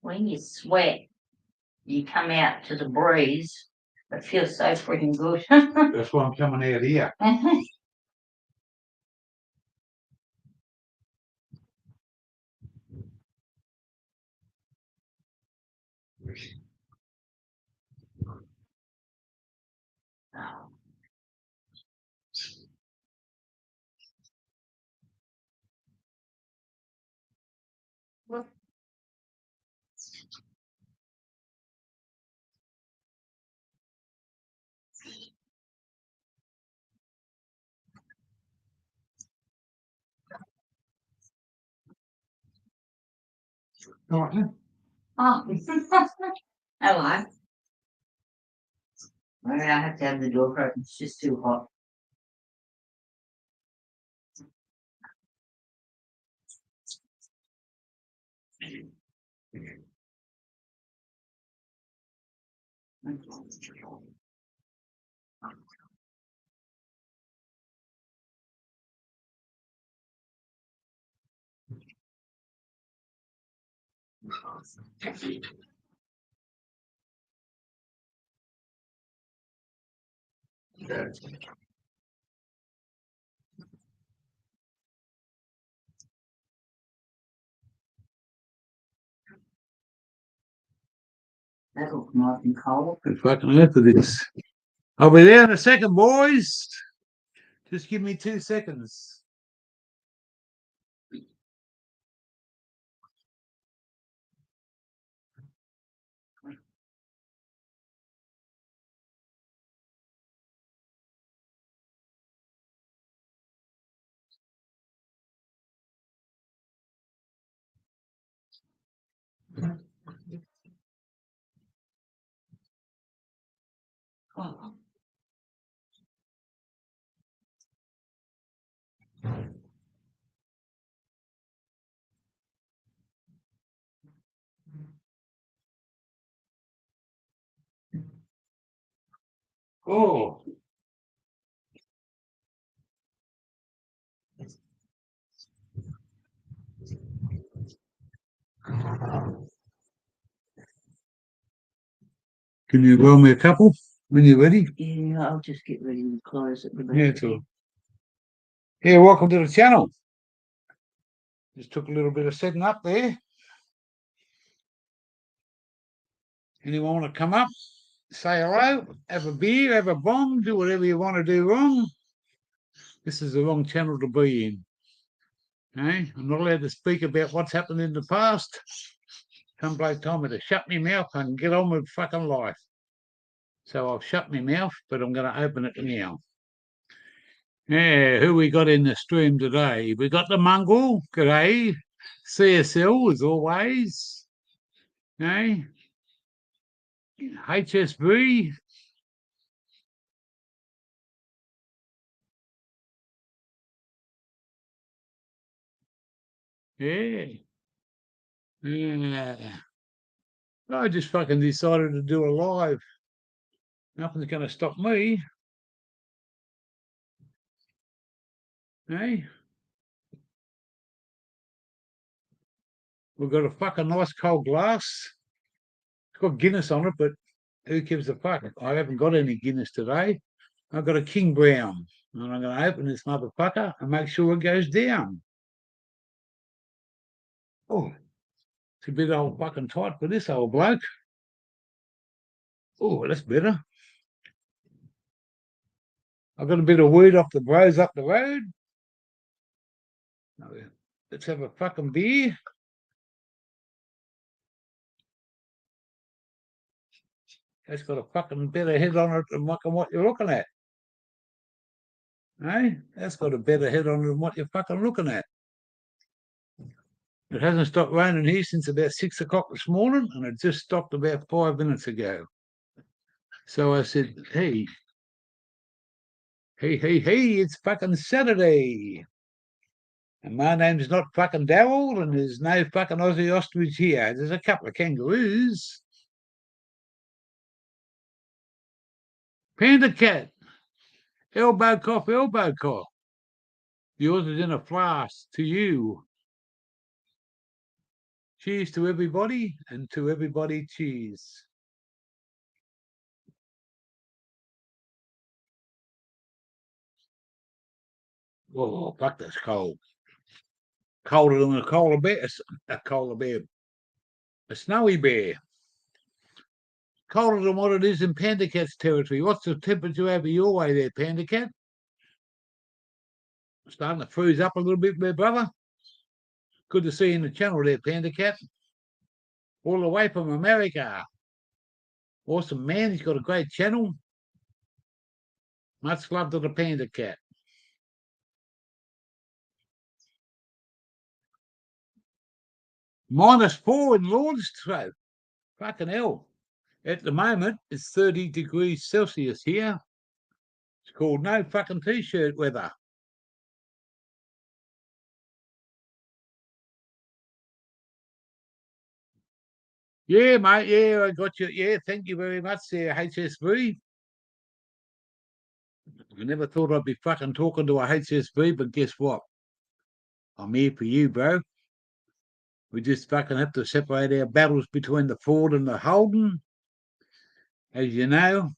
when you sweat, you come out to the breeze. It feels so freaking good. That's why I'm coming out here. Oh, hello. Maybe I have to have the door open. It's just too hot. That looks nice and cold. Good fucking earth of this. I'll be there in a second, boys. Just give me 2 seconds. Oh. Oh. Can you roll me a couple when you're ready? Yeah, I'll just get ready to close at the back. Yeah, it's all. Yeah, welcome to the channel. Just took a little bit of setting up there. Anyone want to come up, say hello, have a beer, have a bong, do whatever you want to do wrong. This is the wrong channel to be in. Okay? I'm not allowed to speak about what's happened in the past. Some bloke told me to shut my mouth and get on with fucking life. So I've shut my mouth, but I'm going to open it now. Yeah, who we got in the stream today? We got the mongrel, g'day. CSL as always. Okay? HSV. Yeah. Yeah. I just fucking decided to do a live. Nothing's going to stop me. Hey? We've got a fucking nice cold glass. It's got Guinness on it, but who gives a fuck? I haven't got any Guinness today. I've got a King Brown. And I'm going to open this motherfucker and make sure it goes down. Oh, it's a bit old fucking tight for this old bloke. Oh, that's better. I've got a bit of word off the bros up the road. Let's have a fucking beer. It's got a fucking better head on it than what you're looking at. Hey, that's got a better head on it than what you're fucking looking at. It hasn't stopped raining here since about 6 o'clock this morning, and it just stopped about 5 minutes ago. So I said, hey, it's fucking Saturday. And my name's not fucking Darryl, and there's no fucking Aussie ostrich here. There's a couple of kangaroos. Panda cat. Elbow cough, elbow cough. Yours is in a flask to you. Cheers to everybody, and to everybody, cheers. Oh, fuck, that's cold. Colder than a koala bear. A koala bear. A snowy bear. Colder than what it is in Panda Cat's territory. What's the temperature over your way there, Panda Cat? Starting to freeze up a little bit there, brother. Good to see you in the channel there, Panda Cat. All the way from America. Awesome, man. He's got a great channel. Much love to the Panda Cat. -4 in Lordstrow. Fucking hell. At the moment, it's 30 degrees Celsius here. It's called no fucking t-shirt weather. Yeah, mate. Yeah, I got you. Yeah, thank you very much there, HSV. I never thought I'd be fucking talking to a HSV, but guess what? I'm here for you, bro. We just fucking have to separate our battles between the Ford and the Holden. As you know,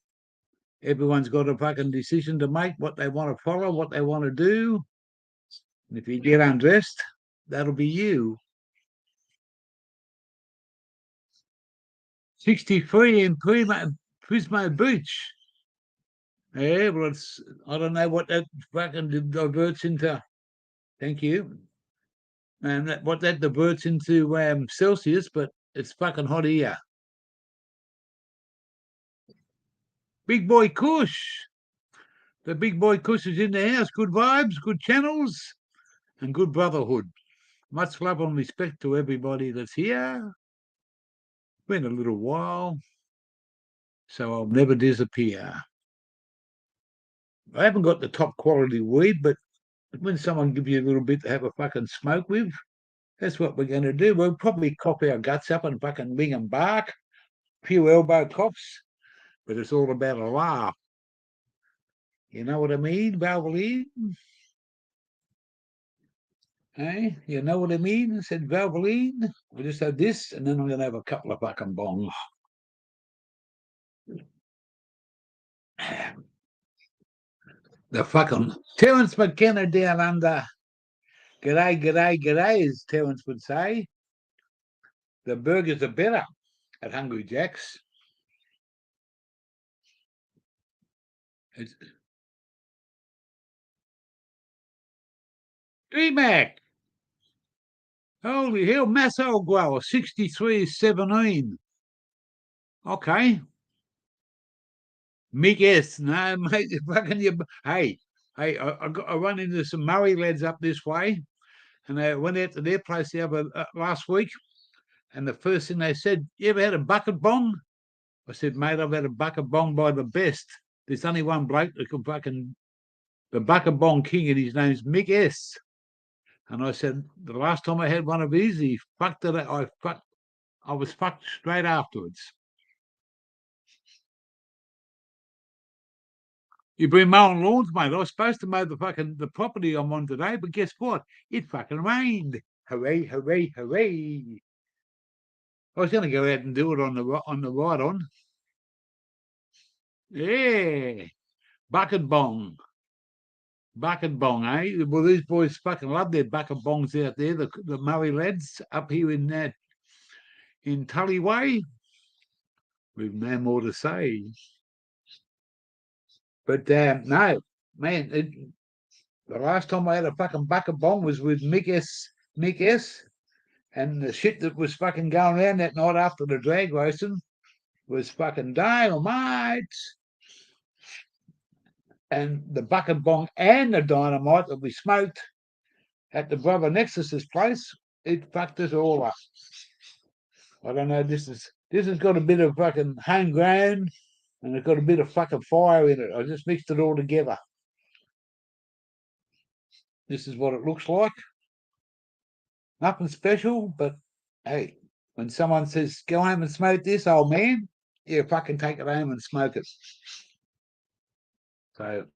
everyone's got a fucking decision to make, what they want to follow, what they want to do. And if you get undressed, that'll be you. 63 in Prismo Beach. Yeah, well, I don't know what that fucking diverts into. Thank you. And what that diverts into Celsius, but it's fucking hot here. Big boy Kush. The big boy Kush is in the house. Good vibes, good channels, and good brotherhood. Much love and respect to everybody that's here. Been a little while, so I'll never disappear. I haven't got the top quality weed, but when someone gives you a little bit to have a fucking smoke with, that's what we're going to do. We'll probably cop our guts up and fucking wing and bark, few elbow cops, but it's all about a laugh. You know what I mean, Valvoline? Hey, you know what I mean? I said Valvoline. We just have this, and then I'm going to have a couple of fucking bongs. The fucking Terence McKenna down under. G'day, g'day, g'day, as Terence would say. The burgers are better at Hungry Jack's. It's D-Mac. Holy hell, mass old grower, 63.17. Okay. Mick S. No, mate, fucking you. Hey, I run into some Murray lads up this way, and I went out to their place the other last week, and the first thing they said, "You ever had a bucket bong?" I said, "Mate, I've had a bucket bong by the best. There's only one bloke that can fucking the bucket bong king, and his name's Mick S." And I said, the last time I had one of these, he fucked it. I was fucked straight afterwards. You've been mowing lawns, mate. I was supposed to mow the property I'm on today, but guess what? It fucking rained. Hooray, hooray, hooray. I was going to go out and do it on the ride on. Yeah. Bucket bong. Bucket bong, eh? Well, these boys fucking love their bucket bongs out there, the Murray lads up here in Tully Way. We've no more to say. But no, man, the last time I had a fucking bucket bong was with Mick S. And the shit that was fucking going around that night after the drag racing was fucking dynamite. And the bucket bong and the dynamite that we smoked at the brother Nexus's place, it fucked us all up. I don't know. This has got a bit of fucking homegrown, and it's got a bit of fucking fire in it. I just mixed it all together. This is what it looks like. Nothing special, but hey, when someone says, "Go home and smoke this, old man," yeah, fucking take it home and smoke it. So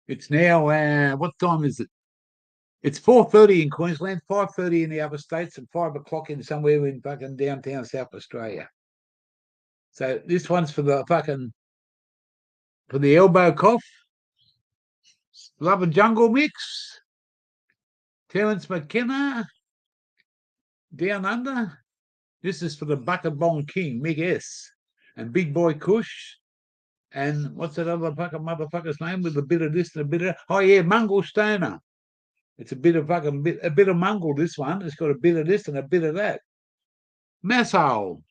it's now, what time is it? It's 4:30 in Queensland, 5:30 in the other states, and 5 o'clock in somewhere in fucking downtown South Australia. So this one's for the elbow cough. Love and Jungle mix. Terence McKenna. Down Under. This is for the Bucket Bong King, Mick S. And Big Boy Kush. And what's that other fucking motherfucker's name with a bit of this and a bit of... Oh, yeah, Mungle Stoner. It's a bit of Mungle, this one. It's got a bit of this and a bit of that. Masshole.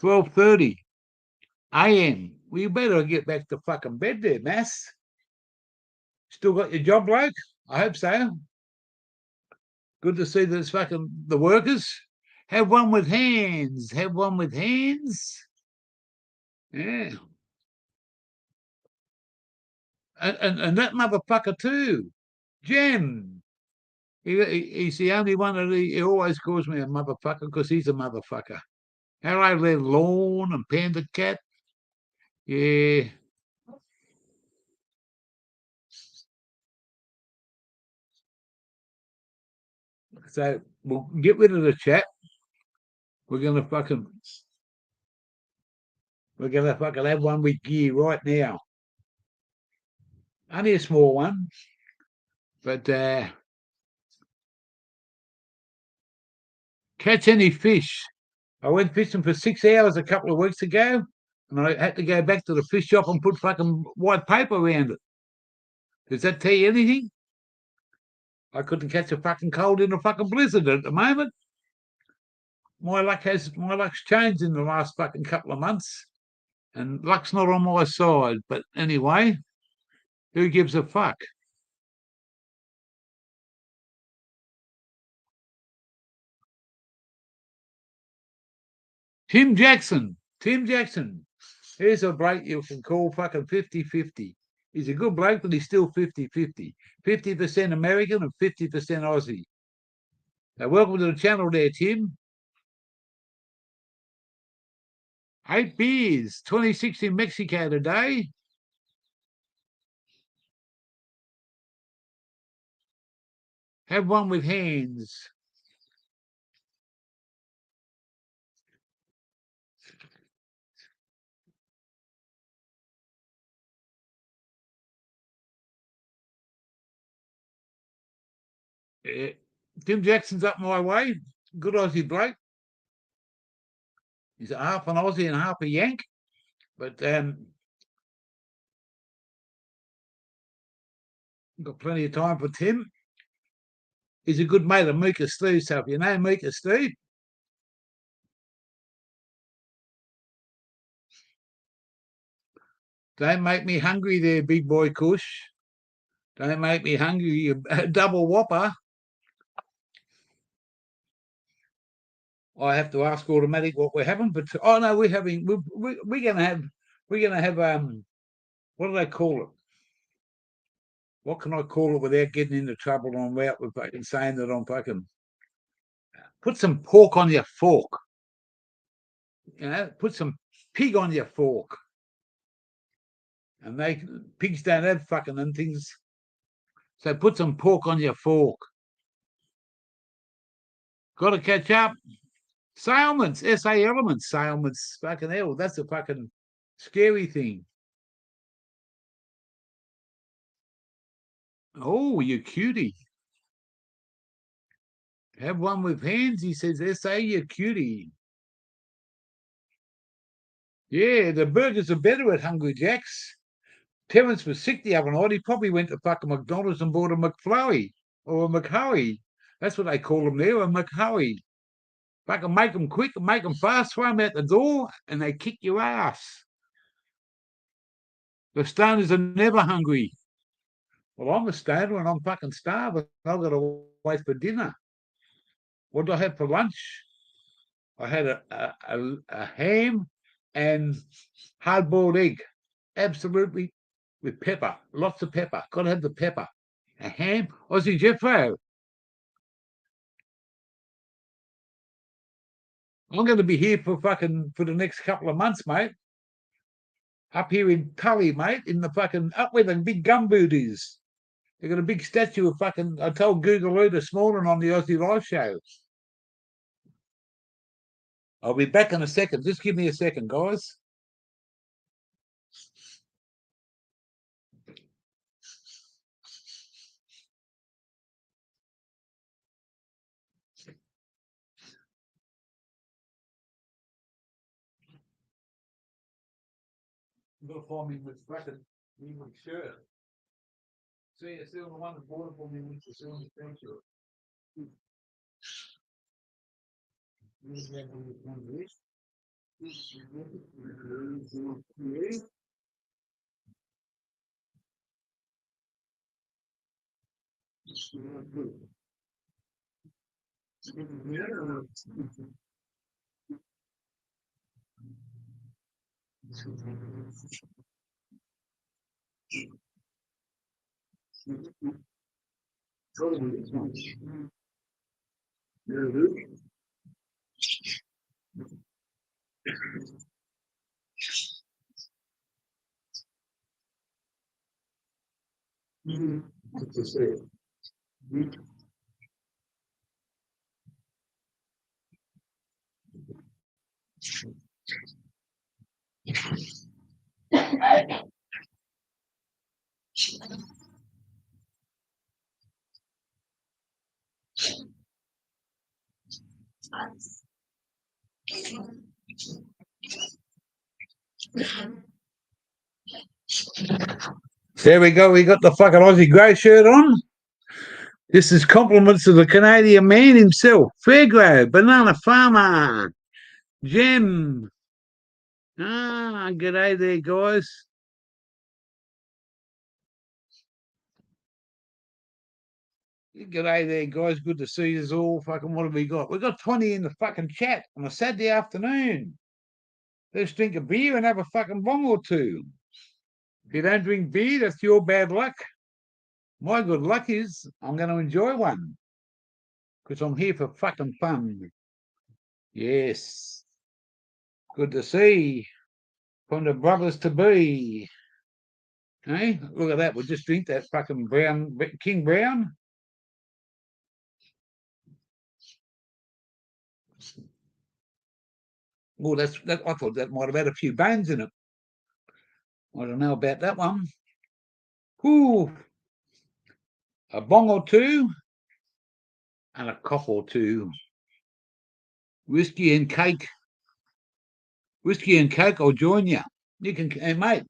12:30 a.m. Well, you better get back to fucking bed there, Mass. Still got your job, bloke? I hope so. Good to see that it's fucking the workers. Have one with hands. Have one with hands. Yeah. And that motherfucker too. Jem. He's the only one that he always calls me a motherfucker because he's a motherfucker. Hello there, Lawn and Panda Cat. Yeah. So we'll get rid of the chat. We're gonna fucking have one with gear right now. Only a small one, but catch any fish. I went fishing for 6 hours a couple of weeks ago, and I had to go back to the fish shop and put fucking white paper around it. Does that tell you anything? I couldn't catch a fucking cold in a fucking blizzard at the moment. My luck's changed in the last fucking couple of months, and luck's not on my side. But anyway, who gives a fuck? Tim Jackson. Here's a bloke you can call fucking 50-50. He's a good bloke, but he's still 50-50. 50% American and 50% Aussie. Now, welcome to the channel there, Tim. 8 beers, 26 in Mexico today. Have one with hands. Tim Jackson's up my way. Good Aussie bloke. He's half an Aussie and half a Yank. But got plenty of time for Tim. He's a good mate of Mika Steve. So if you know Mika Steve, don't make me hungry there, big boy Kush. Don't make me hungry, you double whopper. I have to ask automatic what we're having, but oh no, we're gonna have what do they call it? What can I call it without getting into trouble on route with fucking saying that I'm fucking put some pork on your fork. You know, put some pig on your fork. And pigs don't have fucking and things. So put some pork on your fork. Got to catch up. Sailments, SA Elements, sailments, fucking hell. That's a fucking scary thing. Oh, you cutie. Have one with hands, he says, SA, you cutie. Yeah, the burgers are better at Hungry Jack's. Terence was sick the other night. He probably went to fucking McDonald's and bought a McFlurry or a McHurry. That's what they call them there, a McHurry. Fucking make them quick, make them fast, throw them out the door, and they kick your ass. The stoners are never hungry. Well, I'm a stoner and I'm fucking starving. I've got to wait for dinner. What did I have for lunch? I had a ham and hard-boiled egg. Absolutely with pepper, lots of pepper. Got to have the pepper. A ham, Aussie Jeffro. I'm going to be here for the next couple of months, mate. Up here in Tully, mate, in the fucking up where the big gumboot is. They got a big statue of fucking. I told Google this morning on the Aussie Live Show. I'll be back in a second. Just give me a second, guys. You've got to find me with fucking my shirt. See, it's still the one that bought it for me with the silver shirt. There we go. We got the fucking Aussie grey shirt on. This is compliments to the Canadian man himself, Fairgrow, Banana Farmer, Jem. G'day there, guys. G'day there, guys. Good to see you all. Fucking what have we got? We got 20 in the fucking chat on a Saturday afternoon. Let's drink a beer and have a fucking bong or two. If you don't drink beer, that's your bad luck. My good luck is I'm going to enjoy one because I'm here for fucking fun. Yes. Good to see from the brothers to be. Hey, look at that. We'll just drink that fucking brown, King Brown. Oh, I thought that might have had a few bones in it. I don't know about that one. Ooh, a bong or two and a cough or two. Whiskey and cake. Whiskey and Coke, I'll join you. You can, hey, mate,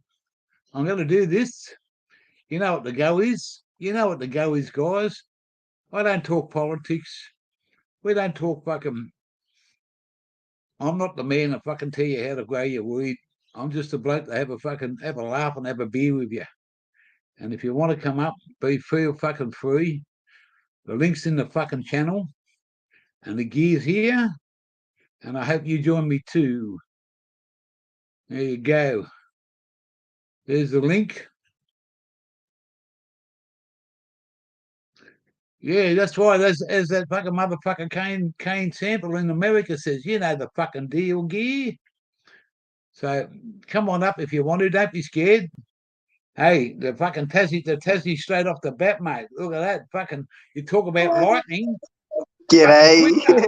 I'm going to do this. You know what the go is? You know what the go is, guys. I don't talk politics. We don't talk fucking. I'm not the man to fucking tell you how to grow your weed. I'm just a bloke to have a laugh and have a beer with you. And if you want to come up, feel fucking free. The link's in the fucking channel. And the gear's here. And I hope you join me too. There you go. There's the link. Yeah, that's why as that fucking motherfucker Kane Sample in America says, you know the fucking deal, gear. So come on up if you want to. Don't be scared. Hey, the Tassie straight off the bat, mate. Look at that. Fucking, you talk about lightning. G'day.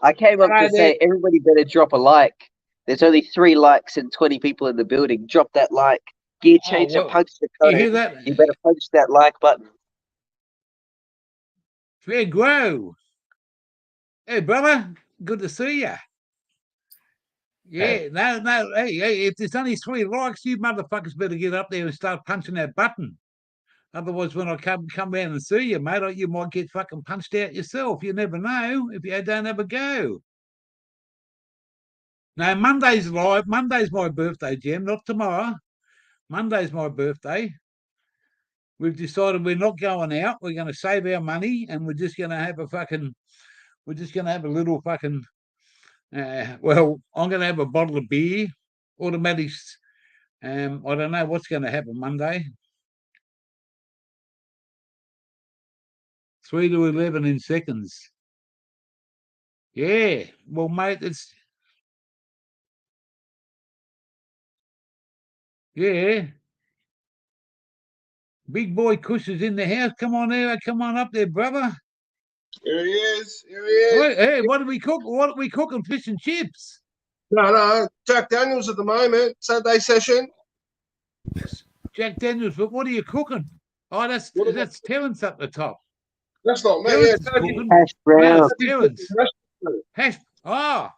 I came up to say everybody better drop a like. There's only 3 likes and 20 people in the building. Drop that like. Gear changer, punch the code. You hear that? You better punch that like button. Fair grow. Hey, brother. Good to see you. Yeah, no. Hey, if there's only 3 likes, you motherfuckers better get up there and start punching that button. Otherwise, when I come round and see you, mate, you might get fucking punched out yourself. You never know if you don't have a go. No, Monday's live. Monday's my birthday, Jem, not tomorrow. Monday's my birthday. We've decided we're not going out. We're going to save our money, and we're just going to have a little fucking. Well, I'm going to have a bottle of beer, automatics. I don't know what's going to happen Monday. 3 to 11 in seconds. Yeah, well, mate, it's. Yeah. Big boy Kush is in the house. Come on there. Come on up there, brother. Here he is. Here he is. Hey, what do we cook? What are we cooking? Fish and chips. No, Jack Daniels at the moment. Saturday session. Jack Daniels, but what are you cooking? Oh, that's Terence up the top. That's not me. Terence Yeah, is cooking. Hash No, brown. it's Terence. Hash. Oh,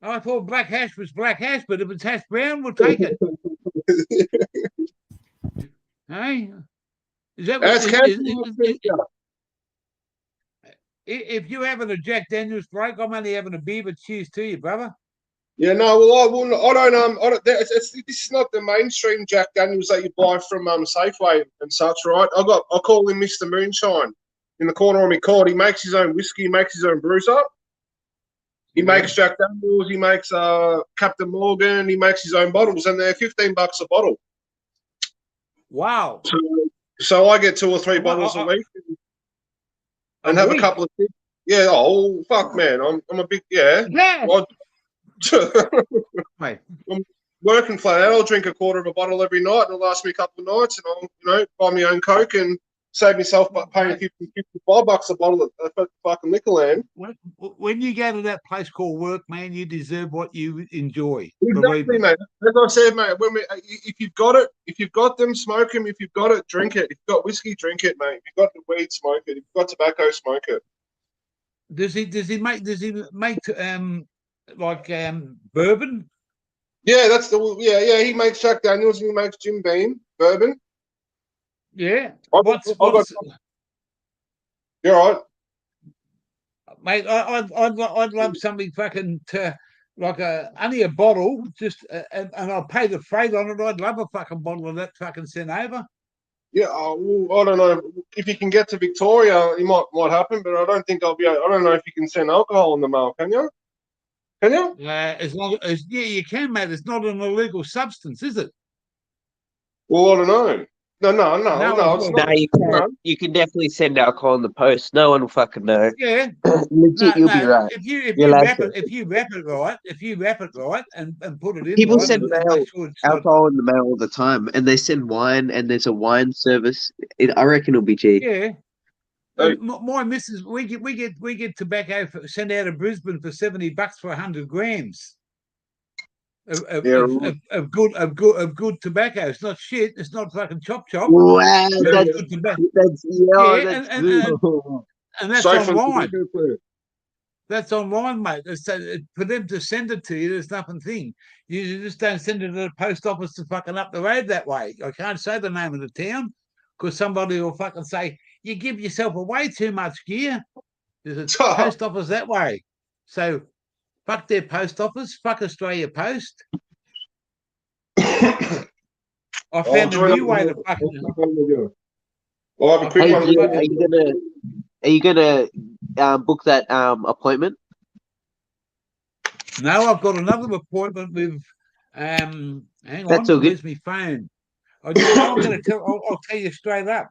I thought black hash was black hash, but if it's hash brown, we'll take it. Hey, is that what? If you're having a Jack Daniels break, I'm only having a beer. But cheers to you, brother. Yeah, no, well, I wouldn't. I don't. This is not the mainstream Jack Daniels that you buy from Safeway and such, right? I call him Mr. Moonshine. In the corner of my court, he makes his own whiskey, he makes his own brews up. He makes Jack Daniels, he makes Captain Morgan, he makes his own bottles, and they're $15 a bottle. Wow. So I get 2 or 3 bottles a week and have a couple of kids. Yeah, oh fuck man. I'm a big I'm working flat out. I'll drink a quarter of a bottle every night. It'll last me a couple of nights, and I'll buy my own Coke and save myself paying $55 a bottle at fucking Liquorland. When you go to that place called work, man, you deserve what you enjoy. Exactly, mate. As I said, mate, if you've got them, smoke them. If you've got it, drink it. If you've got whiskey, drink it, mate. If you've got the weed, smoke it. If you've got tobacco, smoke it. Does he make bourbon? Yeah, he makes Jack Daniels and he makes Jim Beam bourbon. Yeah. You're right. Mate, I'd love something fucking only a bottle, just and I'll pay the freight on it. I'd love a fucking bottle of that fucking sent over. Yeah, I don't know if you can get to Victoria, it might happen, but I don't think I'll be. I don't know if you can send alcohol in the mail. Can you? Can you? As long as you can, mate. It's not an illegal substance, is it? Well, I don't know. No, it's not. You can. No. You can definitely send alcohol in the post. No one will fucking know. Yeah, legit. You'll be right. If you wrap it right, and put it in. People right, send alcohol in the mail all the time, and they send wine, and there's a wine service. I reckon it'll be cheap. Yeah. My missus, we get tobacco sent out of Brisbane for $70 for 100 grams. Of good tobacco. It's not shit. It's not fucking chop. Wow, that's good. And that's online. That's online, mate. For them to send it to you, there's nothing thing. You just don't send it to the post office to fucking up the road that way. I can't say the name of the town because somebody will fucking say you give yourself away too much gear. There's a post office that way. So fuck their post office. Fuck Australia Post. I found a new way to fucking. I'll have a quick one. Are you gonna book that appointment? No, I've got another appointment with. Hang on, where's my phone? I'm going to tell. I'll tell you straight up.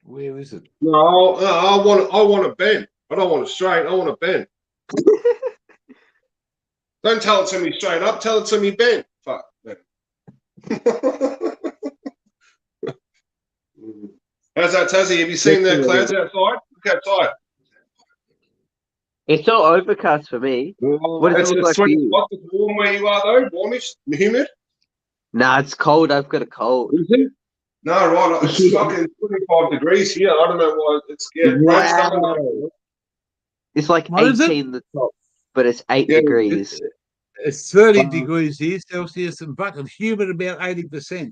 Where is it? No, I want a bend. I don't want a straight. I want a bend. Don't tell it to me straight up. Tell it to me bend. Fuck. How's that, Tassie? Have you seen the clouds outside? Look outside. It's all overcast for me. What does it look like for you? It's warm where you are, though. Warmish, humid. Nah, it's cold. I've got a cold. Is it? No, right. It's fucking 25 degrees here. I don't know why it's scared. Wow. It's like 18 the top, but it's 8 degrees. It's 30 degrees here, Celsius, and fucking humid about 80%.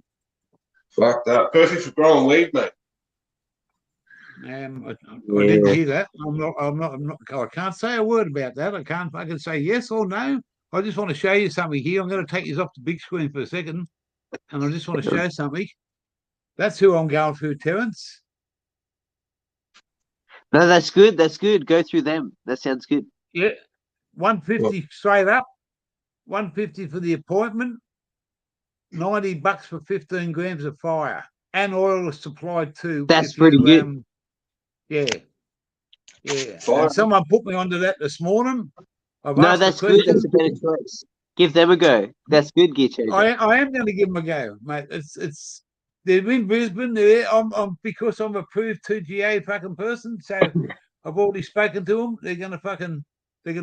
Fuck that. Perfect for growing weed, mate. I didn't hear that. I'm not. I can't say a word about that. I can't fucking say yes or no. I just want to show you something here. I'm going to take you off the big screen for a second, and I just want to show something. That's who I'm going through, Terence. No, that's good. That's good. Go through them. That sounds good. Yeah, 150 straight up. 150 for the appointment. $90 for 15 grams of fire, and oil is supplied too. That's pretty good. Yeah. And someone put me onto that this morning. No, that's good. That's a better choice. Give them a go. That's good, gear changer. I am going to give them a go, mate. It's they're in Brisbane. I'm because I'm approved 2GA fucking person, so I've already spoken to them. They're going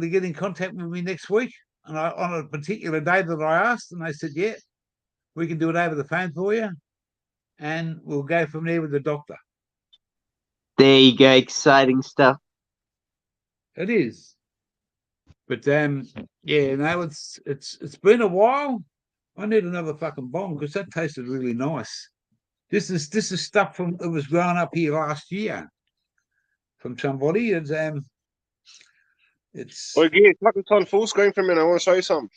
to get in contact with me next week, and on a particular day that I asked, and they said, yeah, we can do it over the phone for you, and we'll go from there with the doctor. There you go. Exciting stuff. It is. But yeah, no, it's been a while. I need another fucking bomb because that tasted really nice. This is stuff from it was grown up here last year from somebody. It's Well, yeah, it's on full screen for a minute. I want to show you something.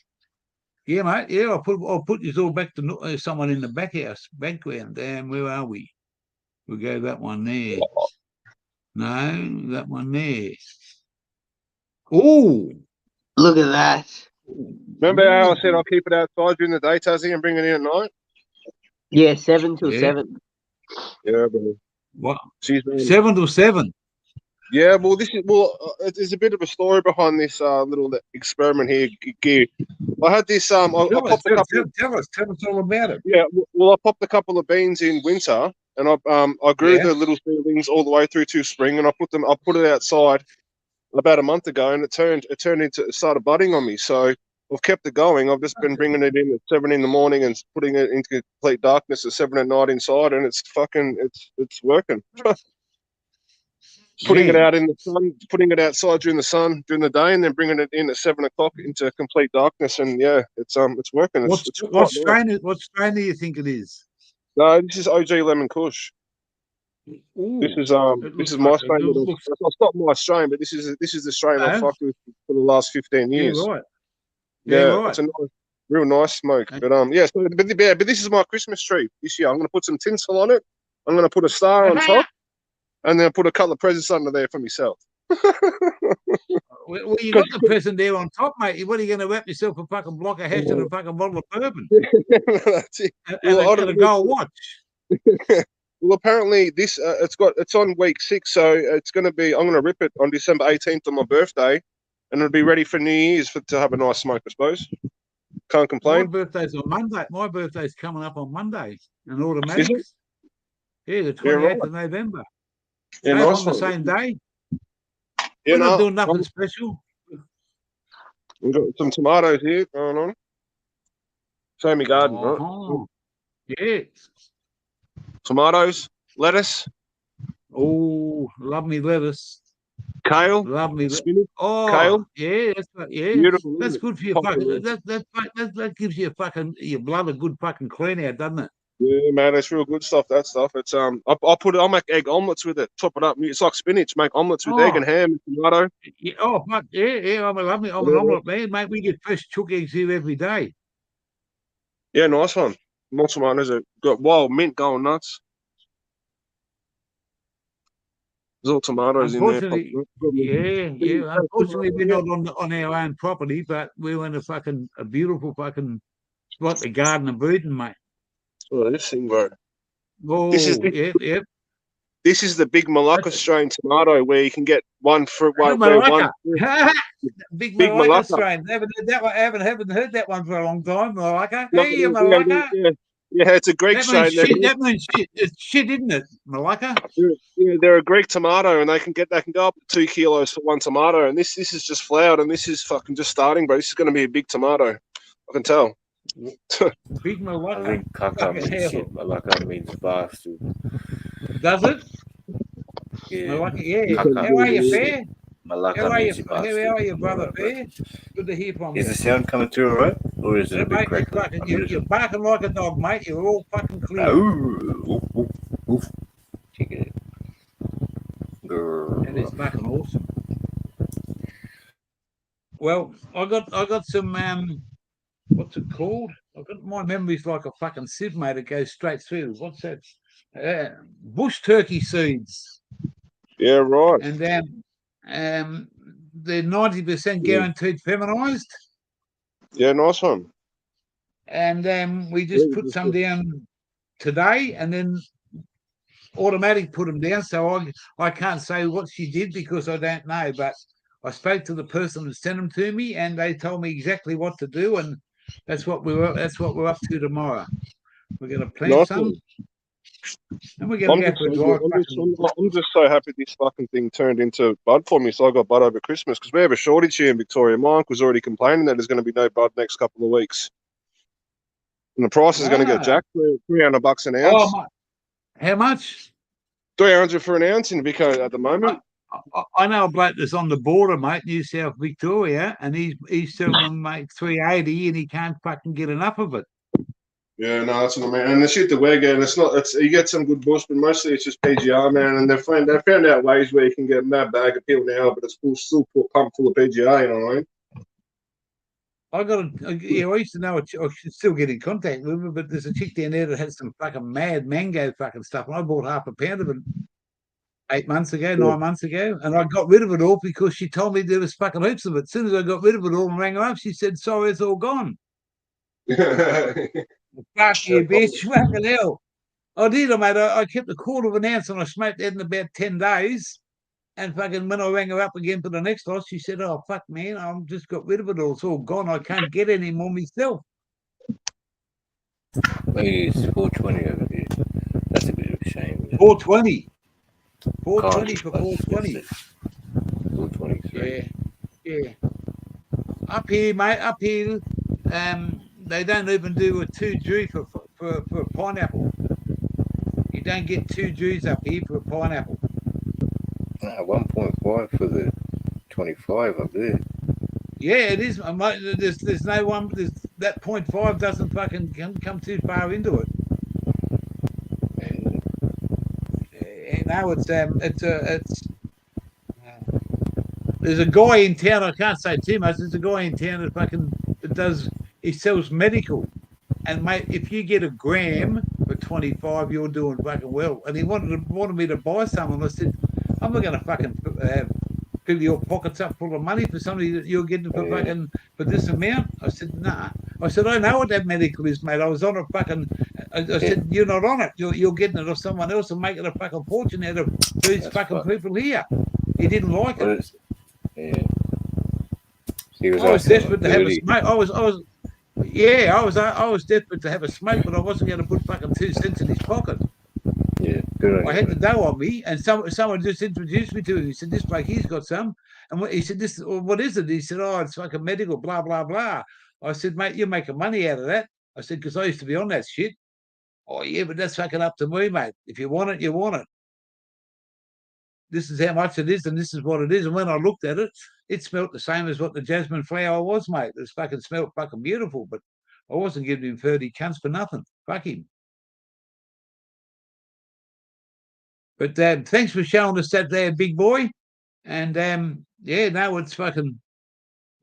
yeah, mate. Yeah, I'll put this all back to someone in the back house background. Where are we? We'll go that one there. No, that one there. Oh, look at that. Remember how I said I'll keep it outside during the day, Tassie, and bring it in at night? Yeah, 7 till 7. Yeah, bro. What? She's 7 till 7. Yeah, well, there's a bit of a story behind this little experiment here, Gear. I had this I popped a couple. Tell us all about it. Yeah, well, I popped a couple of beans in winter, and I grew the little seedlings all the way through to spring, and I put it outside about a month ago, and it started budding on me. So I've kept it going. I've just been bringing it in at 7 in the morning and putting it into complete darkness at 7 at night inside, and it's working. Putting it out in the sun, putting it outside during the sun during the day, and then bringing it in at 7 o'clock into complete darkness, and yeah, it's working. What strain do you think it is? No, this is OG Lemon Kush. Ooh, this is my strain. It's not my strain, but this is the strain I've fucked with for the last 15 years. Yeah, right. Yeah, right. It's a real nice smoke. But yeah, but this is my Christmas tree this year. I'm going to put some tinsel on it. I'm going to put a star on top, and then put a couple of presents under there for myself. Well, you got the present there on top, mate. What are you going to wrap yourself a fucking block of hash and a fucking bottle of bourbon? That's it. And a gold watch. Well, apparently it's on week 6, so it's going to be. I'm going to rip it on December 18th on my birthday, and it'll be ready for New Year's to have a nice smoke, I suppose. Can't complain. My birthday's on Monday. My birthday's coming up on Monday. An automatic. Yeah, the 28th of November. Yeah, nice nice on the same day. Yeah, We're not doing nothing special. We've got some tomatoes here going on. Show me garden, right? Yeah. Tomatoes, lettuce. Oh, love me lettuce. Kale. Love me spinach. Oh, kale. Yeah, Beautiful. That's good for your fucking. That gives you your blood a good fucking clean out, doesn't it? Yeah, man, it's real good stuff. That stuff. It's I'll make egg omelets with it. Chop it up. It's like spinach. Make omelets with egg and ham and tomato. Yeah, fuck yeah. I'm an omelet man, mate. We get fresh chook eggs here every day. Yeah, nice one. More tomatoes have got wild mint going nuts. There's all tomatoes in there. Yeah. Unfortunately, we're not on our own property, but we're in a beautiful fucking spot to garden and breeding, mate. Oh, this thing, bro. Oh, this is the big Malacca strain tomato where you can get one fruit. Big Malacca strain. I haven't heard that one for a long time. Malacca. Hey, Malacca. Yeah, it's a Greek strain. That means shit. It's shit, isn't it, Malacca? Yeah, they're a Greek tomato, and they can go up to 2 kilos for one tomato. And this is just flowered, and this is fucking just starting, bro. This is going to be a big tomato. I can tell. Big Malacca. I think Kaka means shit. Malacca means bastard. Does it? Yeah. Malacca, yeah. Kaka How are you, Fair? Malacca How means bastard. How are you, brother, Fair? Good to hear from you. Is the sound coming through all right? Or is it a bit crackly? You're barking like a dog, mate. You're all fucking clear. Oof. Check it out. That is fucking awesome. Well, I got some what's it called? I've got my memory's like a fucking sieve, mate. It goes straight through. What's that? Bush turkey seeds. Yeah, right. And they're 90% guaranteed feminized. Yeah, nice one. And we just put some down today, and then automatic put them down. So I can't say what she did because I don't know, but I spoke to the person that sent them to me, and they told me exactly what to do. And That's what we're up to tomorrow. We're going to plant Nice some, one. and we're going to go for a drive. I'm just so happy this fucking thing turned into bud for me, so I got bud over Christmas because we have a shortage here in Victoria. My uncle's already complaining that there's going to be no bud next couple of weeks, and the price is going to get jacked for $300 an ounce. How much? 300 for an ounce in Vico at the moment. I know a bloke that's on the border, mate, New South Victoria, and he's selling them, mate, 380, and he can't fucking get enough of it. Yeah, no, that's what I mean. And the shit that we're getting, it's you get some good bush, but mostly it's just PGR, man. And they found out ways where you can get that bag of peel now, but it's still pumped full of PGR, you know what I mean? I used to know I should still get in contact with her, but there's a chick down there that has some fucking mad mango fucking stuff, and I bought half a pound of it 9 months ago, and I got rid of it all because she told me there was fucking heaps of it. As soon as I got rid of it all and rang her up, she said, "Sorry, it's all gone." Fuck you, bitch! Fucking hell! I did, mate. I kept a quarter of an ounce and I smoked that in about 10 days. And fucking when I rang her up again for the next lot, she said, "Oh, fuck, man, I've just got rid of it all. It's all gone. I can't get any more myself." It's 420 over here. That's a bit of a shame. 420. 420 for 420. 423. Yeah. Up here, mate, they don't even do a 2G for a pineapple. You don't get 2Gs up here for a pineapple. 1.5 for the 25 up there. Yeah, it is. There's no one. That 0.5 doesn't fucking come too far into it. No, there's a guy in town. I can't say too much. There's a guy in town that he sells medical, and mate, if you get a gram for 25, you're doing fucking well. And he wanted me to buy some, and I said, "I'm not going to fucking fill your pockets up full of money for somebody that you're getting for this amount." I said, "Nah." I said, "I know what that medical is, mate. I was on a fucking." I said, "You're not on it. You're getting it off someone else and making a fucking fortune out of these fucking people here." He didn't like it. Yeah. I was desperate to have a smoke. I was desperate to have a smoke, but I wasn't going to put fucking 2 cents in his pocket. Yeah, good. I had the dough on me, and someone just introduced me to him. He said, "This bloke, he's got some." And he said, "What is it?" He said, "Oh, it's fucking medical, blah, blah, blah." I said, "Mate, you're making money out of that." I said, "Because I used to be on that shit." "Oh, yeah, but that's fucking up to me, mate. If you want it, you want it. This is how much it is, and this is what it is." And when I looked at it, it smelt the same as what the jasmine flower was, mate. It fucking smelt fucking beautiful, but I wasn't giving him 30 cunts for nothing. Fuck him. But thanks for showing us that there, big boy. And it's fucking,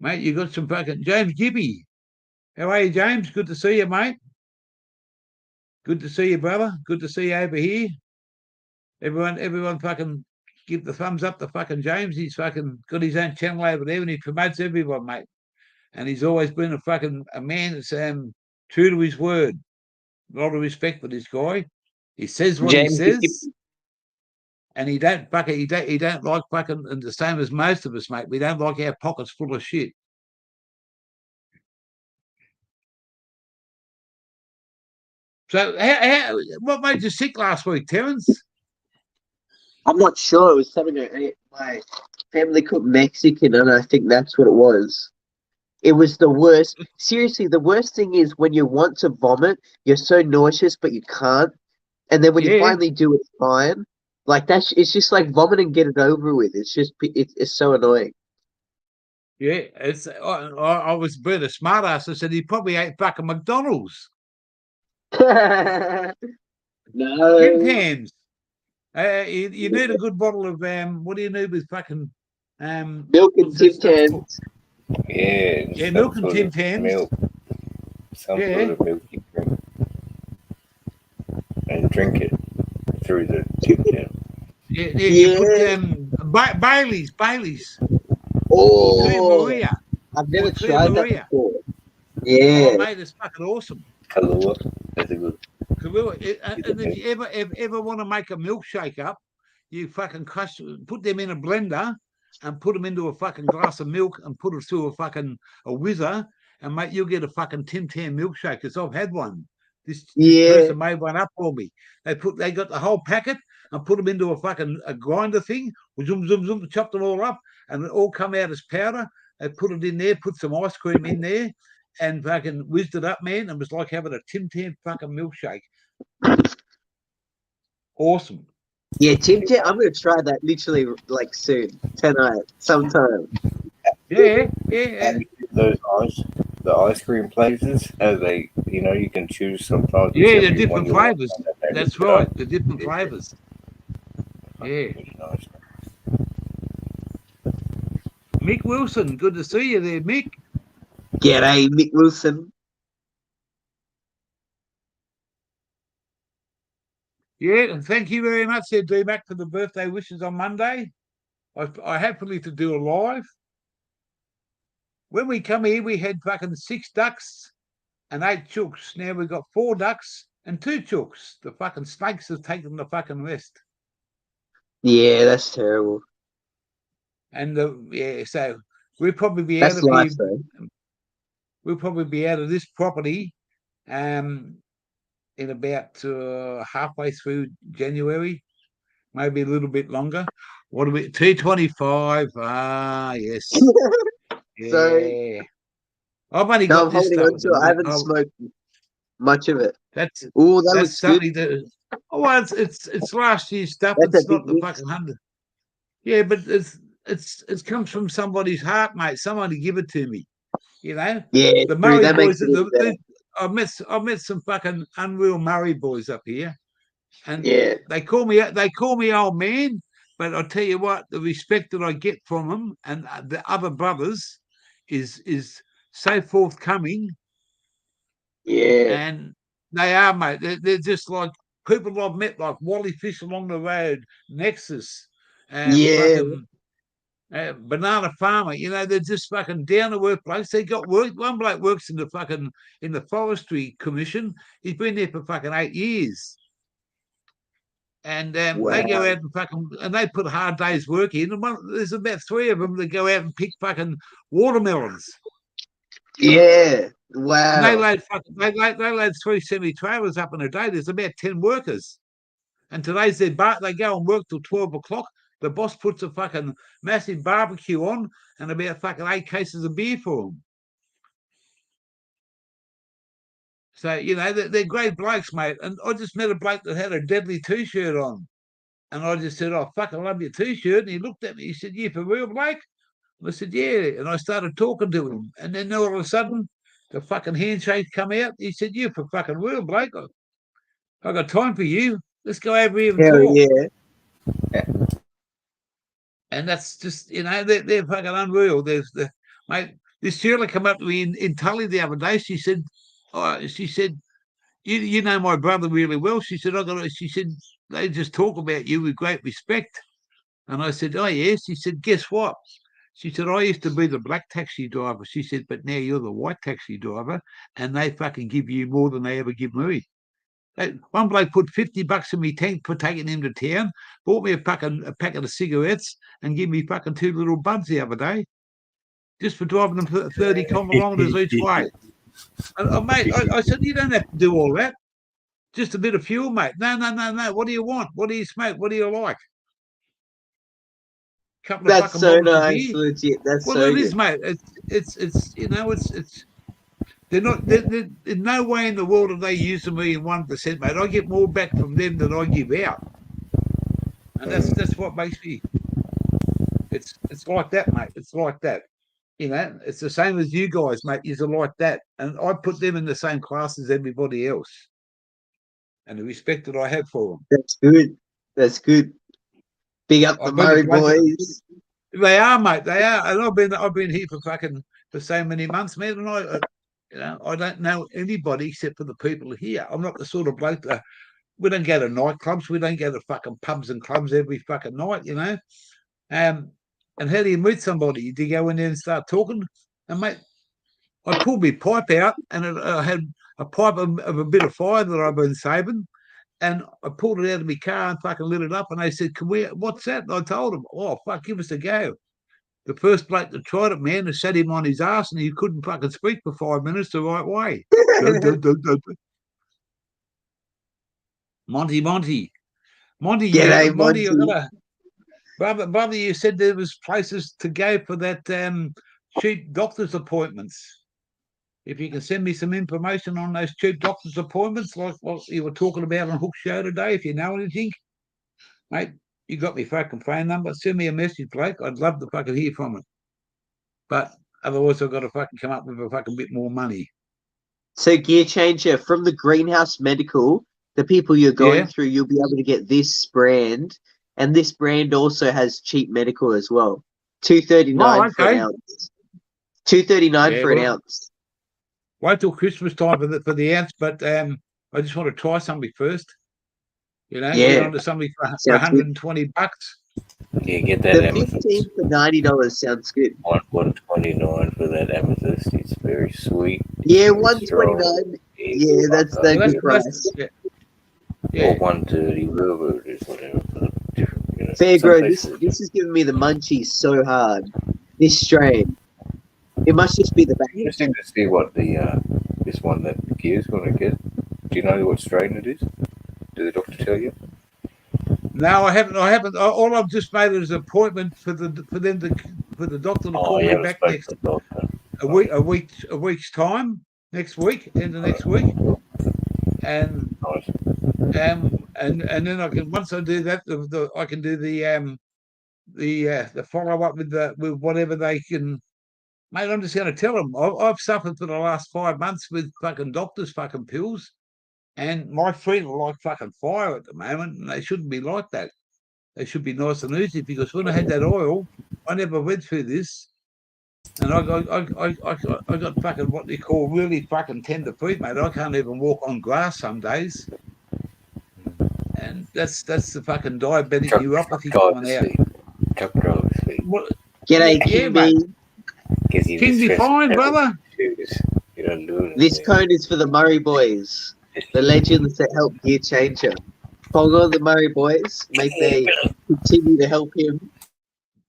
mate, you got some fucking James Gibby. How are you, James? Good to see you, mate. Good to see you, brother. Good to see you over here. Everyone fucking give the thumbs up to fucking James. He's fucking got his own channel over there and he promotes everyone, mate. And he's always been a man that's true to his word. A lot of respect for this guy. He says what he says. And he don't like fucking, and the same as most of us, mate. We don't like our pockets full of shit. So, what made you sick last week, Terence? I'm not sure. It was something my family cooked Mexican, and I think that's what it was. It was the worst. Seriously, the worst thing is when you want to vomit, you're so nauseous, but you can't. And then when you finally do, it's fine. Like it's just like vomit and get it over with. It's so annoying. Yeah, I was being a smart ass. I said he probably ate fucking McDonald's. No. Tim Tams. You need a good bottle of what do you need with fucking milk and Tim Tams? Yeah, milk and Tim Tams. Milk. Some sort of milk you drink. And drink it through the Tim Tams. You put Bailey's. Oh, Maria. I've never tried that before. Yeah. Oh, mate, it's fucking awesome. Kahlua. That's a good. And if you ever want to make a milkshake up, you fucking put them in a blender and put them into a fucking glass of milk and put it through a whizzer and mate, you'll get a fucking Tim Tam milkshake because I've had one. This Yeah. person made one up for me. They got the whole packet and put them into a grinder thing, zoom, zoom, zoom, chopped them all up, and it all come out as powder. They put it in there, put some ice cream in there, and fucking whizzed it up, man. It was like having a Tim Tam fucking milkshake. Awesome. Yeah, Tim Tam. I'm gonna try that literally like soon, tonight, sometime. Yeah. The ice cream places, as they, you can choose sometimes. Yeah, the whichever different one you want, flavors. and they That's mix it right, up. the different flavors. Yeah. Really nice. Mick Wilson, good to see you there, Mick. G'day, Mick Wilson. Yeah, and thank you very much there, D-Mac, for the birthday wishes on Monday. I happily to do a live. When we come here, we had fucking 6 ducks and 8 chooks. Now we've got 4 ducks and 2 chooks. The fucking snakes have taken the fucking rest. Yeah, that's terrible. And so we'll probably be That's out of life, here. though. We'll probably be out of this property in about halfway through January, maybe a little bit longer. What are we? 225. Ah, yes. So Yeah. I've only no, got I'm this holding stuff. on to it. I haven't smoked much of it. That's Oh, that looks good. something that. Oh, well, it's last year's stuff. That's a It's not big the mix. fucking 100. Yeah, but it comes from somebody's heart, mate. Somebody give it to me. Yeah, The true. Murray That makes boys. it even better. I've met some fucking unreal Murray boys up here, and Yeah, they call me old man. But I tell you what, the respect that I get from them and the other brothers is so forthcoming, yeah, and they are, mate. They're just like people I've met, like Wally Fish along the road, Nexus, yeah, fucking Banana Farmer. They're just fucking down to work blokes. They got work. One bloke works in the forestry commission. He's been there for fucking 8 years. And they go wow, out and they put a hard day's work in. And there's about 3 of them that go out and pick fucking watermelons. yeah, And they wow. load 3 semi-trailers up in a day. There's about 10 workers. And today's they go and work till 12 o'clock. The boss puts a fucking massive barbecue on and about fucking 8 cases of beer for them. So, they're great blokes, mate. And I just met a bloke that had a Deadly T-shirt on. And I just said, oh, fuck, I love your T-shirt. And he looked at me. He said, you for real, Blake? And I said, yeah. And I started talking to him. And then all of a sudden, the fucking handshake come out. He said, you for fucking real, Blake? I got time for you. Let's go over here and Hell talk. yeah. And that's just, they're fucking unreal. Mate, this Shirley come up to me in Tully the other day. She said, you know my brother really well. She said, they just talk about you with great respect. And I said, oh, yes. She said, guess what? She said, I used to be the black taxi driver. She said, but now you're the white taxi driver, and they fucking give you more than they ever give me. One bloke put $50 in my tank for taking him to town, bought me a packet of cigarettes, and gave me fucking 2 little buds the other day, just for driving them 30 kilometres each way. And, mate, I said, you don't have to do all that. Just a bit of fuel, mate. No. What do you want? What do you smoke? What do you like? Couple of That's fucking so bottles of nice, beer. legit. That's Well, so it is, good. mate. It's they're not. They're in no way in the world are they using me in 1%, mate. I get more back from them than I give out, and that's what makes me. It's like that, mate. It's like that. It's the same as you guys, mate. You're like that, and I put them in the same class as everybody else, and the respect that I have for them. That's good. That's good. Big up the I've been a Murray bloke. boys. They are, mate. They are, and I've been here for so many months, man. And I don't know anybody except for the people here. I'm not the sort of bloke that we don't go to nightclubs. We don't go to fucking pubs and clubs every fucking night, And how do you meet somebody? Do you go in there and start talking? And mate, I pulled my pipe out, and I had a pipe of a bit of fire that I've been saving. And I pulled it out of my car and fucking lit it up. And they said, what's that? And I told them, oh, fuck, give us a go. The first bloke that tried it, man, they sat him on his ass and he couldn't fucking speak for 5 minutes the right way. Monty. Monty, G'day, Monty, Monty. brother, you said there was places to go for that cheap doctor's appointments. If you can send me some information on those cheap doctor's appointments, like what you were talking about on Hook Show today, if you know anything, mate, you got me fucking phone number. Send me a message, Blake. I'd love to fucking hear from it. But otherwise, I've got to fucking come up with a fucking bit more money. So, Gear Changer, from the Greenhouse Medical, the people you're going through, you'll be able to get this brand, and this brand also has cheap medical as well. $2.39 for an ounce. $2.39 for an ounce. Wait till Christmas time for the ounce, but I just want to try something first. You know, get onto something for $120. Yeah, get that The amethyst. 15 for $90 sounds good. $129 for that amethyst. It's very sweet. Yeah, $129. Yeah, that's the good price. Yeah. Or $130, whatever it is, whatever. Different, you know. Fair Grow, this is giving me the munchies so hard. This strain. It must just be the back. Interesting to see what the this one that Gear's going to get. Do you know what strain it is? Did the doctor tell you? No, I haven't. All I've just made is an appointment for the doctor to call me back next a week's time, next week, end of next week, and then I can, once I do that, I can do the follow up with whatever they can. Mate, I'm just going to tell them I've suffered for the last 5 months with fucking doctors' fucking pills, and my feet are like fucking fire at the moment, and they shouldn't be like that. They should be nice and easy, because when I had that oil, I never went through this, and I got fucking what they call really fucking tender feet, mate. I can't even walk on grass some days, and that's the fucking diabetic neuropathy coming out. Truck driver's feet. G'day, King B. King be fine, brother. This code is for the Murray boys, the legends that help Gear Changer. Follow the Murray boys, may they continue to help him.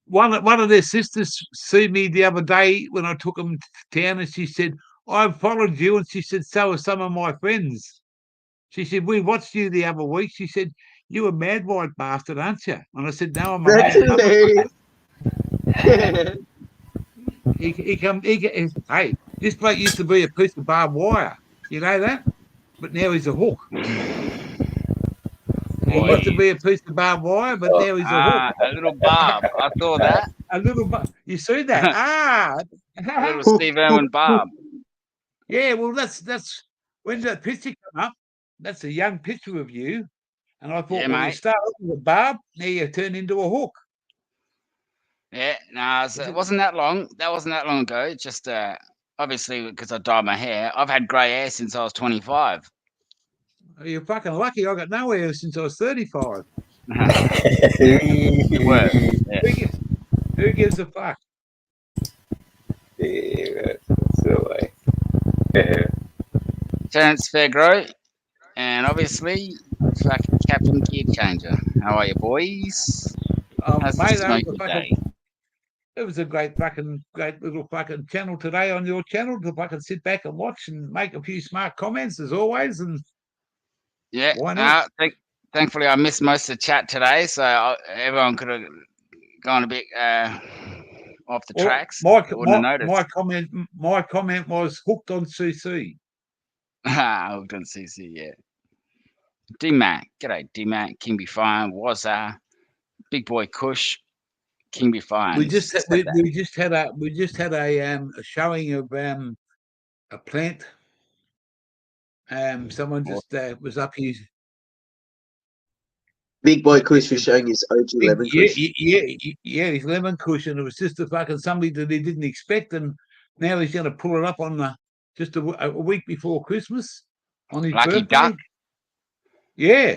One of their sisters see me the other day when I took them to town, and she said, "I followed you," and she said, "So are some of my friends." She said, "We watched you the other week." She said, "You a mad white bastard, aren't you?" And I said, "No, I'm a That's mad hilarious. Hey, this bloke used to be a piece of barbed wire. You know that? But now he's a hook. He used to be a piece of barbed wire, but now he's a hook. A little barb. I saw that. A little barb. You see that? A little Steve Irwin barb. Yeah, well, that's when that picture come up. That's a young picture of you, and I thought, well, you start with a barb, now you turn into a hook. Yeah, no, it wasn't that long. That wasn't that long ago. It's just obviously because I dyed my hair. I've had grey hair since I was 25. You're fucking lucky. I got no hair since I was 35. You were. Yeah. Who gives a fuck? Yeah, that's the way. Terence Fairgrow, and obviously fucking Captain Gear Changer. How are you, boys? Mate, it was a great little fucking channel today on your channel to fucking sit back and watch and make a few smart comments as always. And yeah, why not? Thankfully, I missed most of the chat today, so everyone could have gone a bit off the tracks. My comment was hooked on CC. Hooked on CC, yeah. D-Mac, g'day D-Mac, King be fine, Big Boy Kush, King be fine. We just had a showing of a plant. Someone just was up here. Big Boy Kush was showing his OG lemon kush. Yeah, his lemon kush, and it was just a fucking somebody that he didn't expect, and now he's going to pull it up on just a week before Christmas on his Lucky birthday. duck. Yeah,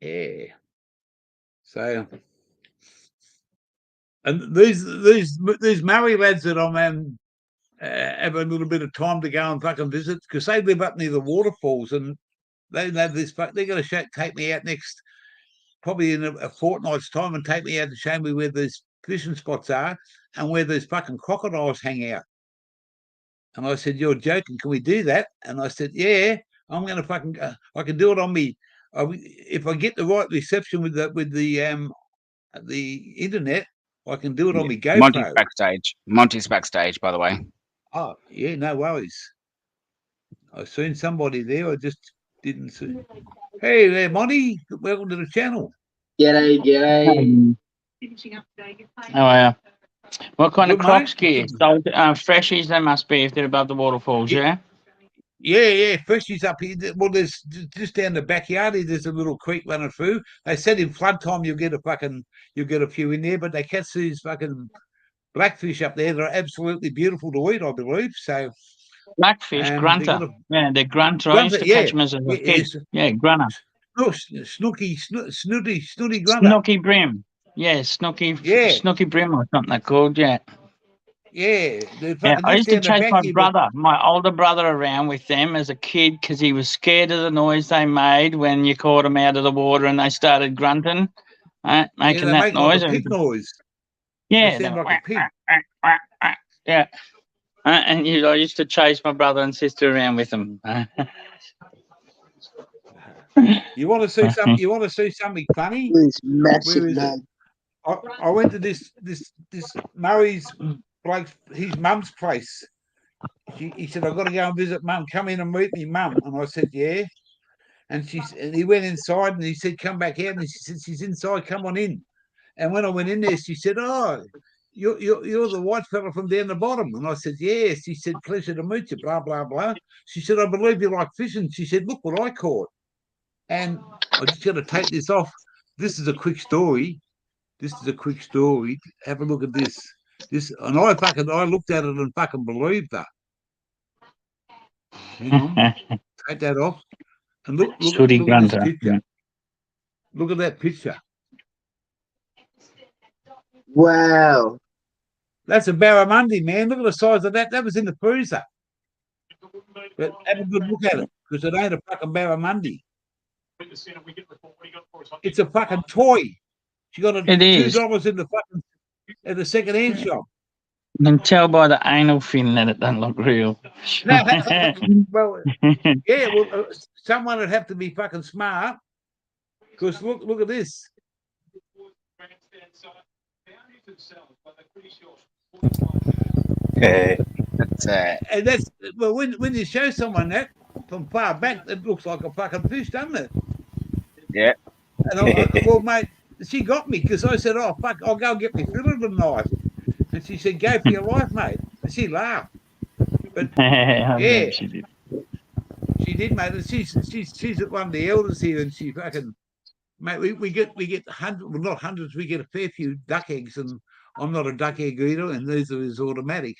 yeah. So, and these Murray lads that I'm have a little bit of time to go and fucking visit, because they live up near the waterfalls, and they have this. They're going to take me out next probably in a fortnight's time and take me out to show me where these fishing spots are and where these fucking crocodiles hang out. And I said, you're joking. Can we do that? And I said, yeah, I'm going to fucking, I can do it on me. If I get the right reception with the internet, I can do it on me Monty's GoPro. backstage. Monty's backstage, by the way. Oh, yeah, no worries. I've seen somebody there. I just didn't see. Hey there, Monty. Welcome to the channel. G'day, g'day. How are you? What kind Good, of crocs mate. gear? So, freshies they must be if they're above the waterfalls, yeah? Yeah, freshies up here. Well, there's just down the backyard here, there's a little creek running through. They said in flood time you'll get a few in there, but they catch these fucking blackfish up there. They're absolutely beautiful to eat, I believe. So Blackfish, they grunter. got a Yeah, they're grunter. I used grunter, to catch them as a yeah, kid. Yeah, grunter. Snooty grunter. Snooky brim. Yeah, Yeah, snooky brim or something they're called, yeah. yeah. They're Yeah, fucking I just used to down the chase back my here. brother, my older brother, around with them as a kid because he was scared of the noise they made when you caught them out of the water and they started grunting, Yeah, making they that make like noise. a pig noise. They Yeah, sound they're like a pig. yeah. And I used to chase my brother and sister around with them. You want to see something? You want to see something funny? It's massive, Where is it? man. I went to this Murray's bloke, his mum's place. He said, I've got to go and visit mum. Come in and meet me, mum. And I said, yeah. And he went inside and he said, come back out. And she said, she's inside, come on in. And when I went in there, she said, oh, you're the white fella from down the bottom. And I said, yes. She said, pleasure to meet you, blah, blah, blah. She said, I believe you like fishing. She said, look what I caught. And I just got to take this off. This is a quick story. Have a look at this. And I looked at it and fucking believed that. Hang on. Take that off. And look at this picture. Look at that picture. Wow. That's a barramundi, man. Look at the size of that. That was in the freezer. But have a good look at it, because it ain't a fucking barramundi. It's a fucking toy. You got $2 in the fucking at the second-hand shop. You can tell by the anal fin that it doesn't look real. Well, yeah. Well, someone would have to be fucking smart. Because look at this. And that's well, when you show someone that from far back, it looks like a fucking fish, doesn't it? Yeah. And well, mate, she got me because I said, "Oh fuck, I'll go and get me fillet with a knife." And she said, "Go for your life, mate." And she laughed. But yeah, she did. She did, mate. And she's at one of the elders here, and she fucking mate. We get hundreds, well, not hundreds. We get a fair few duck eggs, and I'm not a duck egg eater, and these are his automatic.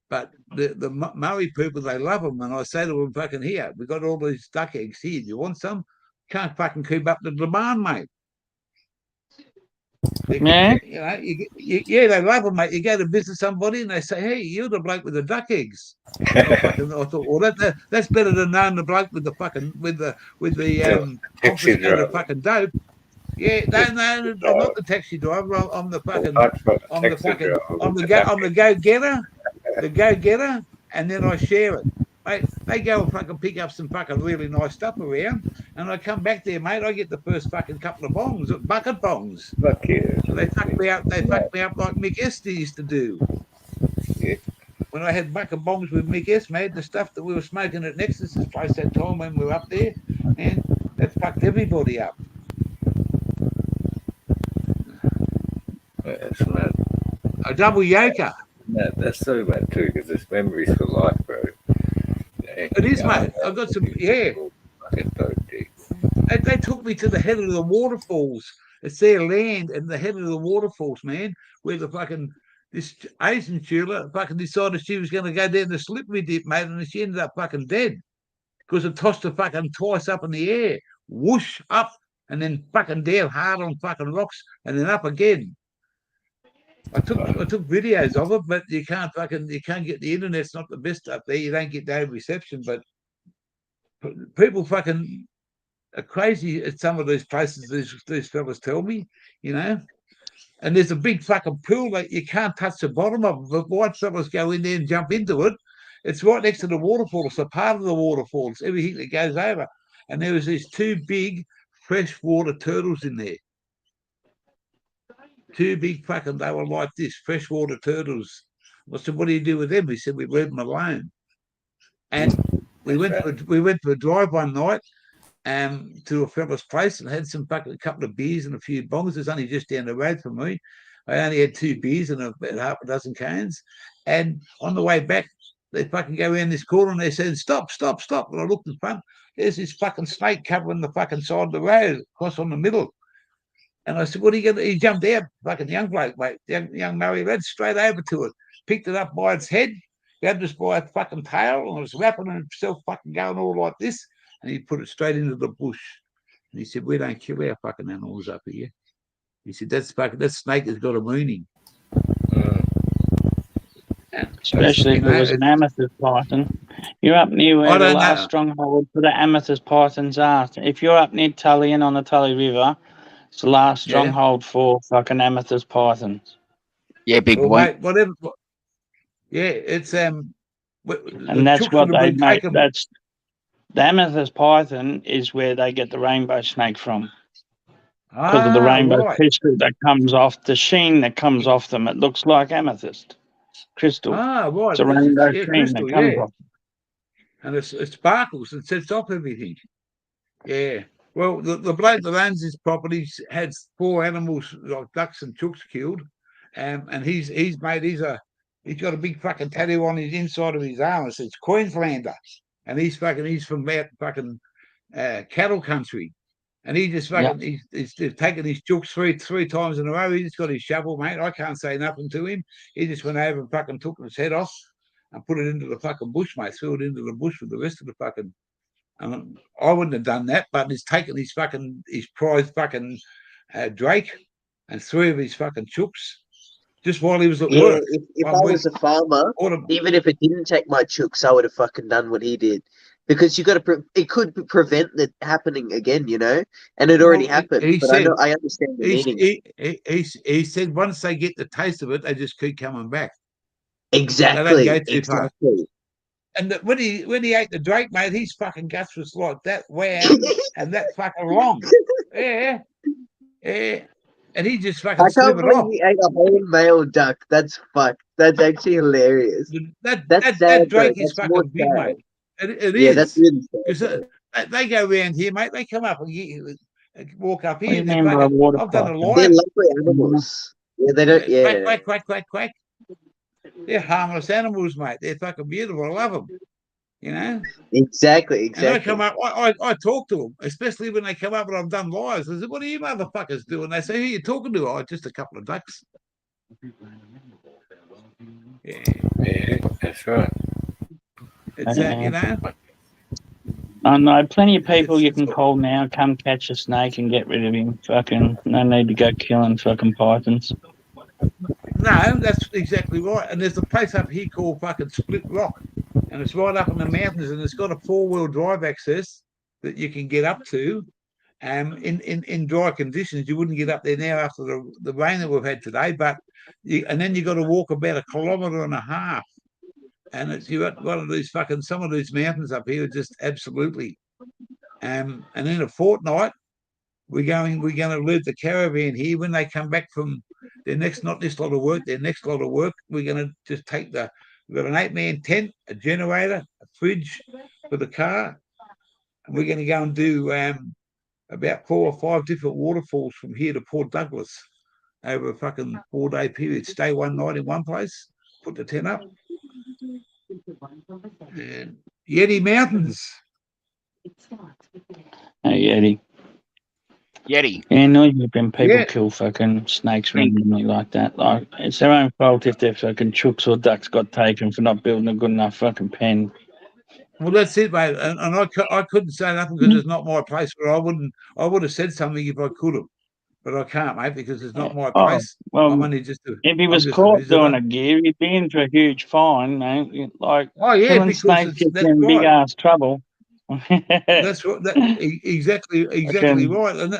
But the Murray people, they love them, and I say to them, "Fucking here, we got all these duck eggs here. Do you want some?" Can't fucking keep up the demand, mate. Yeah. You know, yeah, they love them, mate. You go to visit somebody and they say, "Hey, you're the bloke with the duck eggs." I thought, well, that's better than knowing the bloke with the fucking with the confiscated fucking dope. Yeah, no, I'm not the taxi driver. I'm the go-getter, and then I share it. Mate, they go and fucking pick up some fucking really nice stuff around, and I come back there, mate. I get the first fucking couple of bongs, bucket bongs. Fuck yeah. So they fuck me up. They fuck me up like Mick Esther used to do. Yeah. When I had bucket bongs with Mick Esther, mate, the stuff that we were smoking at Nexus's place that time when we were up there, and that fucked everybody up. That's mad. A double yoker. No, that's so mad too, because there's memories for life, bro. Yeah, It is, mate. I got some, yeah. They took me to the head of the waterfalls. It's their land and the head of the waterfalls, man, where the fucking this Asian chula fucking decided she was going to go down the slippery dip, mate, and she ended up fucking dead because it tossed her fucking twice up in the air, whoosh up, and then fucking down hard on fucking rocks, and then up again. I took videos of it, but you can't get the internet's not the best up there. You don't get no reception, but people fucking crazy at some of these places these fellas tell me, you know. And there's a big fucking pool that you can't touch the bottom of, but white fellas go in there and jump into it. It's right next to the waterfall. It's a part of the waterfall. It's everything that goes over. And there was these two big freshwater turtles in there. Two big fucking, they were like this, freshwater turtles. I said, what do you do with them? He said, we leave them alone. And we went for a drive one night to a fella's place and had a couple of beers and a few bongs. It's only just down the road from me. I only had 2 beers and about half a dozen cans. And on the way back, they fucking go around this corner and they said, stop, stop, stop. And I looked in front, there's this fucking snake covering the fucking side of the road, across on the middle. And I said, what are you going to do? He jumped out, fucking young bloke, mate, young Murray lad, straight over to it, picked it up by its head, grabbed us by its fucking tail, and was wrapping himself fucking going all like this. And he put it straight into the bush. And he said, we don't kill our fucking animals up here. He said, that snake has got a meaning. Especially if it was an amethyst python. You're up near where the last stronghold for the amethyst pythons are. If you're up near Tully and on the Tully River, it's the last stronghold for fucking amethyst pythons. Yeah, big boy. Mate, whatever. Yeah, it's and that's what they make. That's the amethyst python is where they get the rainbow snake from. Because of the rainbow crystal that comes off, the sheen that comes off them, it looks like amethyst crystal. Right. It's a rainbow sheen that comes off. And it sparkles and sets off everything. Yeah. Well, the bloke that owns this property had 4 animals like ducks and chooks killed, and he's got a big fucking tattoo on his inside of his arm. It says Queenslander, and he's from out fucking cattle country, and he just fucking he's taken his chooks three times in a row. He just got his shovel, mate. I can't say nothing to him. He just went over and fucking took his head off and put it into the fucking bush, mate. Threw it into the bush with the rest of the fucking. I wouldn't have done that, but he's taken his prize fucking Drake and 3 of his fucking chooks just while he was at work. If I was a farmer, even if it didn't take my chooks, I would have fucking done what he did, because you got to. It could prevent that happening again, you know, and it already happened. I understand the meaning. He said once they get the taste of it, they just keep coming back. Exactly. And when he ate the Drake, mate, his fucking guts was like that wham and that fucking long. Yeah. And he just fucking slipped it off. He ate a whole male duck. That's fucked. That's actually hilarious. That Drake is fucking big, mate. It is. That's really sad. They go around here, mate. They come up and walk up here. I've done a lot. They're lovely animals. Yeah, they don't. Yeah. Quack. They're harmless animals, mate. They're fucking beautiful. I love them. You know? Exactly. And I come up, I talk to them, especially when they come up and I've done lives. I said, what are you motherfuckers doing? They say, who are you talking to? Oh, just a couple of ducks. Yeah, that's right. It's you know? I know plenty of people you can call now, come catch a snake and get rid of him. Fucking no need to go killing fucking pythons. No, that's exactly right. And there's a place up here called fucking Split Rock, and it's right up in the mountains, and it's got a 4-wheel drive access that you can get up to. In dry conditions, you wouldn't get up there now after the rain that we've had today. But then you got to walk about 1.5 kilometers, and it's you got one of these fucking some of these mountains up here are just absolutely. And in a fortnight, we're going to leave the caravan here. When they come back from their next lot of work, we're going to just take we've got an 8-man tent, a generator, a fridge for the car, and we're going to go and do about 4 or 5 different waterfalls from here to Port Douglas over a fucking 4-day period. Stay one night in one place, put the tent up. And Yeti Mountains. Yeti. Yeah, no, you've been people kill fucking snakes randomly like that. Like it's their own fault if their fucking chooks or ducks got taken for not building a good enough fucking pen. Well, that's it, mate. And I couldn't say nothing because it's not my place. But I would have said something if I could have, but I can't, mate, because it's not my place. Well, I'm only just if he was caught doing a gear, he'd be in for a huge fine, mate. Like, killing snakes gets in big ass trouble. That's what exactly right. And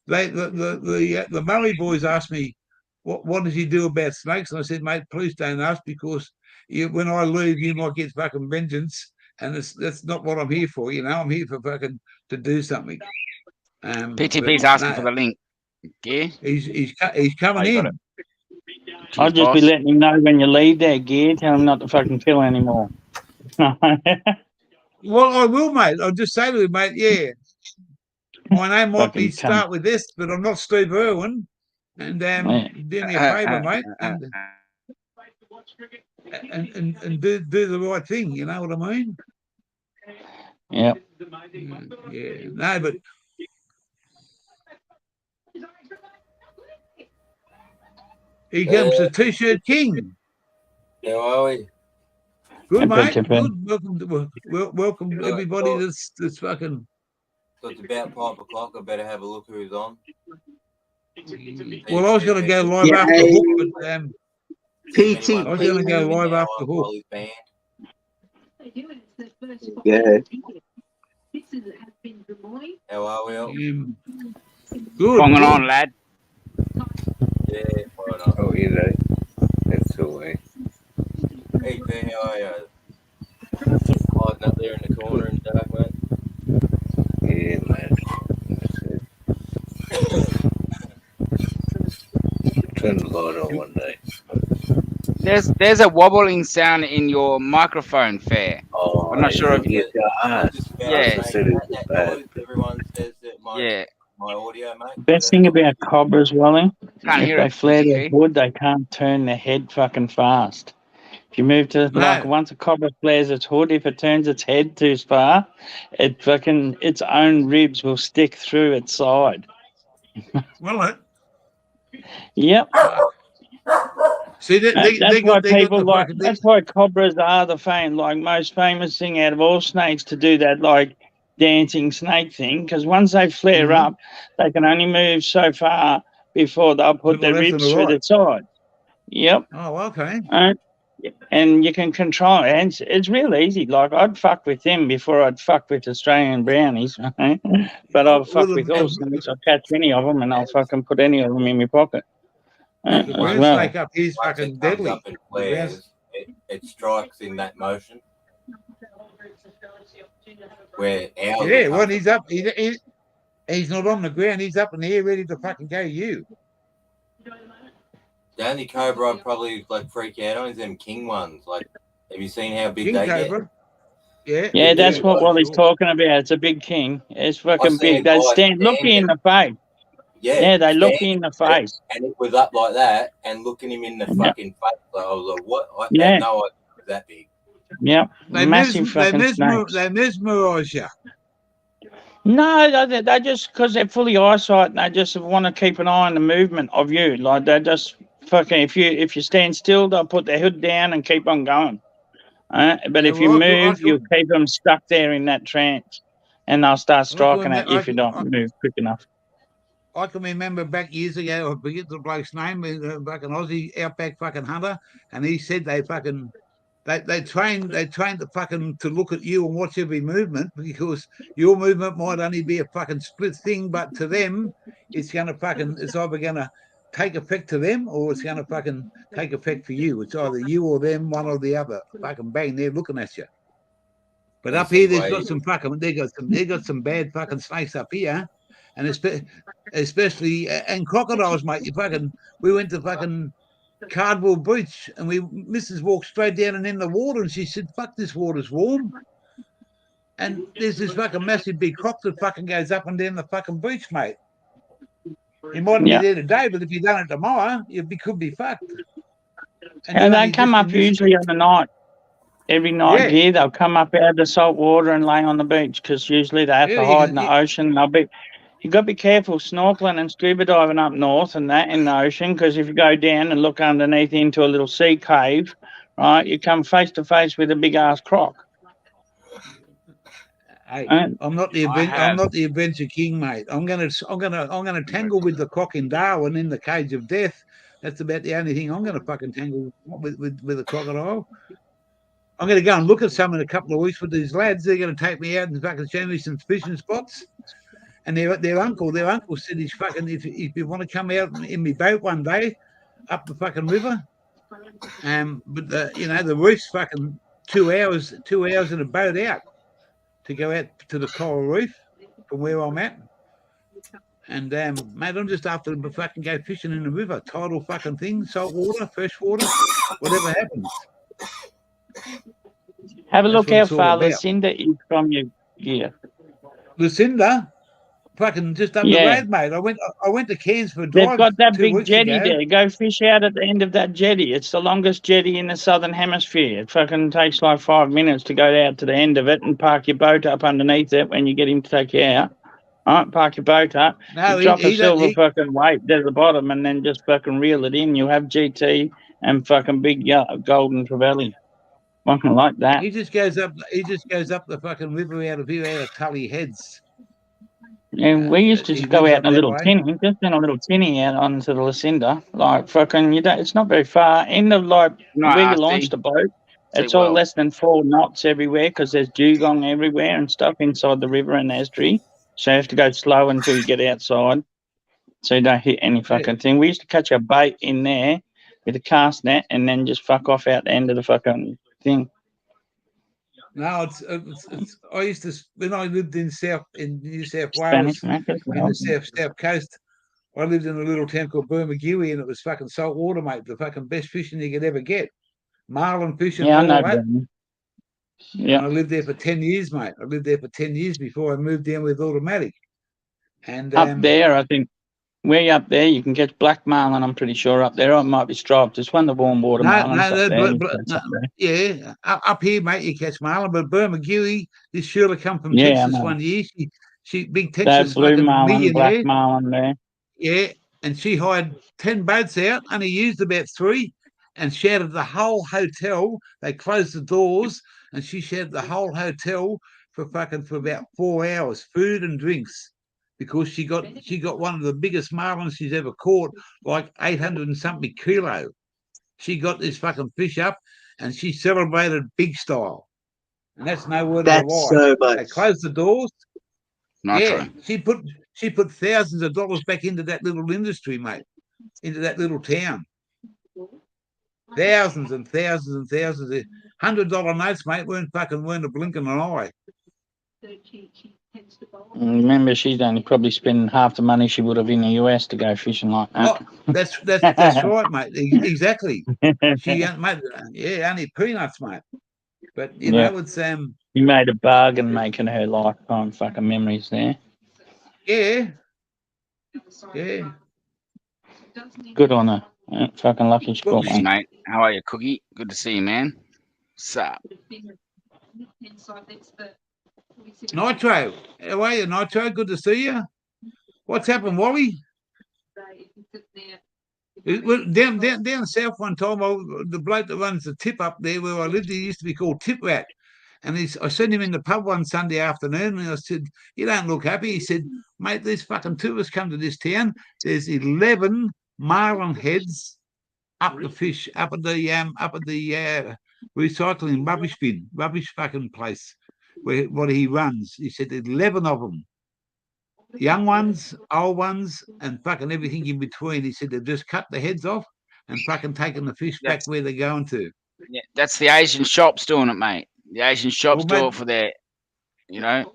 the Murray boys asked me, what does he do about snakes? And I said, mate, please don't ask, because when I leave, you might get fucking vengeance, and that's not what I'm here for. I'm here for fucking to do something. PTP's asking for the link. Yeah, he's coming in. I'll just be letting him know when you leave there, Gear. Tell him not to fucking kill anymore. Well, I will, mate. I'll just say to him, mate, yeah, my name might be start with this, but I'm not Steve Irwin. And do me a favour, mate, and do the right thing. You know what I mean? Yeah. Yeah. No, but here comes the T-shirt king. How are we? Good, mate. Good. Welcome everybody. That's fucking. So it's about 5 o'clock. I better have a look who's on. Well, I was going to go live after Hook, but PT, I was going to go live after Hook. Yeah. How are we all? Good. Bonging on, lad. Yeah, fine on. Oh, that's all right. Hey, Ben, how are you? Hiding up there in the corner in the dark, mate? Yeah, man. Turn the light on one day. There's a wobbling sound in your microphone, Fair. Oh, I'm not sure if you. Yeah. Everyone says that my audio, mate. Best thing about cobras, Wally, Can't if hear they it. flare their hood, they can't turn their head fucking fast. If you move to like once a cobra flares its hood, if it turns its head too far, it fucking its own ribs will stick through its side. Will it? Yep. See, that's why people like. That's why cobras are the most famous thing out of all snakes to do that like dancing snake thing. Because once they flare up, they can only move so far before they'll put their ribs through the side. Yep. Oh, okay. And you can control it. And it's real easy. Like I'd fuck with them before I'd fuck with Australian brownies, right? But I'll fuck with all snakes. I'll catch any of them and I'll fucking put any of them in my pocket. The brown snake up here is fucking deadly. Up and flares, it strikes in that motion. Where when he's up, he's not on the ground. He's up in the air, ready to fucking go you. The only cobra I'd probably freak out on is them king ones. Like, have you seen how big king they cobra? get? Yeah, that's what Wally's talking about. It's a big king. It's fucking big. They look you in the face. Yeah, they look you in the face. And it was up like that and looking him in the fucking face. Like, I was like, what? I had no idea it was that big. Yep. Massive fucking snakes. They mesmerise you. No, they just, because they're fully eyesight and they just want to keep an eye on the movement of you. Like, they just fucking, if you stand still, they'll put their hood down and keep on going. But if you move, you'll keep them stuck there in that trance and they'll start striking at you if you don't move quick enough. I can remember back years ago, I forget the bloke's name, fucking Aussie outback fucking hunter, and he said they trained the fucking to look at you and watch every movement, because your movement might only be a fucking split thing, but to them, it's either gonna take effect to them or it's gonna fucking take effect for you. It's either you or them, one or the other. Fucking bang, they're looking at you. But up here, they got some bad fucking snakes up here. And especially and crocodiles, mate. We went to fucking Cardboard Beach, and Mrs. walked straight down and in the water, and she said, "Fuck, this water's warm." And there's this fucking massive big croc that fucking goes up and down the fucking beach, mate. You mightn't be there today, but if you done it tomorrow, you could be fucked. And they come up usually on the night. Every night, they'll come up out of the salt water and lay on the beach, because usually they have to hide in the ocean. You've got to be careful snorkeling and scuba diving up north and that in the ocean, because if you go down and look underneath into a little sea cave, right, you come face to face with a big ass croc. Hey, I'm not the adventure king, mate. I'm gonna tangle with the croc in Darwin in the cage of death. That's about the only thing I'm gonna fucking tangle with a crocodile. I'm going to go and look at some in a couple of weeks with these lads. They're going to take me out and fucking show me some fishing spots. And their uncle said he's fucking if you want to come out in my boat one day up the fucking river, but the reef's fucking 2 hours in a boat out to go out to the coral reef from where I'm at. And mate, I'm just after to fucking go fishing in the river, tidal fucking thing, salt water, fresh water, whatever happens. Have a look how far Lucinda is from you. Yeah. Lucinda? Fucking just up the road, mate. I went to Cairns for a drive. They've got that 2 big weeks jetty ago. there. Go fish out at the end of that jetty. It's the longest jetty in the southern hemisphere. It fucking takes like 5 minutes to go out to the end of it and park your boat up underneath it when you get him to take you out. All right, park your boat up. No, you drop a silver fucking weight to the bottom and then just fucking reel it in. You'll have GT and fucking big golden trevally. Fucking like that. He just goes up the fucking river out of Tully Heads. And we used to just go out in a little tinny, just in a little tinny out onto the Lucinda. Like fucking, it's not very far. In the where you launched the boat, it's all less than 4 knots everywhere because there's dugong everywhere and stuff inside the river and estuary. So you have to go slow until you get outside, so you don't hit any fucking thing. We used to catch a bait in there with a cast net and then just fuck off out the end of the fucking thing. No, it's I used to when I lived in New South Wales, in the south coast. I lived in a little town called Bermagui, and it was fucking salt water, mate. The fucking best fishing you could ever get, marlin fishing. Yeah, I know that. Yeah, and I lived there for 10 years, mate. I lived there for 10 years before I moved down with automatic. And up there, I think. Way up there, you can catch black marlin. I'm pretty sure up there, or it might be striped. It's one of the warm water marlins. Up here, mate, you catch marlin. But Bermagui, this Shirley come from Texas one year. She big Texas blue marlin, black millionaire. Marlin there. Yeah, and she hired 10 boats out, only used about 3, and shouted the whole hotel. They closed the doors, and she shouted the whole hotel for about 4 hours, food and drinks. Because she got one of the biggest marlins she's ever caught, like 800 and something kilo. She got this fucking fish up, and she celebrated big style. And that's no word of a lie. That's so much. They closed the doors. True. She put thousands of dollars back into that little industry, mate, into that little town. Thousands and thousands and thousands of $100 notes, mate, weren't a blink of an eye. Remember, she's only probably spending half the money she would have in the US to go fishing like that. Oh, that's right, mate. Exactly. She only peanuts, mate. But you know, it's You made a bargain making her lifetime fucking memories there. Yeah. Yeah. Good on her. Fucking lucky she got one. Mate, how are you, Cookie? Good to see you, man. What's up? Nitro, how are you, Nitro? Good to see you. What's happened, Wally? Down south one time, the bloke that runs the tip up there where I lived, he used to be called Tip Rat. And I seen him in the pub one Sunday afternoon, and I said, "You don't look happy." He said, "Mate, these fucking tourists come to this town. There's 11 marlin heads up at the recycling rubbish fucking place what he runs." He said 11 of them, young ones, old ones, and fucking everything in between. He said they've just cut the heads off and fucking taken the fish back where they're going to. Yeah, that's the Asian shops doing it, mate. The Asian shops do it for their, Yeah,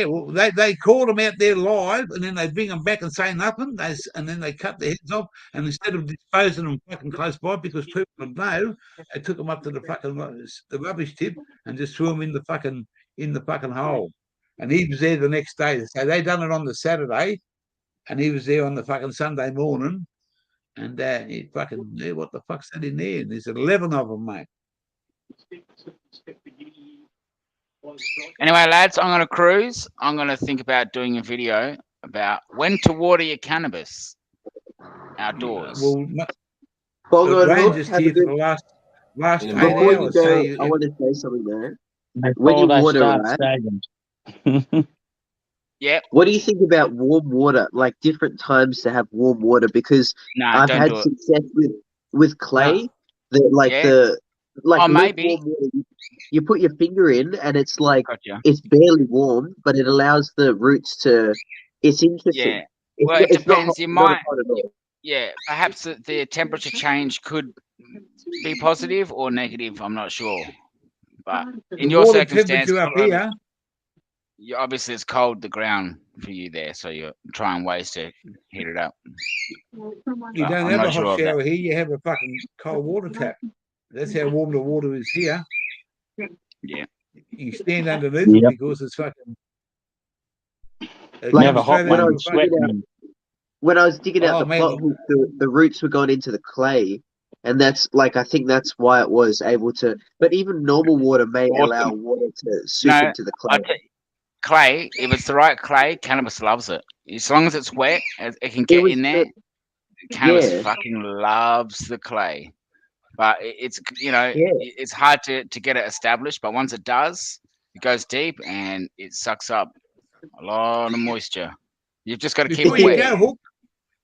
well, they caught them out there live, and then they bring them back and say nothing. And then they cut their heads off, and instead of disposing them fucking close by because people would know, they took them up to the rubbish tip and just threw them in the fucking hole. And he was there the next day. So they done it on the Saturday, and he was there on the fucking Sunday morning. And he fucking, what the fuck's that in there? And there's 11 of them, mate. Anyway, lads, I'm going to cruise. I'm going to think about doing a video about when to water your cannabis outdoors. Well, the ranger's here for the last 8 hours. I want to say something there. When you water, right? Yeah. What do you think about warm water? Like different times to have warm water, because I've had success with clay. The like maybe. lukewarm water. You put your finger in, and it's like Gotcha. it's barely warm, but it allows the roots to. It's interesting. Yeah. Well, it It's not depends. hot, You not might. hot at all. Yeah. Perhaps the temperature change could be positive or negative. I'm not sure. But in The your water circumstance, temperature up here. obviously it's cold the ground for you there, so you're trying ways to heat it up. You don't I'm have not a hot sure of that. shower here. You have a fucking cold water tap. That's how warm the water is here. Yeah. You stand underneath Yep. it because it's fucking. It Like, You have a comes hot straight one out of when I the was fucking- digging out, when I was digging out Oh, the man. plot hook, the roots were going into the clay, and that's like I think that's why it was able to. But even normal water may Awesome. allow water to seep No, into the clay. clay, if it's the right clay, cannabis loves it. As long as it's wet, it can get was in there. the- Cannabis yeah. fucking loves the clay. But it's Yeah. it's hard to get it established. But once it does, it goes deep and it sucks up a lot of moisture. You've just got to keep Before it you wet. go, Hook,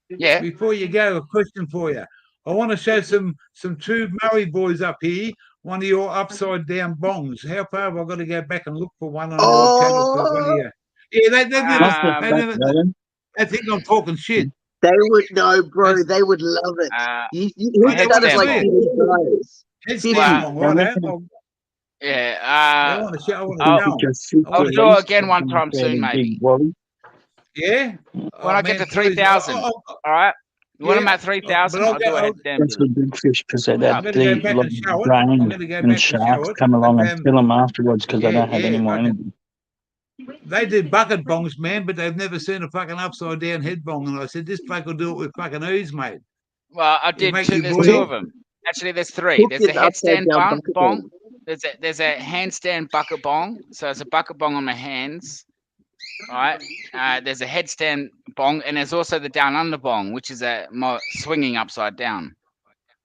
Yeah. before you go, a question for you. I want to show some two Murray boys up here. One of your upside down bongs. How far have I got to go back and look for one on your channel for one of Oh, you? Yeah, Not just that, they think I'm talking shit. they would know, bro. That's- They would love it. Who They want to started like see it. 50 guys? Headstand Well, bong, right? Yeah. I want to show. I want to I'll- show 'em. I I'll wanna do show it again one time soon, maybe. Yeah. When I get to 3,000. All right. When I'm at 3,000, I'll do a headstand. That's the big fish because they're I'm that going to go deep. back and show it. I'm Brain going to go and back and show sharks it. come along But, and kill them afterwards because they yeah, don't have any more fucking- energy. They do bucket bongs, man, but they've never seen a fucking upside down head bong. And I said, this bloke will do it with fucking ease, mate. Well, I You did make two. your There's boy- two of them. Actually, there's three. Hook There's is the upside headstand down bong. bucket bong. There's a handstand bucket bong. So it's a bucket bong on my hands. Right. There's a headstand bong, and there's also the down under bong, which is a more swinging upside down.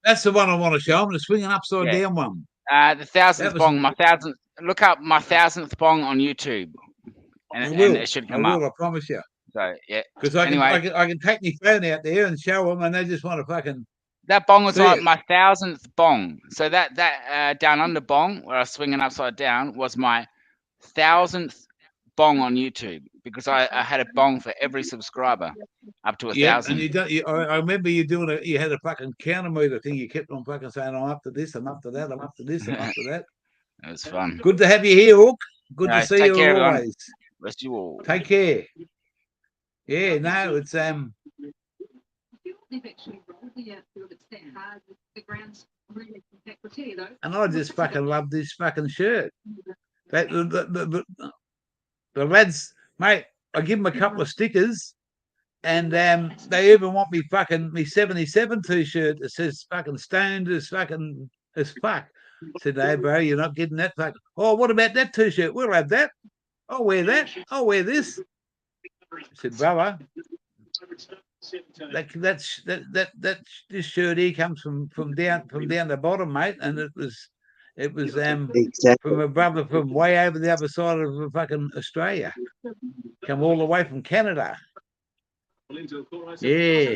That's the one I want to show them, the swinging upside Yeah. down one. The 1000th That was- bong, my 1000th. Look up my 1000th bong on YouTube, and it should come up. I promise you. So yeah. Because I Anyway. can take my phone out there and show them, and they just want to fucking. That bong was See like it. my 1000th bong. So that down under bong where I was swinging upside down was my 1000th bong on YouTube because I had a bong for every subscriber up to 1,000. And you don't. I remember you doing you had a fucking counter meter thing. You kept on fucking saying, "I'm up to this. I'm up to that. I'm up to this. I'm up to that." It was fun. Good to have you here, Hook. Good to Nice. see Take you care, everyone. always. Rest you all. Take care. Yeah, no, it's and I just fucking love this fucking shirt. That the lads, mate, I give them a couple of stickers, and they even want me fucking me 77 t-shirt that says fucking stoned as fucking as fuck. I said, hey, bro, you're not getting that fuck. Oh, what about that t-shirt? We'll have that. I'll wear that. I'll wear this. I said, brother, this shirt here comes from down the bottom, mate, and it was Exactly. from a brother from way over the other side of fucking Australia, come all the way from Canada. Yeah.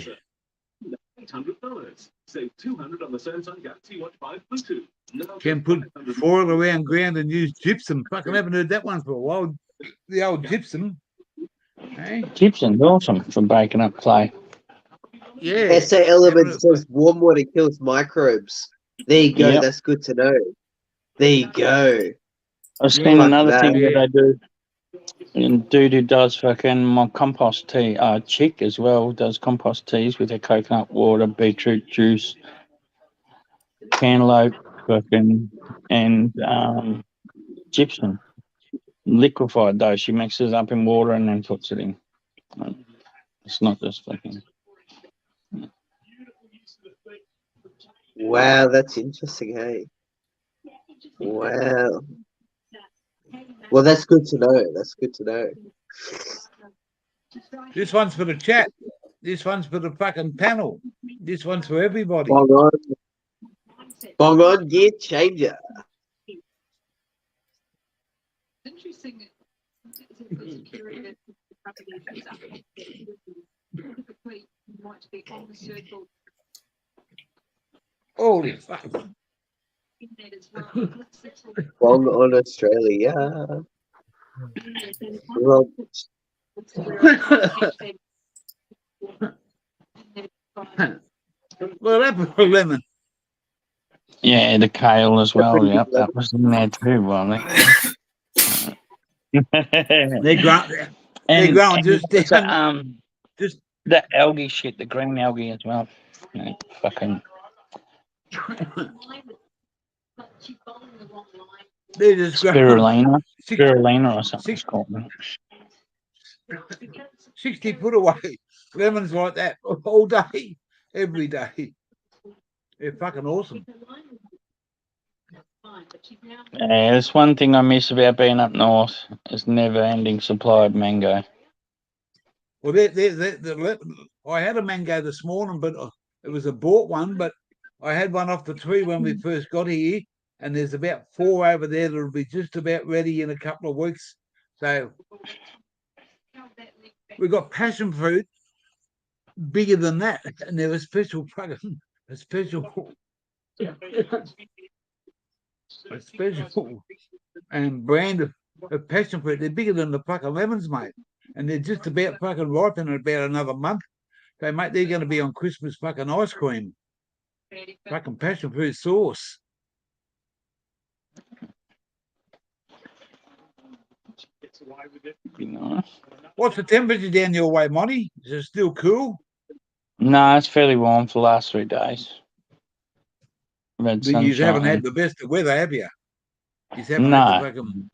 $800. Save $200 on the Samsung Galaxy Watch 5 Bluetooth. Can put foil around ground and use gypsum. Fucking haven't heard that one for a while. The old gypsum. Hey? Gypsum's awesome for breaking up clay. Yeah. SA Element says warm water kills microbes. There you go. Yep. That's good to know. There you go. I've seen Yeah, another like thing that. that I do. And dude who does fucking my compost tea, chick as well, does compost teas with her coconut water, beetroot juice, cantaloupe, fucking, and gypsum. Liquefied though, she mixes up in water and then puts it in. It's not just fucking. Wow, that's interesting, hey? Wow. Well, that's good to know. That's good to know. This one's for the chat. This one's for the fucking panel. This one's for everybody. Bong on. Bong on, gear changer. Interesting. Holy fuck. As Bong on Australia. Well, Well, that was a lemon. Yeah, the kale as well. Yep, that was in there too, wasn't it? They're growing just so, down. Just the algae shit, the green algae as well. Yeah, fucking. They're just spirulina or something it's called. 60 foot away. Lemons like that all day, every day. They're fucking awesome. Yeah, that's one thing I miss about being up north is never-ending supply of mango. Well, I had a mango this morning, but it was a bought one, but I had one off the tree when we first got here, and there's about 4 over there that'll be just about ready in a couple of weeks. So we've got passion fruit bigger than that, and they're a special brand of passion fruit. They're bigger than the fucking lemons, mate, and they're just about fucking ripe in about another month. So, mate, they're going to be on Christmas fucking ice cream, fucking passion fruit sauce. Be nice. What's the temperature down your way, Monty? Is it still cool? No, it's fairly warm for the last 3 days. You haven't had the best of weather, have you? You haven't no. had the fucking.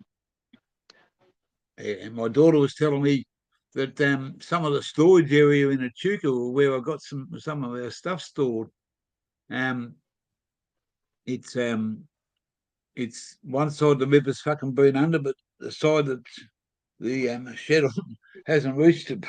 And my daughter was telling me that some of the storage area in Echuca, where I got some of our stuff stored, it's one side of the river's fucking been under, but the side that the shed hasn't reached it.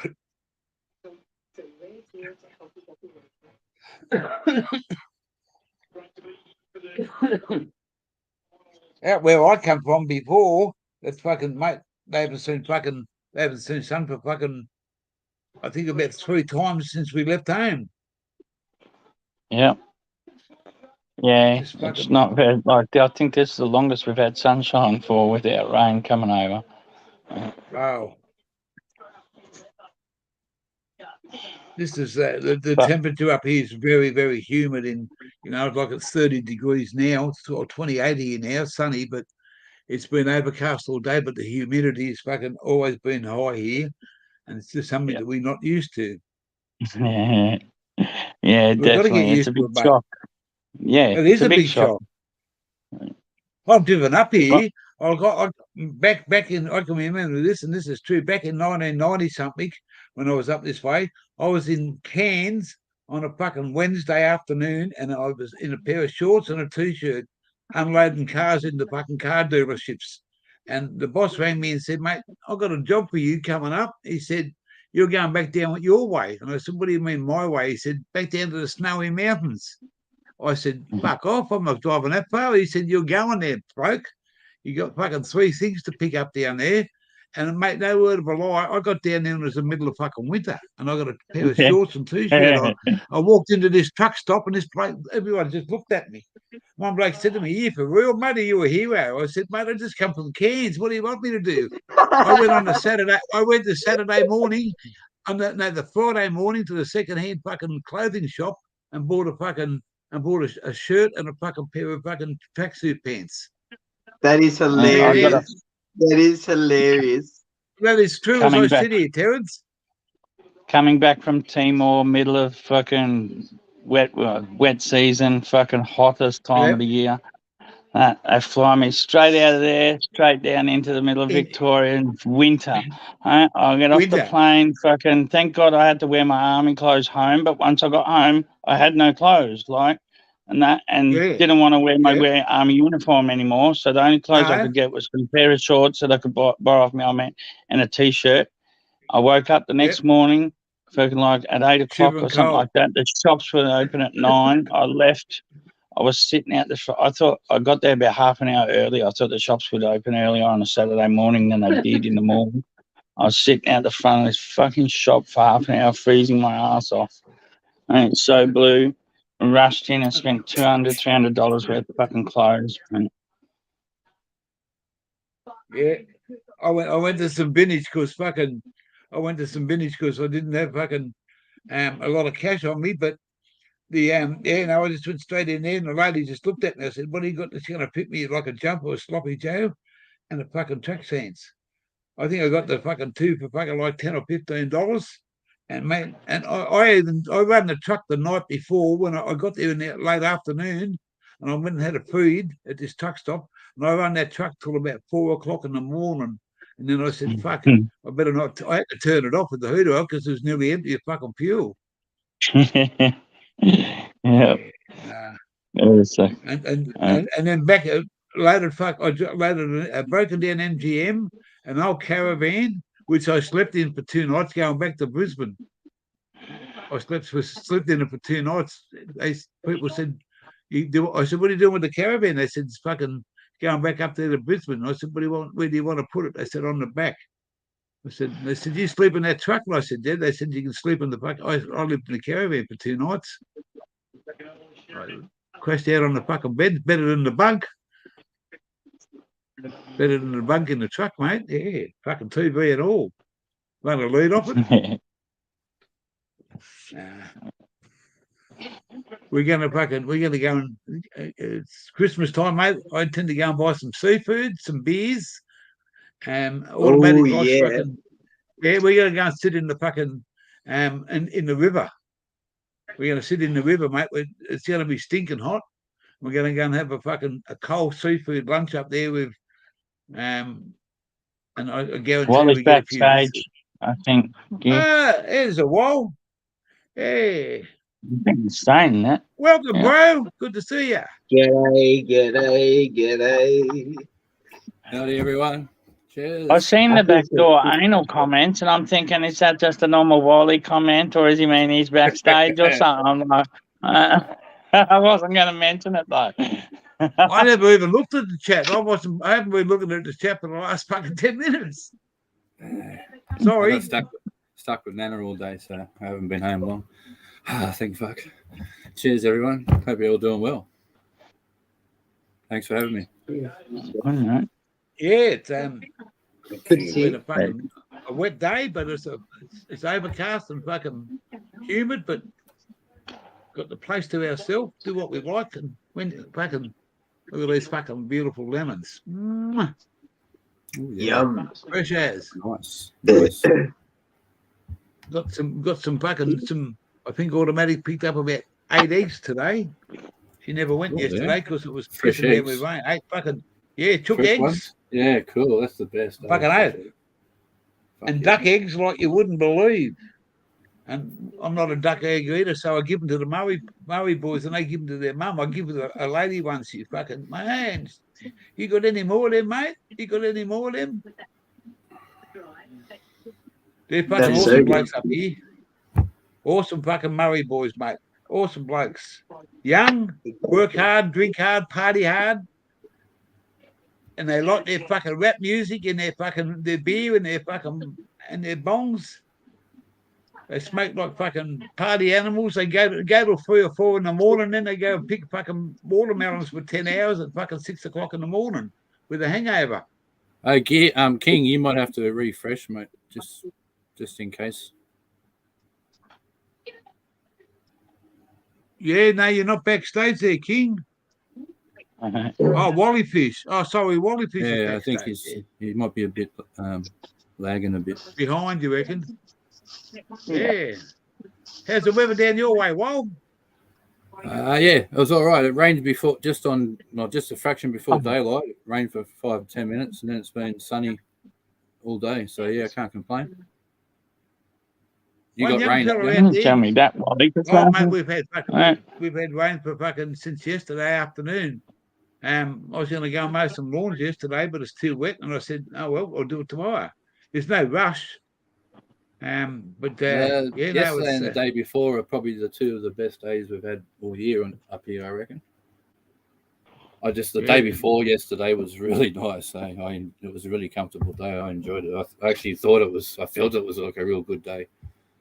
Out where I come from before, that's fucking mate. They haven't seen sun for fucking, I think, about 3 times since we left home. Yeah. Yeah, it's not very, like, I think this is the longest we've had sunshine for without rain coming over. Wow. This is the temperature up here is very, very humid, and like it's 30 degrees now. It's 28 here now, sunny, but it's been overcast all day. But the humidity has fucking always been high here, and it's just something that we're not used to. Yeah, we've definitely. It's a big shock. Yeah, it is a big shock. I've driven up here. Back in, I can remember this, and this is true. Back in 1990 something, when I was up this way, I was in Cairns on a fucking Wednesday afternoon, and I was in a pair of shorts and a t-shirt, unloading cars into fucking car dealerships. And the boss rang me and said, "Mate, I've got a job for you coming up." He said, "You're going back down your way." And I said, "What do you mean my way?" He said, "Back down to the snowy mountains." I said, "Fuck off, I'm not driving that far." He said, "You're going there, bloke. You got fucking 3 things to pick up down there." And mate, no word of a lie, I got down there and it was the middle of fucking winter, and I got a pair of shorts and t-shirt on. I walked into this truck stop, and this bloke, everyone just looked at me. One bloke said to me, "You for real, mate? Are you a hero?" I said, "Mate, I just come from Cairns. What do you want me to do?" I went the Saturday morning, the Friday morning to the second-hand fucking clothing shop and bought a shirt and a fucking pair of fucking tracksuit pants. That is hilarious. That is hilarious. That is true. As I said here, Terence. Coming back from Timor, middle of fucking wet season, fucking hottest time of the year. They fly me straight out of there, straight down into the middle of Victoria in winter. I get off the plane, fucking, thank God I had to wear my army clothes home, but once I got home, I had no clothes, didn't want to wear my army uniform anymore, so the only clothes I could get was a pair of shorts that I could borrow off my army and a t-shirt. I woke up the next morning, fucking like at 8 o'clock or something like that. The shops were open at 9. I left. I was sitting out the shop. I thought I got there about half an hour early. I thought the shops would open earlier on a Saturday morning than they did in the morning. I was sitting out the front of this fucking shop for half an hour, freezing my ass off. And it's so blue. Rushed in and spent $200, $300 worth of fucking clothes. And Yeah, I went to some vintage because I went to some vintage because I didn't have a lot of cash on me, but I just went straight in there and the lady just looked at me. I said, "What do you got that's going to fit me like a jumper or a sloppy Joe and a fucking track pants?" I think I got the fucking two for fucking like $10 or $15. And man, and I ran the truck the night before when I got there in the late afternoon, and I went and had a feed at this truck stop, and I ran that truck till about 4 o'clock in the morning. And then I said, "Fuck, I better not." I had to turn it off with the hooter off because it was nearly empty of fucking fuel. Yeah. And then back loaded a broken down MGM, an old caravan, which I slept in for 2 nights going back to Brisbane. I slept in it for 2 nights. People said, I said, "What are you doing with the caravan?" They said, "It's fucking going back up there to Brisbane." I said, "Where do you want to put it?" They said, "On the back." They said, "You sleep in that truck?" And I said, "Yeah." They said, "You can sleep in the back." I lived in the caravan for 2 nights. I crashed out on the fucking bed, better than the bunk. Better than the bunk in the truck, mate. Yeah, fucking TV and all. Want to lead off it? We're gonna go and it's Christmas time, mate. I intend to go and buy some seafood, some beers, automatic fucking. Yeah, we're gonna go and sit in the fucking in the river. We're gonna sit in the river, mate. It's gonna be stinking hot. We're gonna go and have a cold seafood lunch up there with and I guarantee Wally's we get a few. backstage, I think. There's a wall. Hey. Saying that. Welcome, bro. Good to see you. G'day. Howdy, everyone. Cheers. I've seen the backdoor anal comments, and I'm thinking, is that just a normal Wally comment, or does he mean he's backstage or something? I'm like, I wasn't going to mention it though. I never even looked at the chat. I haven't been looking at the chat for the last fucking 10 minutes. Sorry. I got stuck with Nana all day, so I haven't been home long. Thank fuck. Cheers, everyone. Hope you're all doing well. Thanks for having me. Yeah, it's been a wet day, but it's overcast and fucking humid, but got the place to ourselves, do what we like, and when fucking look at these fucking beautiful lemons. Ooh, yeah. Yum. Fresh as. Nice. Got some fucking I think automatic picked up about 8 eggs today. She never went yesterday because it was pissing down with rain. 8 fucking chook Fresh eggs. Ones? Yeah, cool. That's the best. Fucking oath. And duck eggs like you wouldn't believe. And I'm not a duck egg eater, so I give them to the Murray boys, and they give them to their mum. I give a lady one. She fucking, man, you got any more of them, mate? You got any more of them? They're fucking awesome blokes up here. Awesome fucking Murray boys, mate. Awesome blokes. Young, work hard, drink hard, party hard. And they like their fucking rap music and their beer and their bongs. They smoke like fucking party animals. They go till 3 or 4 in the morning, then they go and pick fucking watermelons for 10 hours at fucking 6 o'clock in the morning with a hangover. King, you might have to refresh, mate, just in case. Yeah, no, you're not backstage there, King. Oh, Wallyfish. Oh, sorry, Wallyfish. Yeah, I think he might be a bit lagging a bit. Behind, you reckon? Yeah. How's the weather down your way, Wal? Yeah, it was all right. It rained before, just a fraction before daylight. It rained for 5 to 10 minutes, and then it's been sunny all day. So yeah, I can't complain. You got rain. Tell me that, Wally. Oh, mate, we've had rain for fucking since yesterday afternoon. I was going to go and mow some lawns yesterday, but it's too wet, and I said, "Oh well, I'll do it tomorrow." There's no rush. Yesterday and the day before are probably the 2 of the best days we've had all year up here, I reckon. The day before yesterday was really nice. It was a really comfortable day. I enjoyed it. I actually thought I felt it was like a real good day.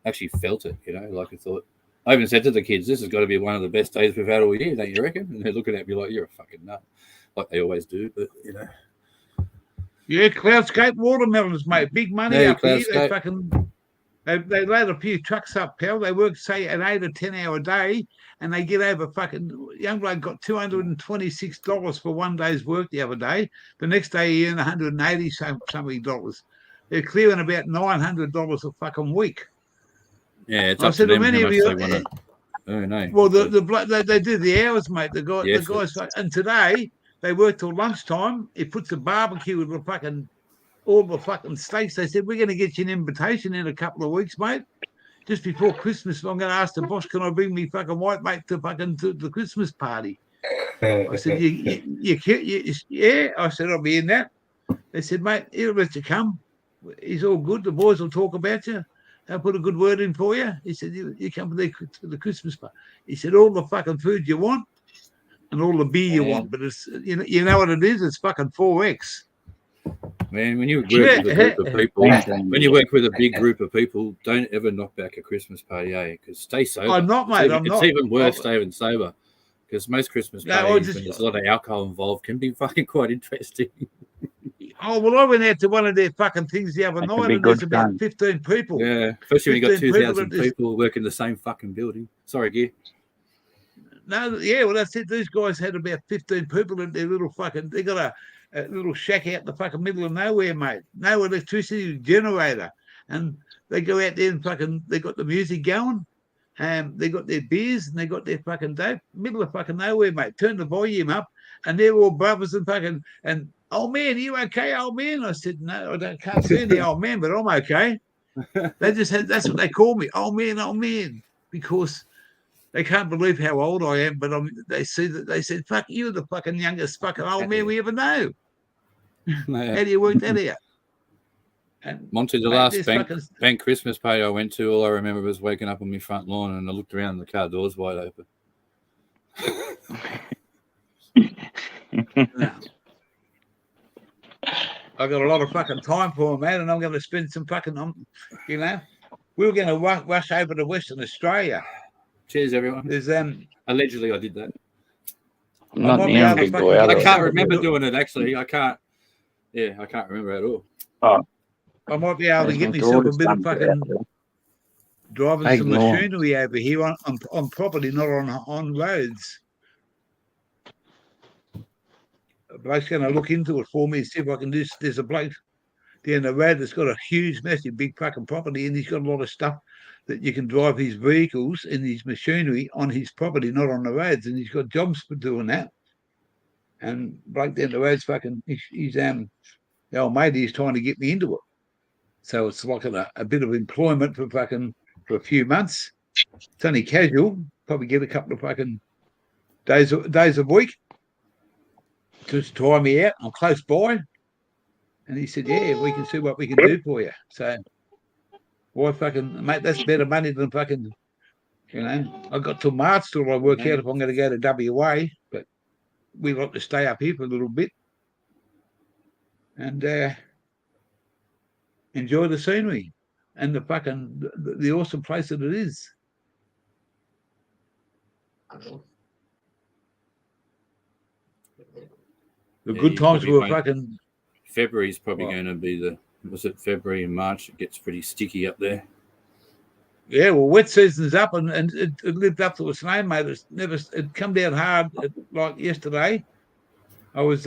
I actually felt it, like I thought. I even said to the kids, "This has got to be one of the best days we've had all year, don't you reckon?" And they're looking at me like, "You're a fucking nut," like they always do. But Yeah, Cloudscape watermelons, mate. Big money Yeah, up here. They Cloudscape. fucking they load a few trucks up, pal. They work, say, an 8 or 10 hour day, and they get over fucking. Young bloke got $226 for one day's work the other day. The next day he earned 180 something dollars. They're clearing about $900 a fucking week. Yeah, it's up to them how much they want to earn, eh? Well, they do the hours, mate. The guys, and today they work till lunchtime. He puts a barbecue with the fucking all the fucking steaks. They said, we're going to get you an invitation in a couple of weeks, mate. Just before Christmas, I'm going to ask the boss, can I bring me fucking white mate to the Christmas party? I said, yeah. I said, I'll be in that. They said, mate, he'll let you come. He's all good. The boys will talk about you. I'll put a good word in for you. He said, you come to the Christmas party. He said, all the fucking food you want and all the beer you want, but it's you know what it is? It's fucking 4X. Man, when you work with a group of people, when you work with a big group of people, don't ever knock back a Christmas party, eh? Because stay sober. I'm not, mate. It's even worse staying sober. Because most Christmas parties, when there's a lot of alcohol involved, can be fucking quite interesting. Oh, well, I went out to one of their fucking things the other night, and there's about 15 people. Yeah, especially when you got 2,000 people working the same fucking building. Sorry, Gear. No, yeah, well, that's it. These guys had about 15 people in their little fucking. They got a little shack out in the fucking middle of nowhere, mate. No electricity generator, and they go out there and fucking. They got the music going, and they got their beers and they got their fucking dope. Middle of fucking nowhere, mate. Turn the volume up, and they're all brothers and fucking and. Old man, are you okay, old man? I said, no, can't see any old man, but I'm okay. They just had, that's what they call me, old man, because they can't believe how old I am. But they see that they said, fuck, you're the fucking youngest fucking old man we ever know. How do you work that out? And Monty, the last bank Christmas party I went to, all I remember was waking up on my front lawn and I looked around and the car doors wide open. No. I got a lot of fucking time for them, man, and I'm going to spend some fucking, we were going to rush over to Western Australia. Cheers, everyone. There's allegedly I did that. I'm not the young big boy. I can't remember doing it actually. I can't remember at all. Oh, I might be able to get myself a bit of fucking driving some machinery over here on property, not on roads. A bloke's going to look into it for me and see if I can do. There's a bloke down the road that's got a huge, massive, big fucking property, and he's got a lot of stuff that you can drive his vehicles and his machinery on his property, not on the roads. And he's got jobs for doing that. And bloke down the road's fucking. He's the old mate. He's trying to get me into it. So it's like a bit of employment for a few months. It's only casual. Probably get a couple of fucking days a week. Just try me out. I'm close by. And he said, yeah, we can see what we can do for you. So, why fucking, mate, that's better money than fucking, I got till March till I work out if I'm going to go to WA, but we like to stay up here for a little bit and enjoy the scenery and the fucking, the awesome place that it is. The good times were fucking. February's probably going to be February and March? It gets pretty sticky up there. Yeah, well, wet season's up and it lived up to its name, mate. It come down hard like yesterday. I was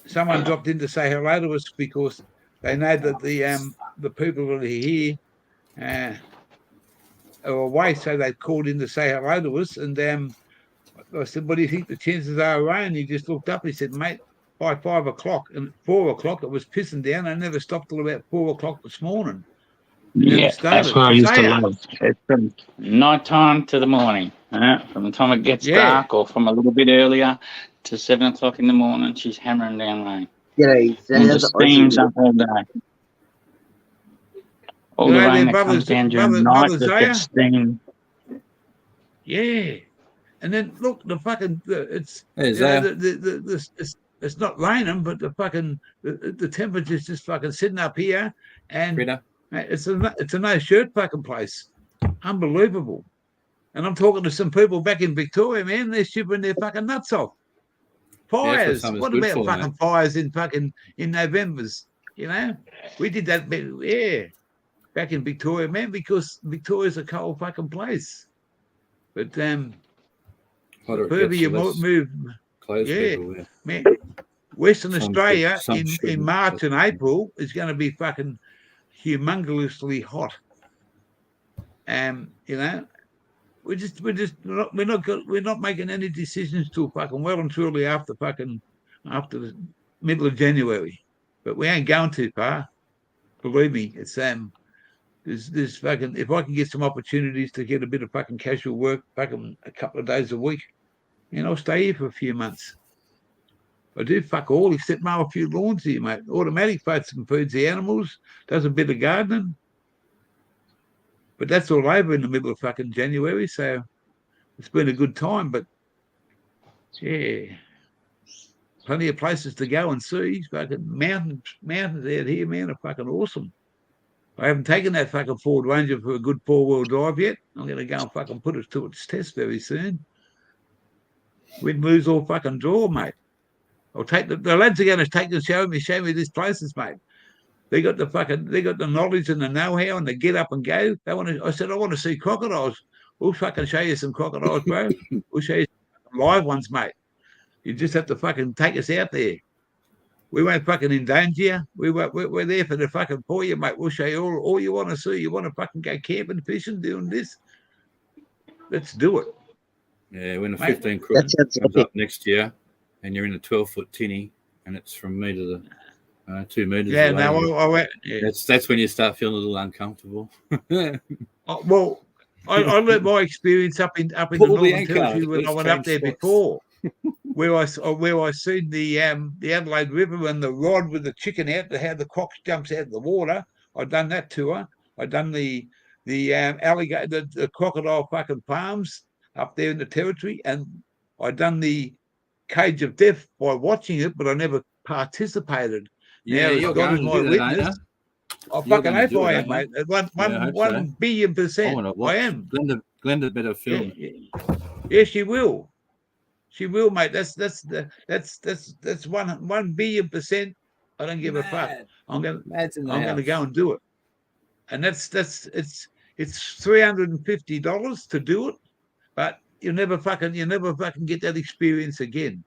someone dropped in to say hello to us because they know that the people that are here are away, so they called in to say hello to us. And I said, what do you think the chances are of rain? He just looked up. He said, mate, by 5 o'clock and 4 o'clock, it was pissing down. I never stopped till about 4 o'clock this morning. Yeah, that's what I used to love. It's from night time to the morning. From the time it gets dark or from a little bit earlier to 7 o'clock in the morning, she's hammering down rain. Yeah, it just steams up all day. All the rain that comes down during the night just gets steamed. Yeah. And then look, the fucking it's it's not raining, but the fucking the temperature's just fucking sitting up here, and it's a no shirt fucking place, unbelievable. And I'm talking to some people back in Victoria, man. They're shipping their fucking nuts off. Fires. summer's What good about for, fucking mate. fires in November's? You know, we did that. Yeah, back in Victoria, man, because Victoria's a cold fucking place. But the Hotter it further gets, you the less move, clothes yeah, people wear. man. Western Australia Some in shouldn't, March but and April is going to be fucking humongously hot. You know, we're not making any decisions till fucking well and truly after the middle of January. But we ain't going too far. Believe me, it's there's fucking, if I can get some opportunities to get a bit of fucking casual work fucking a couple of days a week, I'll stay here for a few months. I do fuck all except mow a few lawns here, mate. Automatic feeds and feeds the animals, does a bit of gardening. But that's all over in the middle of fucking January, so it's been a good time. But yeah, plenty of places to go and see. Fucking mountains out here, man, are fucking awesome. I haven't taken that fucking Ford Ranger for a good 4-wheel drive yet. I'm going to go and fucking put it to its test very soon. We'd lose all fucking draw, mate. I'll take the lads are going to take and show me these places, mate. They got the knowledge and the know-how and the get up and go. I said, I want to see crocodiles. We'll fucking show you some crocodiles, bro. We'll show you some live ones, mate. You just have to fucking take us out there. We won't fucking endanger you. We're there for the fucking for you, mate. We'll show you all you want to see. You want to fucking go camping, fishing, doing this? Let's do it. Yeah, when the 15 crook comes up next year and you're in a 12-foot tinny and it's from me to the 2 meters away. No, that's when you start feeling a little uncomfortable. Well, I learned my experience up in the Northern Territory when I went up there before, where I seen the Adelaide River and the rod with the chicken out, how the croc jumps out of the water. I'd done that tour. I'd done the alligator, the crocodile fucking farms up there in the Territory, and I'd done the Cage of Death by watching it, but I never participated. Yeah, now, as God is my witness, I fucking hope I am, mate. 1 billion%. I am. Glenda better film. Yeah, she will. She will, mate. That's 1 billion%. I don't give a fuck. I'm gonna go and do it. And it's $350 to do it, but you never fucking get that experience again.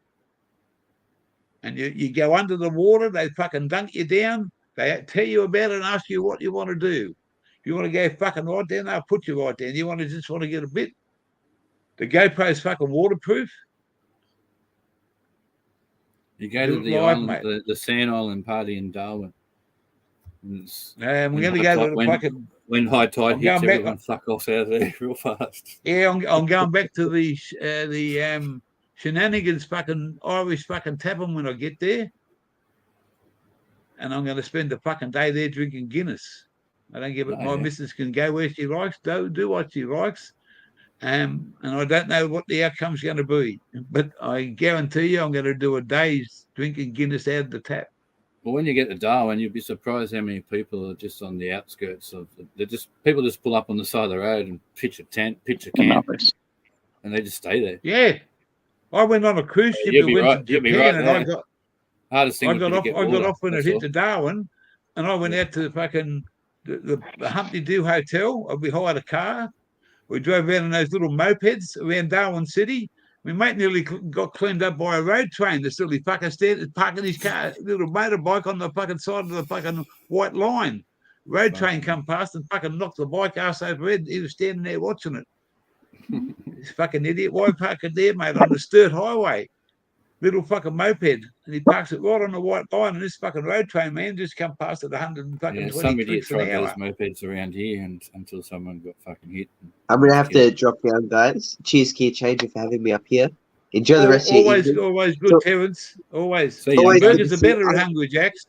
And you go under the water, they fucking dunk you down, they tell you about it and ask you what you want to do. If you want to go fucking right down, they'll put you right down. You want to get a bit. The GoPro's fucking waterproof. You go to the island, the Sand Island party in Darwin. We're going to go to the fucking. When high tide hits, everyone fuck off out of there real fast. Yeah, I'm going back to the shenanigans fucking Irish fucking tavern when I get there. And I'm going to spend the fucking day there drinking Guinness. I don't give it. My missus can go where she likes, do what she likes. And I don't know what the outcome's going to be. But I guarantee you I'm going to do a day's drinking Guinness out of the tap. Well, when you get to Darwin, you'd be surprised how many people are just on the outskirts of people just pull up on the side of the road and pitch a tent, pitch a camp, and they just stay there. Yeah. I went on a cruise ship and went to Japan, and I got off when it hit to Darwin, and I went out to the fucking the Humpty Doo Hotel. We hired a car. We drove around in those little mopeds around Darwin City. My mate nearly got cleaned up by a road train. The silly fucker parking his car, little motorbike on the fucking side of the fucking white line. Road train come past and fucking knocked the bike ass overhead. He was standing there watching it. This fucking idiot. Why park it there, mate, on the Sturt Highway? Little fucking moped. And he parks it right on the white line, and this fucking road train man just come past at 120 some idiot trips an hour. those mopeds around here until someone got fucking hit. I'm going to have to drop down, guys. Cheers, Gear Changer, for having me up here. Enjoy the rest of your evening. Always good, Terence. Always. Burgers are better at Hungry Jack's.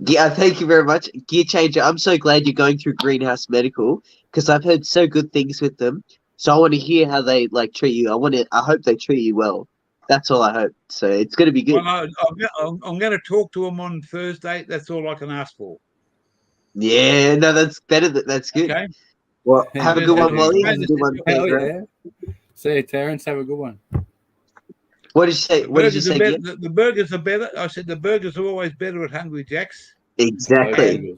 Yeah, thank you very much. Gear Changer, I'm so glad you're going through Greenhouse Medical because I've heard so good things with them. So I want to hear how they treat you. I hope they treat you well. That's all I hope. So it's going to be good. Well, I'm going to talk to them on Thursday. That's all I can ask for. Yeah, no, that's better. That's good. Okay. Well, have a good one, Wally. Have a good one, Pedro. See you, Terence. Have a good one. What did you say? What did you say? Better, the burgers are better. I said the burgers are always better at Hungry Jack's. Exactly.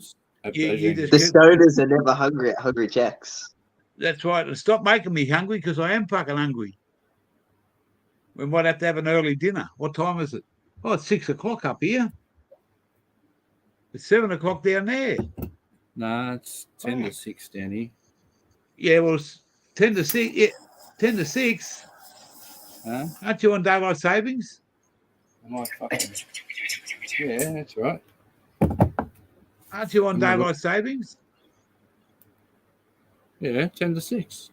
You the stoners are never hungry at Hungry Jack's. That's right. And stop making me hungry because I am fucking hungry. We might have to have an early dinner. What time is it? Oh, it's 6 o'clock up here. It's 7 o'clock down there. Nah, it's 10 to 6 down here. Yeah, well, it's 10 to 6. Yeah, 10 to 6. Huh? Aren't you on daylight savings? Am I fucking... Yeah, that's right. Aren't you on daylight savings? Yeah, 10 to 6.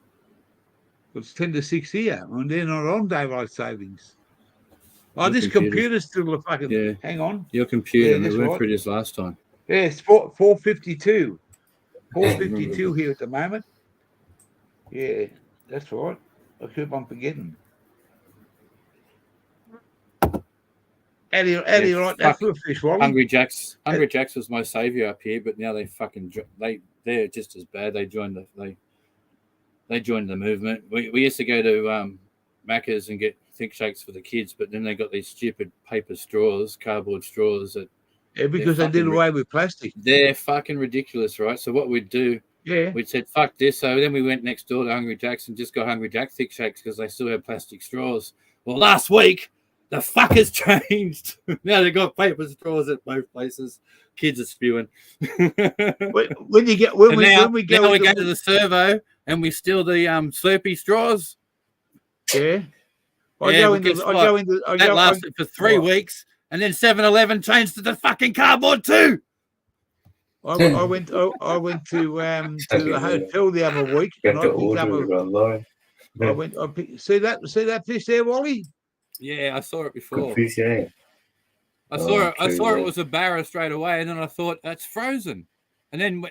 Well, it's 10 to 6 here, and they're not on daylight savings. Oh, Your this computer's still a fucking... Yeah. Hang on. Your computer, Yeah, we went through this last time. Yeah, it's 4:52. 4:52 here at the moment. Yeah, that's right. I keep on forgetting. Eddie, right? That's for a fish, Wally. Hungry Jack's was my saviour up here, but now they're just as bad. They joined the movement. We used to go to Macca's and get thick shakes for the kids, but then they got these stupid paper straws, cardboard straws that. Yeah, because they did away with plastic. They're fucking ridiculous, right? So what we'd do, we'd said, fuck this. So then we went next door to Hungry Jack's and just got Hungry Jack thick shakes because they still had plastic straws. Well, last week, the fuckers changed. Now they got paper straws at both places. Kids are spewing. when we go to the servo and we steal the Slurpee straws. Yeah. That lasted for 3 weeks. And then 7-Eleven changed to the fucking cardboard too. I went to the hotel the other week. And see that fish there, Wally? Yeah, I saw it before. Good fish, yeah. I saw it was a barra straight away, and then I thought that's frozen. And then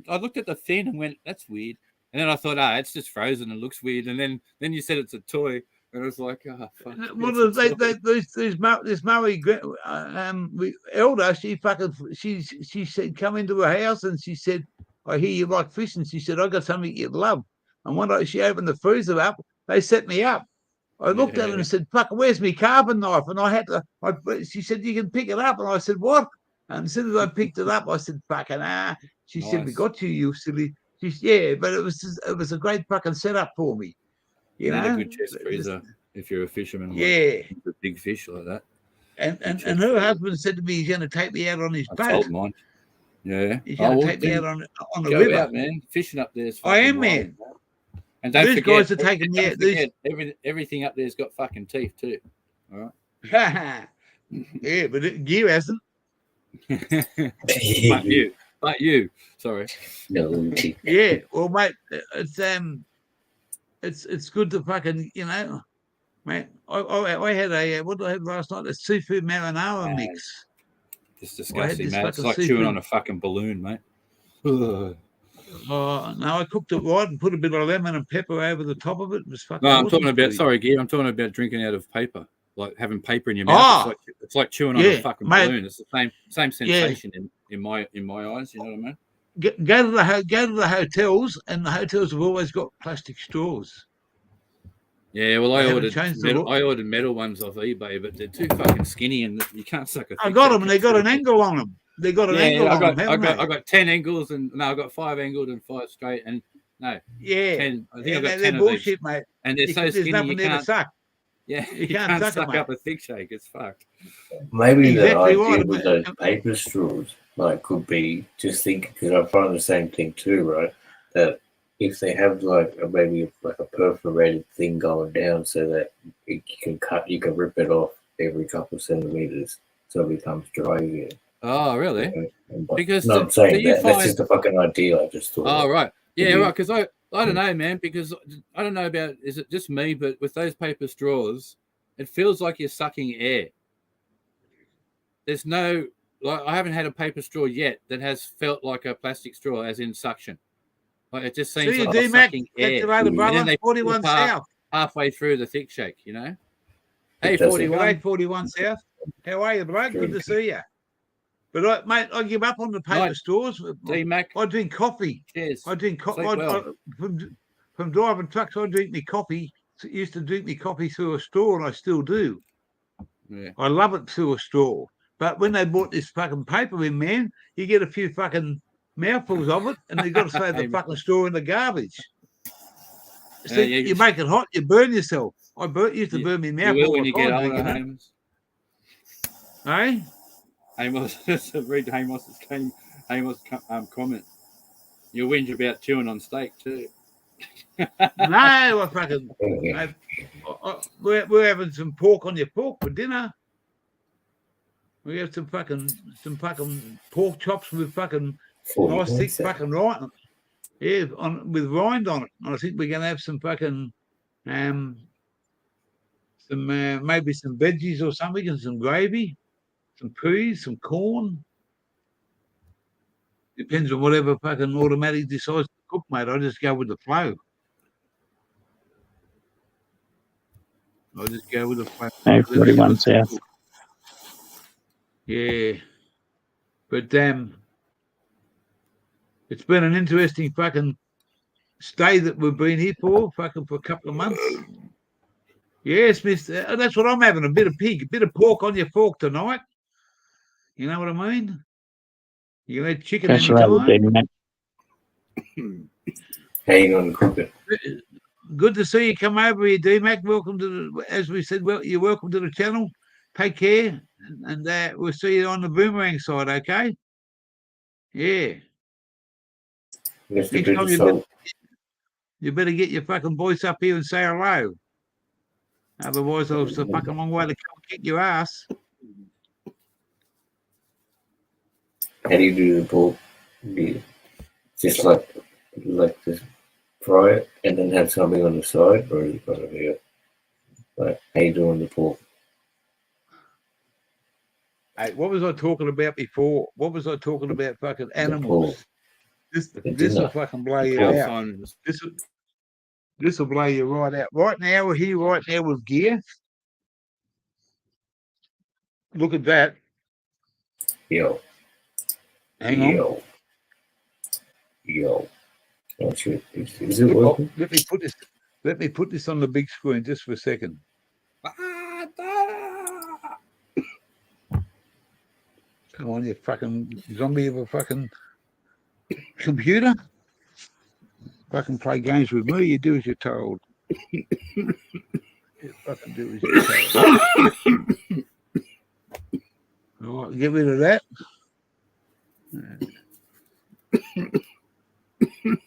I looked at the fin and went, that's weird. And then I thought, it's just frozen. It looks weird. And then you said it's a toy. And I was like, oh, fuck. Well, this Maori elder, she said, come into her house and she said, I hear you like fish. And she said, I got something you'd love. And when she opened the freezer up, they set me up. I looked at her and said, fuck, where's my carving knife? And I had to, she said, you can pick it up. And I said, what? And as soon as I picked it up, I said, fucking She said, we got you silly. But it was a great fucking setup for me. You need a good chest freezer if you're a fisherman. Yeah. A big fish like that. And her husband said to me he's going to take me out on his boat. I told mine. Yeah. He's going to take me out on the river. Out, man. Fishing up there. I am, man. And don't forget, guys are taking me out. Everything up there's got fucking teeth too. All right. Yeah, but you hasn't. But you. Sorry. Yeah. Well, mate, it's good to fucking, mate. I had what did I have last night? A seafood marinara mix. It's disgusting, man. It's like chewing on a fucking balloon, mate. Oh no! I cooked it right and put a bit of lemon and pepper over the top of it. It was fucking. No, I'm talking about. Sorry, Gear. I'm talking about drinking out of paper, like having paper in your mouth. It's like chewing on a fucking balloon. It's the same sensation in my eyes. You know what I mean? Go to the hotels, and the hotels have always got plastic straws. Yeah, well, I ordered metal ones off eBay, but they're too fucking skinny, and you can't suck a. I got them, and they got an angle on them. They got an angle on them. I got 10 angles, and I got 5 angled and 5 straight, and 10. I think I got 10 of bullshit, these. Mate. And they're so skinny you can't suck. Yeah, you can't suck up a thick shake. It's fucked. Maybe the idea with those paper straws, could be just think, because I find the same thing too, right? That if they have maybe a perforated thing going down so that you can rip it off every couple of centimeters so it becomes dry again. Oh, really? Because no, I'm saying that's just a fucking idea I just thought. Oh, right. Yeah, right. Because I don't know, man, because I don't know about, is it just me, but with those paper straws, it feels like you're sucking air. There's no, I haven't had a paper straw yet that has felt like a plastic straw, as in suction. It just seems like you're sucking air. And then they 41 South. Halfway through the thick shake, Hey, 41 South. How are you, bro? Good to see you. But I give up on the paper straws. I drink coffee. Cheers. I drink coffee. From driving trucks, I drink my coffee used to drink me coffee through a straw, and I still do. Yeah. I love it through a straw. But when they brought this fucking paper in, man, you get a few fucking mouthfuls of it, and you've got to throw the fucking straw in the garbage. So you make it hot, you burn yourself. Used to burn me mouth you will all when the you time. get older, Amos. Eh? Amos, read Amos's comment. You'll whinge about chewing on steak too. No, I fucking. We're having some pork on your fork for dinner. We have some fucking pork chops with fucking nice thick fucking rind. Yeah, with rind on it. And I think we're gonna have some fucking maybe some veggies or something, and some gravy, some peas, some corn. Depends on whatever fucking automatic decides to cook, mate. I just go with the flow. I just go with the flow. Everyone's out. Yeah. But it's been an interesting fucking stay that we've been here for a couple of months. Yes, mister. That's what I'm having, a bit of pork on your fork tonight. You know what I mean? You can have chicken anytime. Hang on, cook it. Good to see you come over here, D-Mac. Welcome to as we said, you're welcome to the channel. Take care, and we'll see you on the boomerang side, okay? Yeah. Next time you better get your fucking voice up here and say hello. Otherwise, it's a fucking long way to come kick your ass. How do you do the pork? Just like this, fry it and then have something on the side, or you got it here? Like, how you doing the pork? Hey, what was I talking about before? What was I talking about? Fucking animals. This will fucking blow you out. This will blow you right out. Right now, we're here right now with gear. Look at that. Yo. Hang on. Yo. Is it working? Let me put this on the big screen just for a second. Come on, you fucking zombie of a fucking computer. Fucking play games with me. You do as you're told. You fucking do as you're told. All right, get rid of that.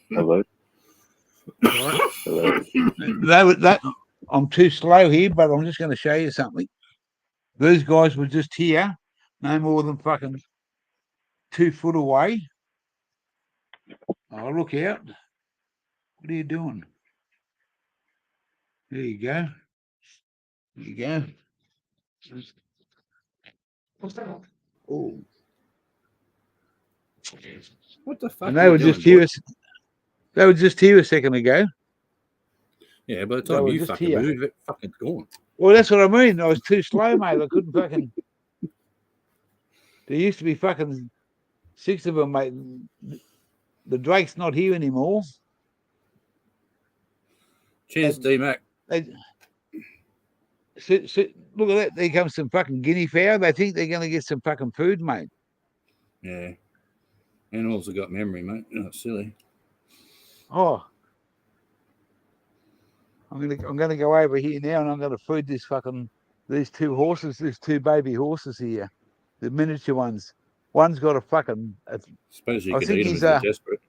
Hello. Right. Hello. I'm too slow here, but I'm just going to show you something. These guys were just here, no more than fucking 2 foot away. Oh, look out. What are you doing? There you go. There you go. Oh. What the fuck? And they were just here. They were just here a second ago. Yeah, by the time you fucking moved, it fucking gone. Well, that's what I mean. I was too slow, mate. I couldn't fucking. There used to be fucking 6 of them, mate. The Drake's not here anymore. Cheers, D-Mac. Look at that. There comes some fucking guinea fowl. They think they're going to get some fucking food, mate. Yeah. Animals have got memory, mate. Not silly. Oh. I'm gonna go over here now, and I'm gonna feed these 2 horses, these 2 baby horses here, the miniature ones. One's got a fucking. Suppose you could eat them if you're desperate.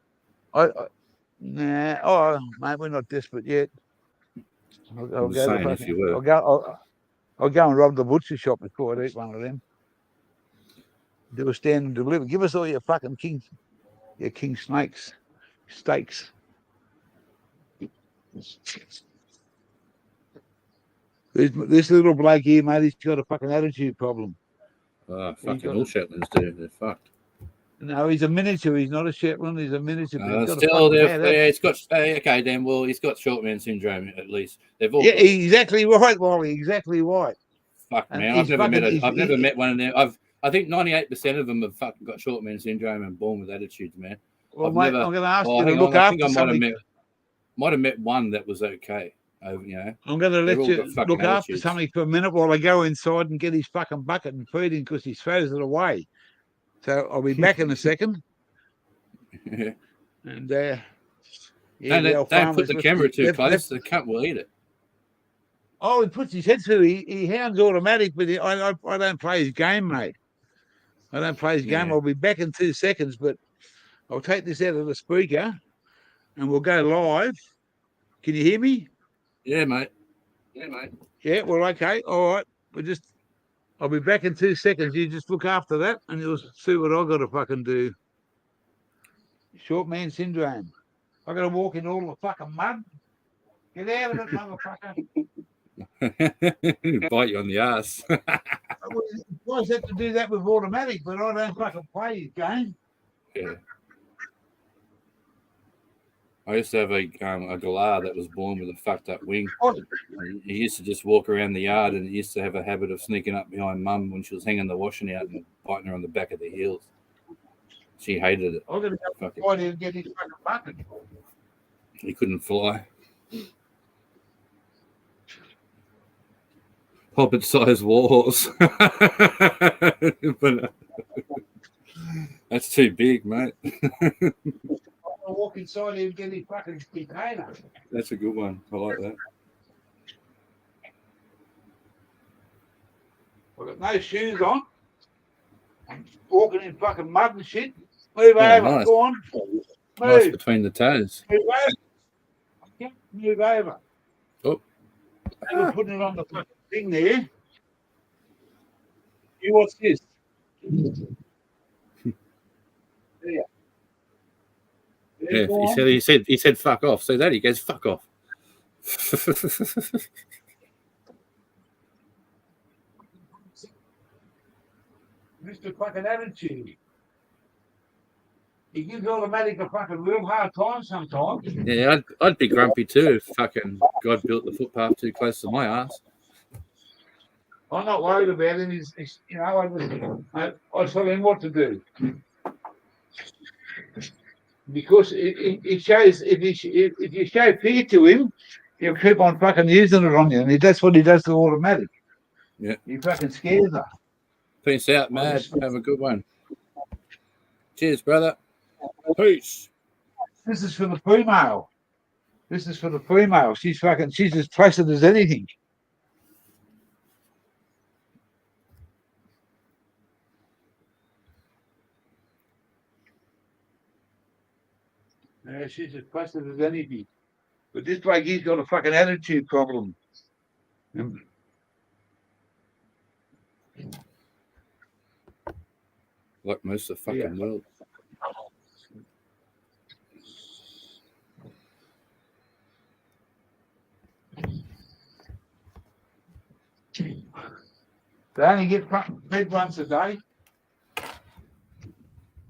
Nah. Oh, mate, we're not desperate yet. I'll go if you were. I'll go and rob the butcher shop before I eat one of them. Do a stand and deliver. Give us all your fucking king steaks. This little bloke here, mate, he's got a fucking attitude problem. Oh, fucking all Shetlands do. They're fucked. No, he's a miniature. He's not a Shetland. He's a miniature. He's got okay. Then, well, he's got short man syndrome at least. They've all. Yeah, exactly right, Wally. Exactly right. Fuck, man, I've never met one of them. I think 98% of them have fucking got short man syndrome and born with attitudes, man. Well, mate, I'm going to ask you to look after somebody. Might have met one that was okay. You know, I'm going to let all you got fucking look after attitudes. something for a minute while I go inside and get his fucking bucket and feed him because he throws it away. So I'll be back in a second. Yeah. And yeah, don't put the camera too close. The cunt will eat it. Oh, he puts his head through. He hounds automatic, but I don't play his game, mate. I don't play his game. Yeah. I'll be back in 2 seconds, but I'll take this out of the speaker and we'll go live. Can you hear me? Yeah, mate. Yeah, well, okay. All right. I'll be back in 2 seconds. You just look after that and you'll see what I've got to fucking do. Short man syndrome. I've got to walk in all the fucking mud. Get out of it, motherfucker. Bite you on the ass. Guys have to do that with automatic, but I don't fucking play his game. Yeah. I used to have a galah that was born with a fucked up wing. He used to just walk around the yard, and he used to have a habit of sneaking up behind Mum when she was hanging the washing out and biting her on the back of the heels. She hated it. I'm going to go find him and get his fucking bucket. He couldn't fly. Hobbit-sized walls. But that's too big, mate. I'll walk inside him and get his fucking container. That's a good one. I like that. I've got no shoes on. I'm walking in fucking mud and shit. Move over. Nice. Go on. Move. Nice between the toes. Move over. Move over. Oh. I'm putting it on the fucking thing there. You watch this. There. Yeah, he said fuck off. So that he goes fuck off. Mr. Fucking Attitude. He gives automatic a fucking real hard time sometimes. Yeah, I'd be grumpy too if fucking God built the footpath too close to my ass. I'm not worried about him. He's you know, I tell him what to do. Because it shows, if you show fear to him, he'll keep on fucking using it on you. And that's what he does to automatic. Yeah. He fucking scares her. Peace out, Mad. Have a good one. Cheers, brother. Peace. This is for the female. This is for the female. She's as placid as anything. Yeah, she's as placid as anything. But this bloke, he's got a fucking attitude problem. Like most of the fucking world. They only get fed once a day.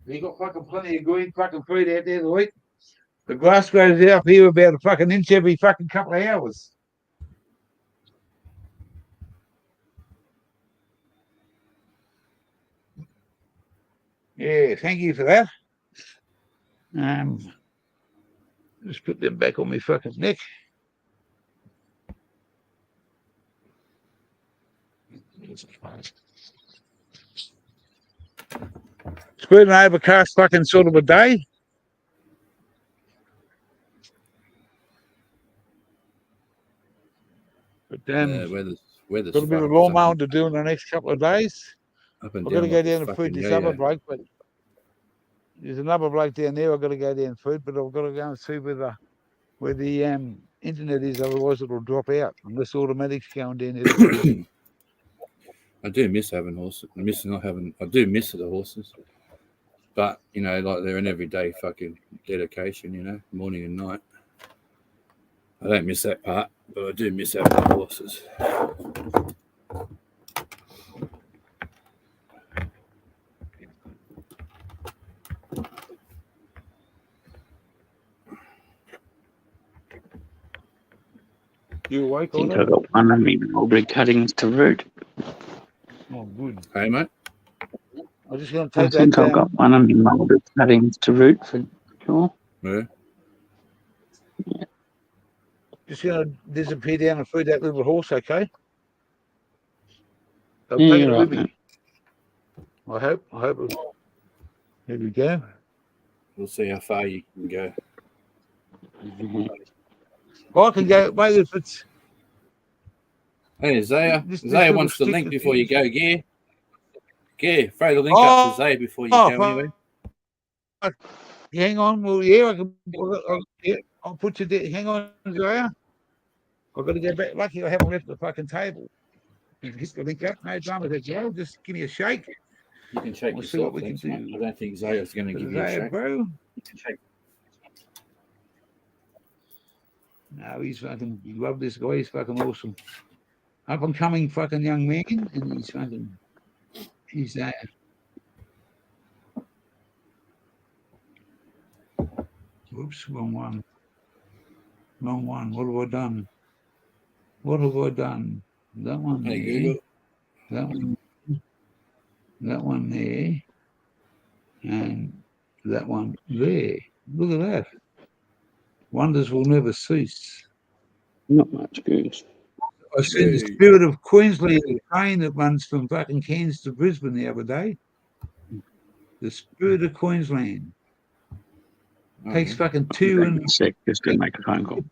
You got fucking plenty of green fucking food out there to eat. The grass grows out here about a fucking inch every fucking couple of hours. Yeah, thank you for that. Just put them back on my fucking neck. It's been an overcast fucking sort of a day. But weather's got a bit of lawn mowing to do in the next couple of days. I've got to go down and feed this other bloke, but there's another bloke down there I've got to go down and feed, but I've got to go and see where the internet is, otherwise it'll drop out unless automatic's going down there. I do miss having horses. I do miss the horses. But, you know, like they're an everyday fucking dedication, you know, morning and night. I don't miss that part, but I do miss having the horses. You awake? I think I got one of my mulberry cuttings to root. Oh, good. Hey, mate. I'm just going to take I think I've got one of my mulberry cuttings to root for sure. Yeah. just going to disappear down and feed that little horse, okay? I'll Yeah, take you're it right, with me. I hope. Here we go. We'll see how far you can go. I can go, mate, if it's... Hey, Isaiah. This Isaiah little wants the stick link that- before you go, Gear. Gear, throw the link up to Isaiah before you go anyway. Hang on, well, yeah, I'll put you there. Hang on, Isaiah. I've got to go back. Lucky I haven't left the fucking table. Hit the link up, no drama. Joe, just give me a shake. You can shake We'll yourself. see what we Thanks, can mate. do. I don't think Isaiah's going to give you a shake. Bro. You can shake. No, he's fucking, you love this guy. He's fucking awesome. Up and coming fucking young man, and he's fucking, he's that. Whoops, wrong one. Wrong one. What have I done? What have I done? That one Hey, there. Google. That one there. And that one there. Look at that. Wonders will never cease. Not much goose. I seen the Spirit of Queensland train that runs from fucking Cairns to Brisbane the other day. The Spirit of Queensland. Takes fucking 2 and just to make a phone call.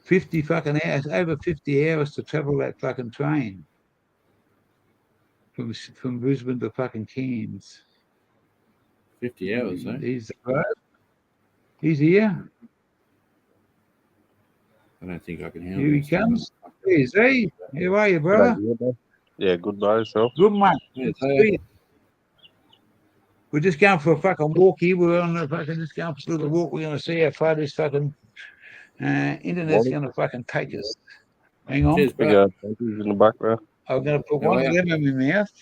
50 fucking hours, over 50 hours to travel that fucking train from Brisbane to fucking Cairns. 50 hours, eh? He's here. I don't think I can handle Here he comes. Hey, Zay. How are you, brother? Yeah, good by yourself. Good, mate. Yeah, we're just going for a fucking walk here. We're on the fucking just going for a little walk. We're going to see how far this fucking internet's going to fucking take us. Hang on. Cheers, bro. He's in the back there. I'm going to put one of them in my mouth.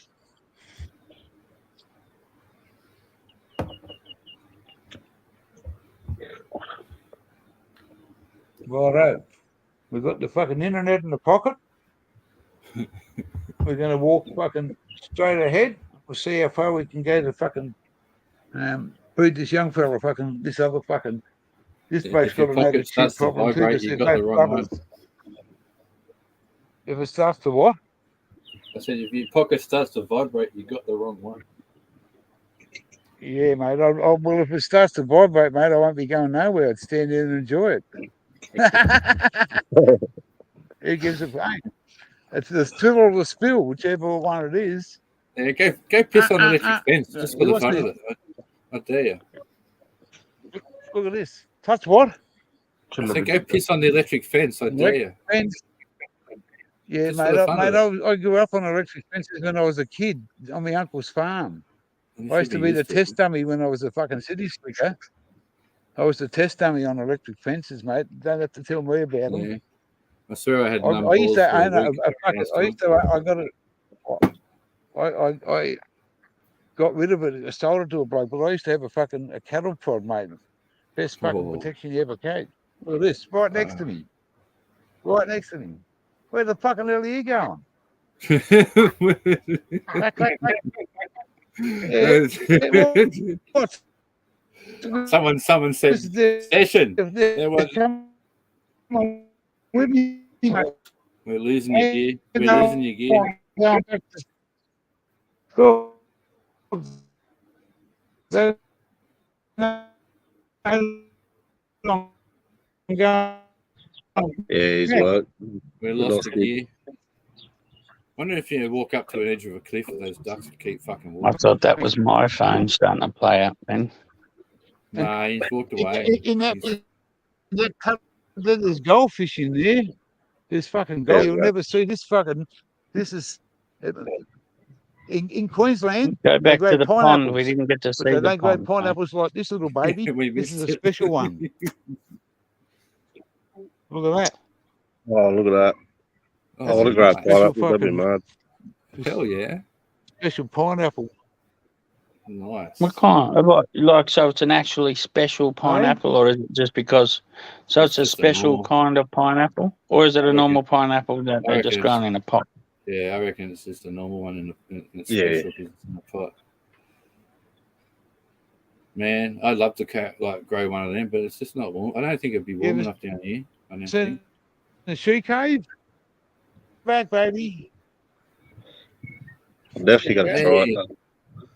Righto. We've got the fucking internet in the pocket. We're going to walk fucking straight ahead. We'll see how far we can go to fucking feed this young fella fucking, this other fucking, this bloke's got an attitude problem too. You got the wrong one. If it starts to what? I said if your pocket starts to vibrate, you got the wrong one. Yeah, mate. Well, if it starts to vibrate, mate, I won't be going nowhere. I'd stand there and enjoy it. Who gives a fuck? It's the spill or the spill, whichever one it is. Yeah, go piss on the electric fence just for the fun of it. I dare you. Look at this. Touch what? I said go piss on the electric fence. I dare you. Yeah, just mate. I grew up on electric fences when I was a kid on my uncle's farm. I used to be the test dummy when I was a fucking city slicker. I was the test dummy on electric fences, mate. Don't have to tell me about them. I swear I had I used to own I got rid of it. I sold it to a bloke, but I used to have a cattle prod, mate. Best fucking protection you ever get. Look at this, right next to me. Right next to me. Where the fucking hell are you going? What? Someone said session. There was. With me, we're losing your gear. We're losing your gear. Go. Yeah, he's right. We lost the gear. Wonder if you walk up to an edge of a cliff and those ducks would keep fucking walking. I thought that was my phone starting to play up then. Nah, he's walked away. There's goldfish in there. There's fucking gold. You'll never see this fucking. This is in Queensland. Go back to the pond. We didn't get to see the pond. They grow pond, pineapples like this little baby. This is a special one. Look at that. Oh, look at that. Oh, what a great pineapple. That'd be mad. Hell yeah. Special pineapple. Nice. What kind? Like, so it's an actually special pineapple, or is it just because? So it's a special kind of pineapple, or is it a normal pineapple that they're just grown in a pot? Yeah, I reckon it's just a normal one in it's special because it's in a pot. Man, I'd love to grow one of them, but it's just not warm. I don't think it'd be warm enough down here. I don't So think. the she cave. Back, baby. I'm definitely going to try Hey, it.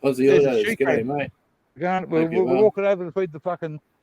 Aussie There's a Autos. she G'day, cave. mate. We're Hope you're well. walking over to feed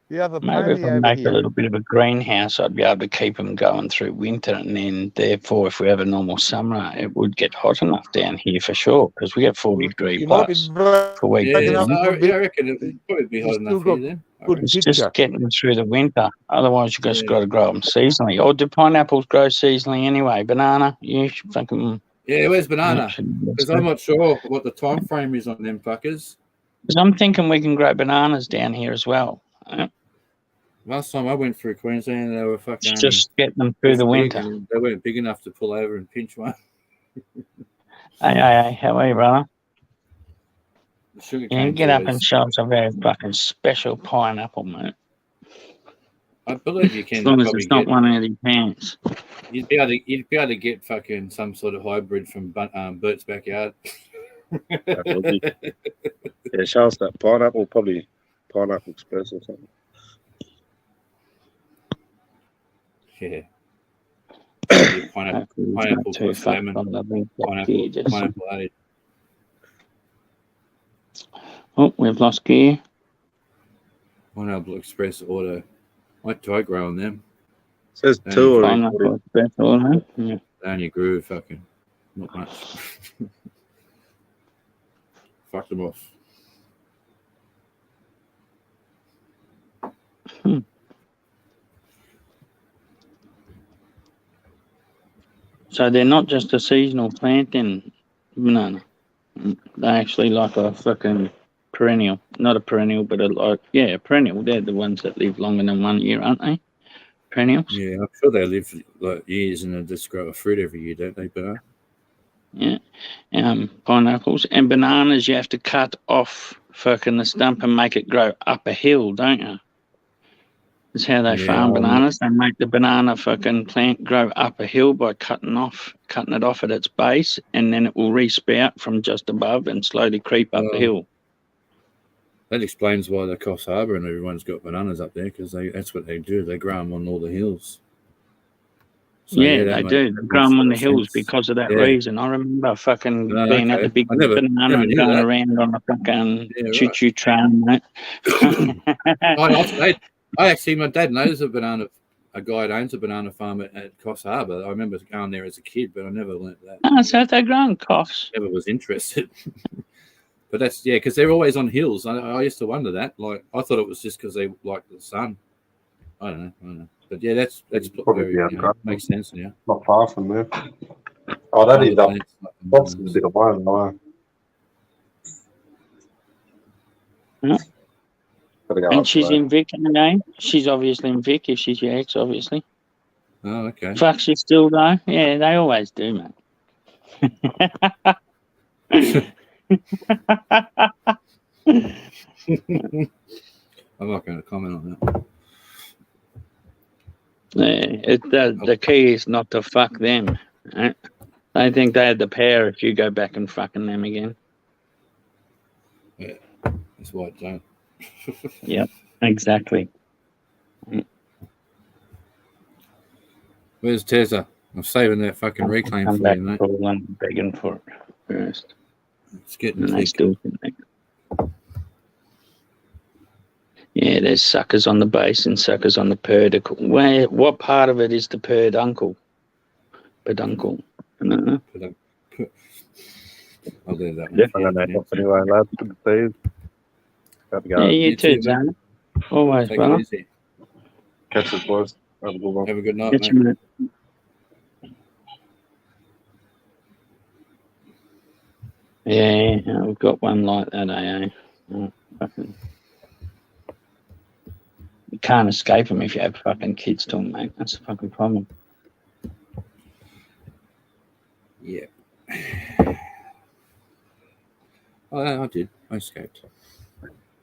the other Maybe if pony I over make a here. little bit of a greenhouse, I'd be able to keep them going through winter, and then therefore, if we have a normal summer, it would get hot enough down here for sure, because we get 40-degree You might be plus for weeks. Yeah, up so a I bit. reckon it would probably be hot You enough still here got then. I good reckon. It's picture. just getting them through the winter. Otherwise, you just Yeah. got to grow them seasonally. Or do pineapples grow seasonally anyway? Banana, you should fucking. Yeah, where's banana? Because Because I'm not sure what the time frame is on them fuckers. I'm thinking we can grow bananas down here as well. Last time I went through Queensland, they were fucking It's just getting them through this the big, winter. and they weren't big enough to pull over and pinch one. Hey, how are you, brother? The sugar Yeah, cane's get up and always. show us a very fucking special pineapple, mate. I believe you As can long as probably it's not get. one out of your pants. You'd be able to get fucking some sort of hybrid from Bert's backyard. That would be. Yeah, show us that pineapple, probably Pineapple Express or something. Yeah. Hopefully it's Pineapple not too plus fucked lemon. on the link up here, just- Pineapple added. Oh, we've lost gear. Pineapple Express Auto. I try growing them. Says Down 2 your- already. Pineapple Express Auto. Yeah. Down your groove, fucking. Not much. Fuck them off. So they're not just a seasonal plant then, banana. They're actually like a fucking perennial. Not a perennial, but a perennial. They're the ones that live longer than 1 year, aren't they? Perennials. Yeah, I'm sure they live like years and they just grow a fruit every year, don't they? But Yeah. Pineapples and bananas. You have to cut off fucking the stump and make it grow up a hill, don't you? That's how they Yeah, farm bananas. They make the banana fucking plant grow up a hill by cutting it off at its base, and then it will resprout from just above and slowly creep up the hill. that explains why the Coffs Harbour and everyone's got bananas up there, because that's what they do. They grow them on all the hills. So, Yeah, that they makes- do. that They grow makes them on a the lot of hills sense. because of that Yeah. reason. I remember fucking being at the big I never banana and knew going that. around on a fucking Yeah, right. choo-choo train, mate. I actually, my dad knows a guy that owns a banana farm at Coffs Harbour. I remember going there as a kid, but I never learnt that. Oh, so they're growing coughs. Never was interested. But that's, because they're always on hills. I used to wonder that. Like, I thought it was just because they like the sun. I don't know. But yeah, that's Probably very, makes sense now. Not far from there. Oh, that is up. That's a bit of one, no. Yeah. Gotta go And up she's there. in Vic again. She's obviously in Vic if she's your ex, obviously. Oh, okay. Fuck, she still though. Yeah, they always do, mate. I'm not going to comment on that. The key is not to fuck them. Right? They think they had the power if you go back and fucking them again. Yeah, that's why I don't. Yep, exactly. Where's Tessa? I'm saving that fucking reclaim Come for back you, mate. for one begging for it first. It's getting And they thick. still think. Yeah, there's suckers on the base and suckers on the peduncle. What part of it is the peduncle? Peduncle. I don't know. I'll leave that Yeah, one. I'm going to off anyway, lads. Good to see you. Got to go. Yeah, you You too, too, Zana. mate. Always, Take brother. it easy. Catch us, boys. Have a good one. Have a good night, Catch mate. you, mate. Yeah, we've got one like that, Oh, fucking. You can't escape them if you have fucking kids to them, mate. That's the fucking problem. Yeah. Oh, I did. I escaped.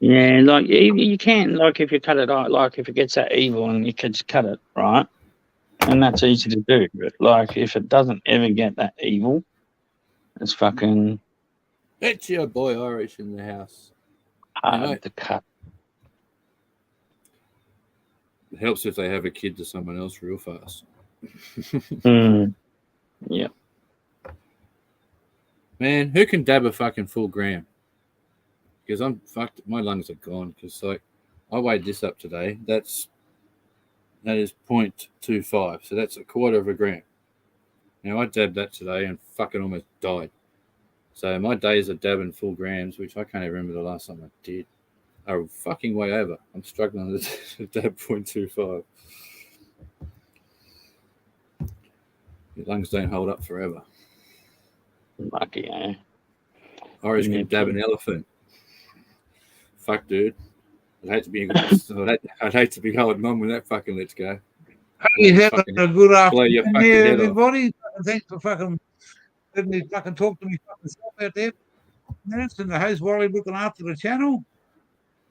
Yeah, like you can, like if you cut it out, like if it gets that evil and you can just cut it, right? And that's easy to do. But like if it doesn't ever get that evil, it's fucking It's your boy Irish in the house. hard Right. to cut. It helps if they have a kid to someone else real fast. Yeah. Man, who can dab a fucking full gram? Because I'm fucked. My lungs are gone. Because like, I weighed this up today. That is 0.25. So that's a quarter of a gram. Now I dabbed that today and fucking almost died. So my days of dabbing full grams, which I can't even remember the last time I did, are fucking way over. I'm struggling to dab 0.25. Your lungs don't hold up forever. Lucky, eh? Orange can dab an elephant. Fuck, dude. I'd hate to be old mum when that fucking lets go. Hey, having a good afternoon there, everybody. Off. Thanks for fucking letting me fucking talk to me fucking self out there. Minutes and the host Wally looking after the channel.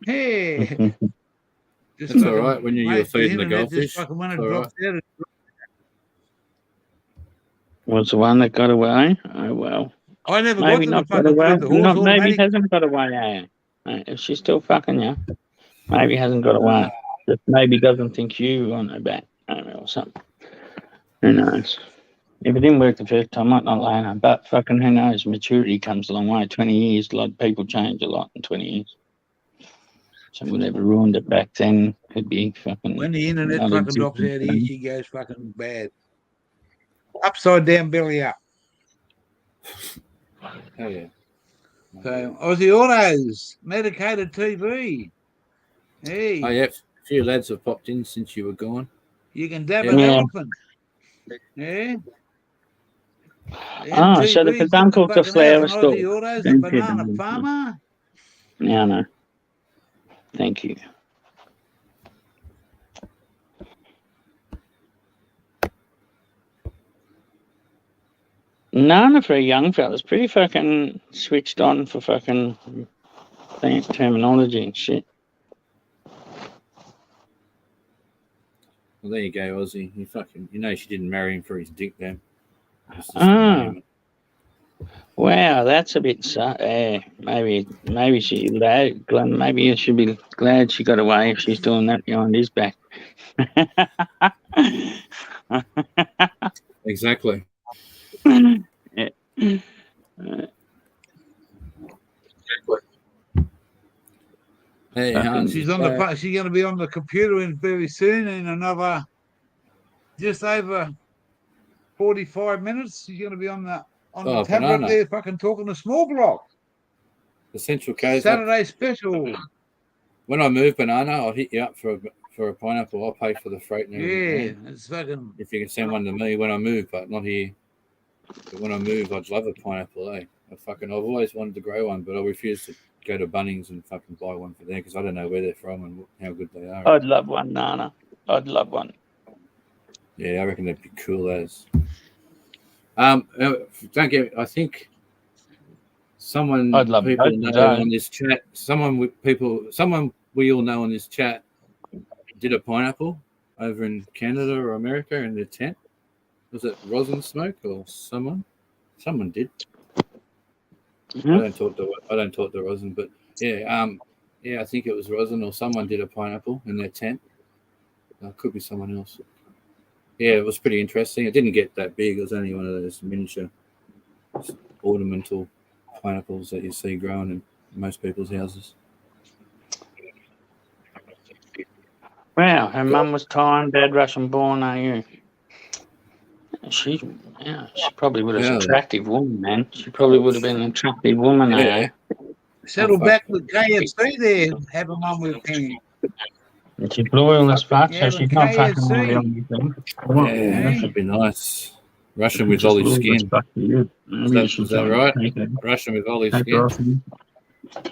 Hey. That's all right when you were feeding the goldfish. Was the one that got away? Oh well. I never maybe got not to the got away. horse Maybe hasn't got away. If she's still fucking you, maybe hasn't got away. Just maybe doesn't think you on her back or something. Who knows? If it didn't work the first time, might not lie her. But fucking who knows? Maturity comes a long way. 20 years, a lot of people change a lot in 20 years. So whatever ruined it back then could be fucking. When the internet fucking drops out here, she goes fucking bad. Upside down, belly up. Oh yeah. So Aussie Autos, medicated TV. Hey. Oh yeah, a few lads have popped in since you were gone. You can dab an elephant. Yeah. Oh, so the peduncle to flower store. Aussie Autos, a banana farmer. Yeah, no. Thank you. Nana for a young fella's pretty fucking switched on for fucking terminology and shit. Well, there you go, Aussie. You fucking, she didn't marry him for his dick then. Wow, that's a bit maybe she maybe you should be glad she got away if she's doing that behind his back. Exactly. Yeah. Hey, she's on the. She's going to be on the computer very soon in another, just over 45 minutes. She's going to be on the tablet banana. There, fucking talking to small block. The Central Coast Saturday special. When I move, Banana, I'll hit you up for a pineapple. I'll pay for the freight and everything. Yeah, it's fucking. If you can send one to me when I move, but not here. But when I move, I'd love a pineapple, eh? I've always wanted to grow one, but I refuse to go to Bunnings and fucking buy one for them because I don't know where they're from and how good they are. I'd love one, Nana. I'd love one. Yeah, I reckon they'd be cool as. Don't get. I think someone people know on this chat. Someone we all know on this chat did a pineapple over in Canada or America in their tent. Was it Rosin Smoke or someone? Someone did. Mm-hmm. I don't talk to Rosin, but yeah, I think it was Rosin or someone did a pineapple in their tent. Could be someone else. Yeah, it was pretty interesting. It didn't get that big. It was only one of those miniature ornamental pineapples that you see growing in most people's houses. Wow, her mum was Thai, dad Russian born, are you? She probably would have been an attractive woman, man. She probably would have been an attractive woman, Settle back with KFC there, have a mum with him. And she's loyal as fuck, so she's not fucking on anything. Yeah, that would be nice. Russian with olive skin. Is that right? Russian with olive skin.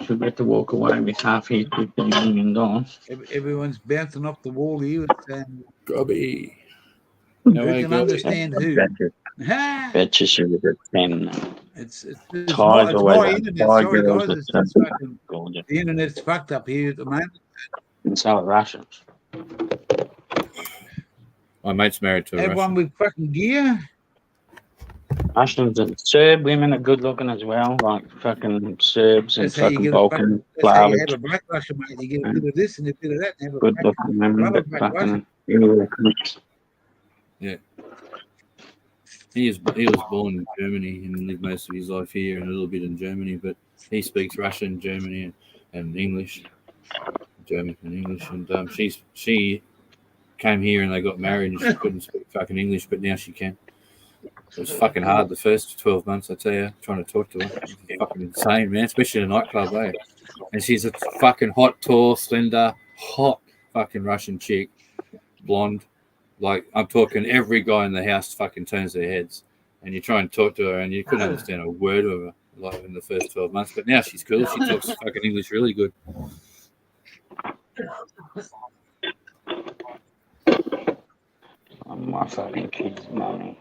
She'll get to walk away with half his $15 million. Everyone's bouncing off the wall here. Grubby. Who can understand who? Bet you she was at 10. It's my internet. Sorry, guys. It's just fucking, the internet's fucked up here at the moment. And so are Russians. My mate's married to a Russian. Everyone with fucking gear. Russians and Serb women are good looking as well, like fucking Serbs and That's how you fucking get Balkan that's how you Slavic. have a black Russian, mate. You get a bit of this and a bit of that, and have a Good black, looking women, love a but black Russian. fucking Yeah. He was born in Germany and lived most of his life here and a little bit in Germany, but he speaks Russian, German, and English. German and English, and she came here and they got married and she couldn't speak fucking English, but now she can. It was fucking hard the first 12 months, I tell you, trying to talk to her. It was fucking insane, man, especially in a nightclub, eh? And she's a fucking hot, tall, slender, hot fucking Russian chick, blonde. Like, I'm talking every guy in the house fucking turns their heads. And you try and talk to her and you couldn't understand a word of her, like in the first 12 months. But now she's cool. She talks fucking English really good. my fucking kids, mummy.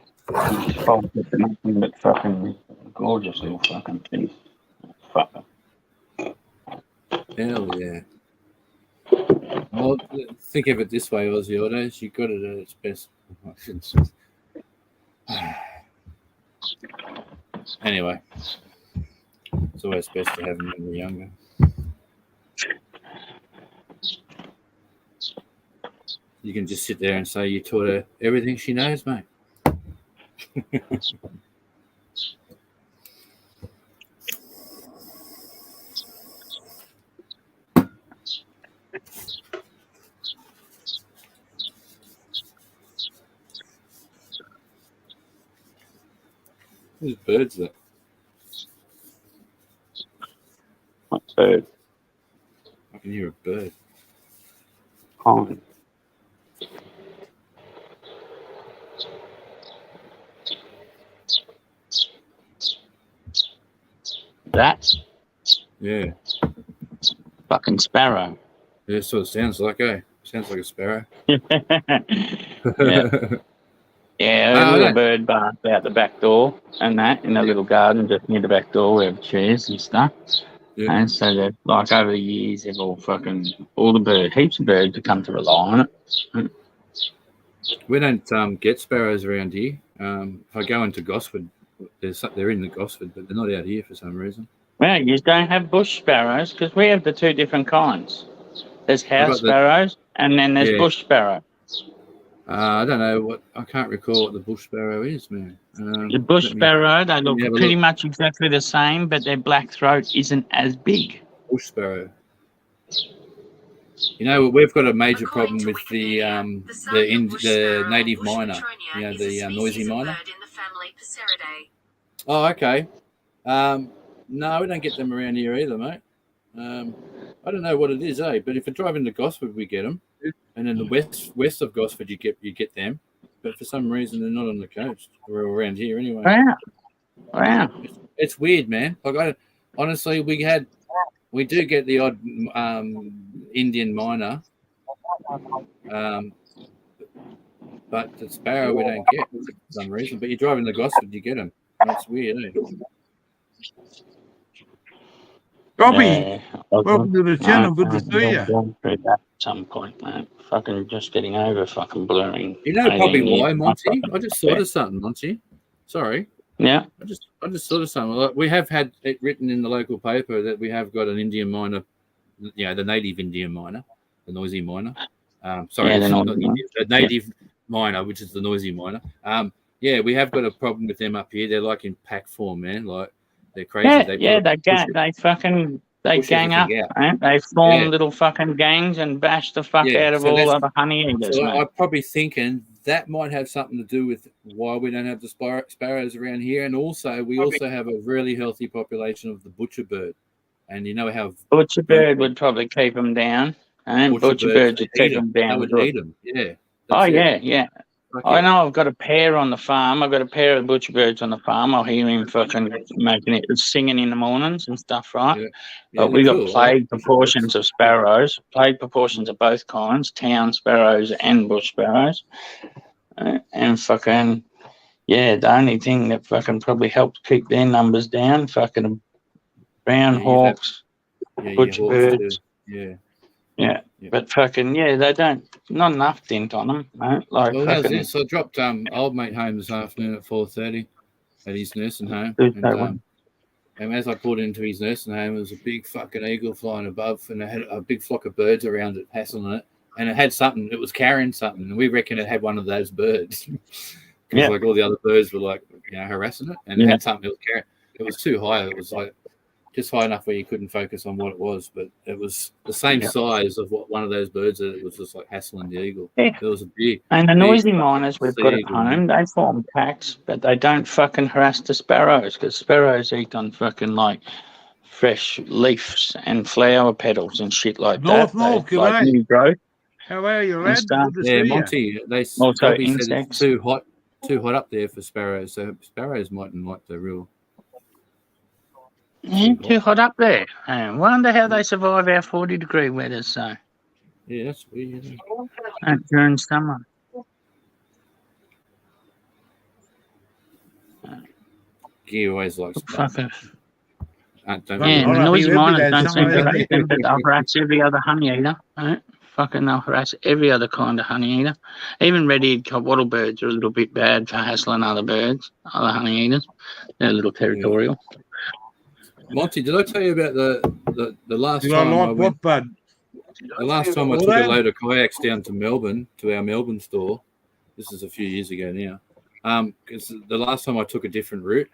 She's faulted for nothing but fucking gorgeous little fucking teeth. Fucker. Hell yeah. Well, think of it this way, Aussie Auto. She got it at its best. Anyway, it's always best to have them when they're younger. You can just sit there and say you taught her everything she knows, mate. There's birds there. What bird? I can hear a bird. Calling. That? Yeah. Fucking sparrow. Yeah, that's what it sounds like, eh? Sounds like a sparrow. Yeah. Yeah, a little bird barked out the back door and that in a little garden just near the back door where the chairs and stuff. Yeah. And so that, like, over the years, they've all the birds, heaps of birds have come to rely on it. We don't get sparrows around here. If I go into Gosford, they're in the Gosford, but they're not out here for some reason. Well, you don't have bush sparrows because we have the two different kinds. There's house sparrows and then there's bush sparrow. I don't know I can't recall what the bush sparrow is, man. The bush sparrow, they look pretty much exactly the same, but their black throat isn't as big. Bush sparrow. You know, we've got a major problem with the native miner. You know, the noisy miner. Oh, okay. No, we don't get them around here either, mate. I don't know what it is, eh? But if we drive into Gosford, we get them, and in the west of Gosford, you get them. But for some reason, they're not on the coast or around here anyway. Wow. It's weird, man. Like honestly, we do get the odd Indian miner, but the sparrow we don't get for some reason. But you drive into Gosford, you get them. That's weird, eh? Robbie, welcome to the channel. Good to see you. At some point, mate. Fucking just getting over fucking blurring. You know probably why, Monty? I just thought of something, Monty. Sorry. Yeah. I just thought of something. Like, we have had it written in the local paper that we have got an Indian miner, you know, the native Indian miner, the noisy miner. Sorry, the native miner, which is the noisy miner. Yeah, we have got a problem with them up here. They're like in pack form, man. Like they're crazy. They gang up. Right? They form little fucking gangs and bash the fuck out of all other honey eaters. So mate. I'm probably thinking that might have something to do with why we don't have the sparrows around here, and also we also have a really healthy population of the butcher bird. And you know how butcher bird would probably keep them down, and butcher birds would keep them down. They would eat them. Yeah. Yeah. I know I've got a pair on the farm. I've got a pair of butcher birds on the farm. I'll hear him fucking singing in the mornings and stuff, right? Yeah. But we got plague proportions of sparrows, plague proportions of both kinds, town sparrows and bush sparrows. And fucking, the only thing that fucking probably helps keep their numbers down, fucking brown hawks, butcher birds. Yeah. But fucking, they don't, not enough dent on them, mate. Like, how's this? I dropped old mate home this afternoon at 4:30, at his nursing home. That And as I pulled into his nursing home, there was a big fucking eagle flying above, and it had a big flock of birds around it, hassling it. And it had something, it was carrying something, and we reckon it had one of those birds. Because like all the other birds were like, harassing it, and it had something it was carrying. It was too high. It was like just high enough where you couldn't focus on what it was, but it was the same size of what one of those birds that it was just like hassling the eagle. Yeah. There was a big. And the big noisy miners we've got at eagle, home, they form packs, but they don't fucking harass the sparrows because sparrows eat on fucking like fresh leaves and flower petals and shit like North, that. They, good like day. new growth. How are you, and lad? stuff. Good to see Monty, they Also probably said insects. it's too hot up there for sparrows, so sparrows mightn't like the real. Too hot up there. I wonder how they survive our 40-degree weather. So Yeah, that's weird. During summer. Gear always likes Fucker. don't Yeah, really the noisy miners don't seem to summer, harass them, but they'll harass every other honey eater. Right? Fucking they'll harass every other kind of honey eater. Even red-eared wattle birds are a little bit bad for hassling other birds, other honey eaters. They're a little territorial. Monty, did I tell you about the last Did time I like what, bud? The last time I took a load of kayaks down to Melbourne, to our Melbourne store. This is a few years ago now. Because the last time I took a different route,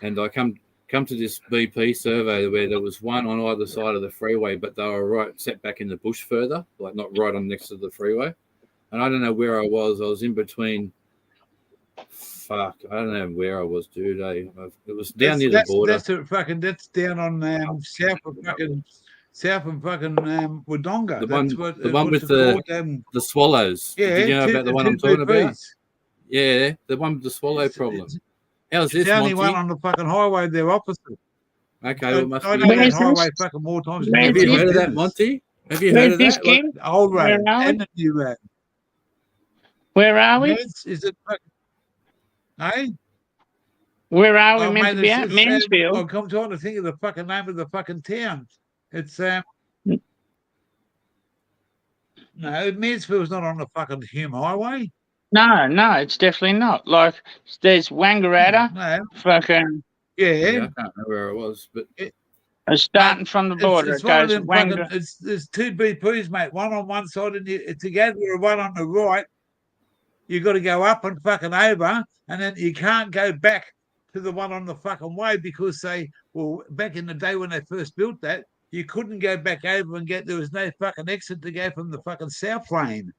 and I come to this BP survey where there was one on either side of the freeway, but they were right set back in the bush further, like not right on next to the freeway. And I don't know where I was. I was in between. Fuck, I don't know where I was, dude. It was down near the border. That's down on south of fucking Wodonga. The one with the swallows. Yeah, did you know about the one I'm talking about? Yeah, the one with the swallow problem. How's this, the only Monty? one on the fucking highway. They're opposite. Okay, well, it must I be know that that. highway fucking more times. Have you heard of that, Monty? Have you heard of that? Like, the old road and the new road. Where are we? Is it fucking? Hey? Where are we meant to be at? Mansfield. I'm trying to think of the fucking name of the fucking town. It's no, Mansfield's not on the fucking Hume Highway. No, it's definitely not. Like there's Wangaratta. No. Fucking Yeah, I can't remember where it was, but it's starting from the border. It's one of them fucking, there's two BPs, mate. One on one side and to go to one on the right, you've got to go up and fucking over, and then you can't go back to the one on the fucking way because back in the day when they first built that, you couldn't go back over and there was no fucking exit to go from the fucking south lane.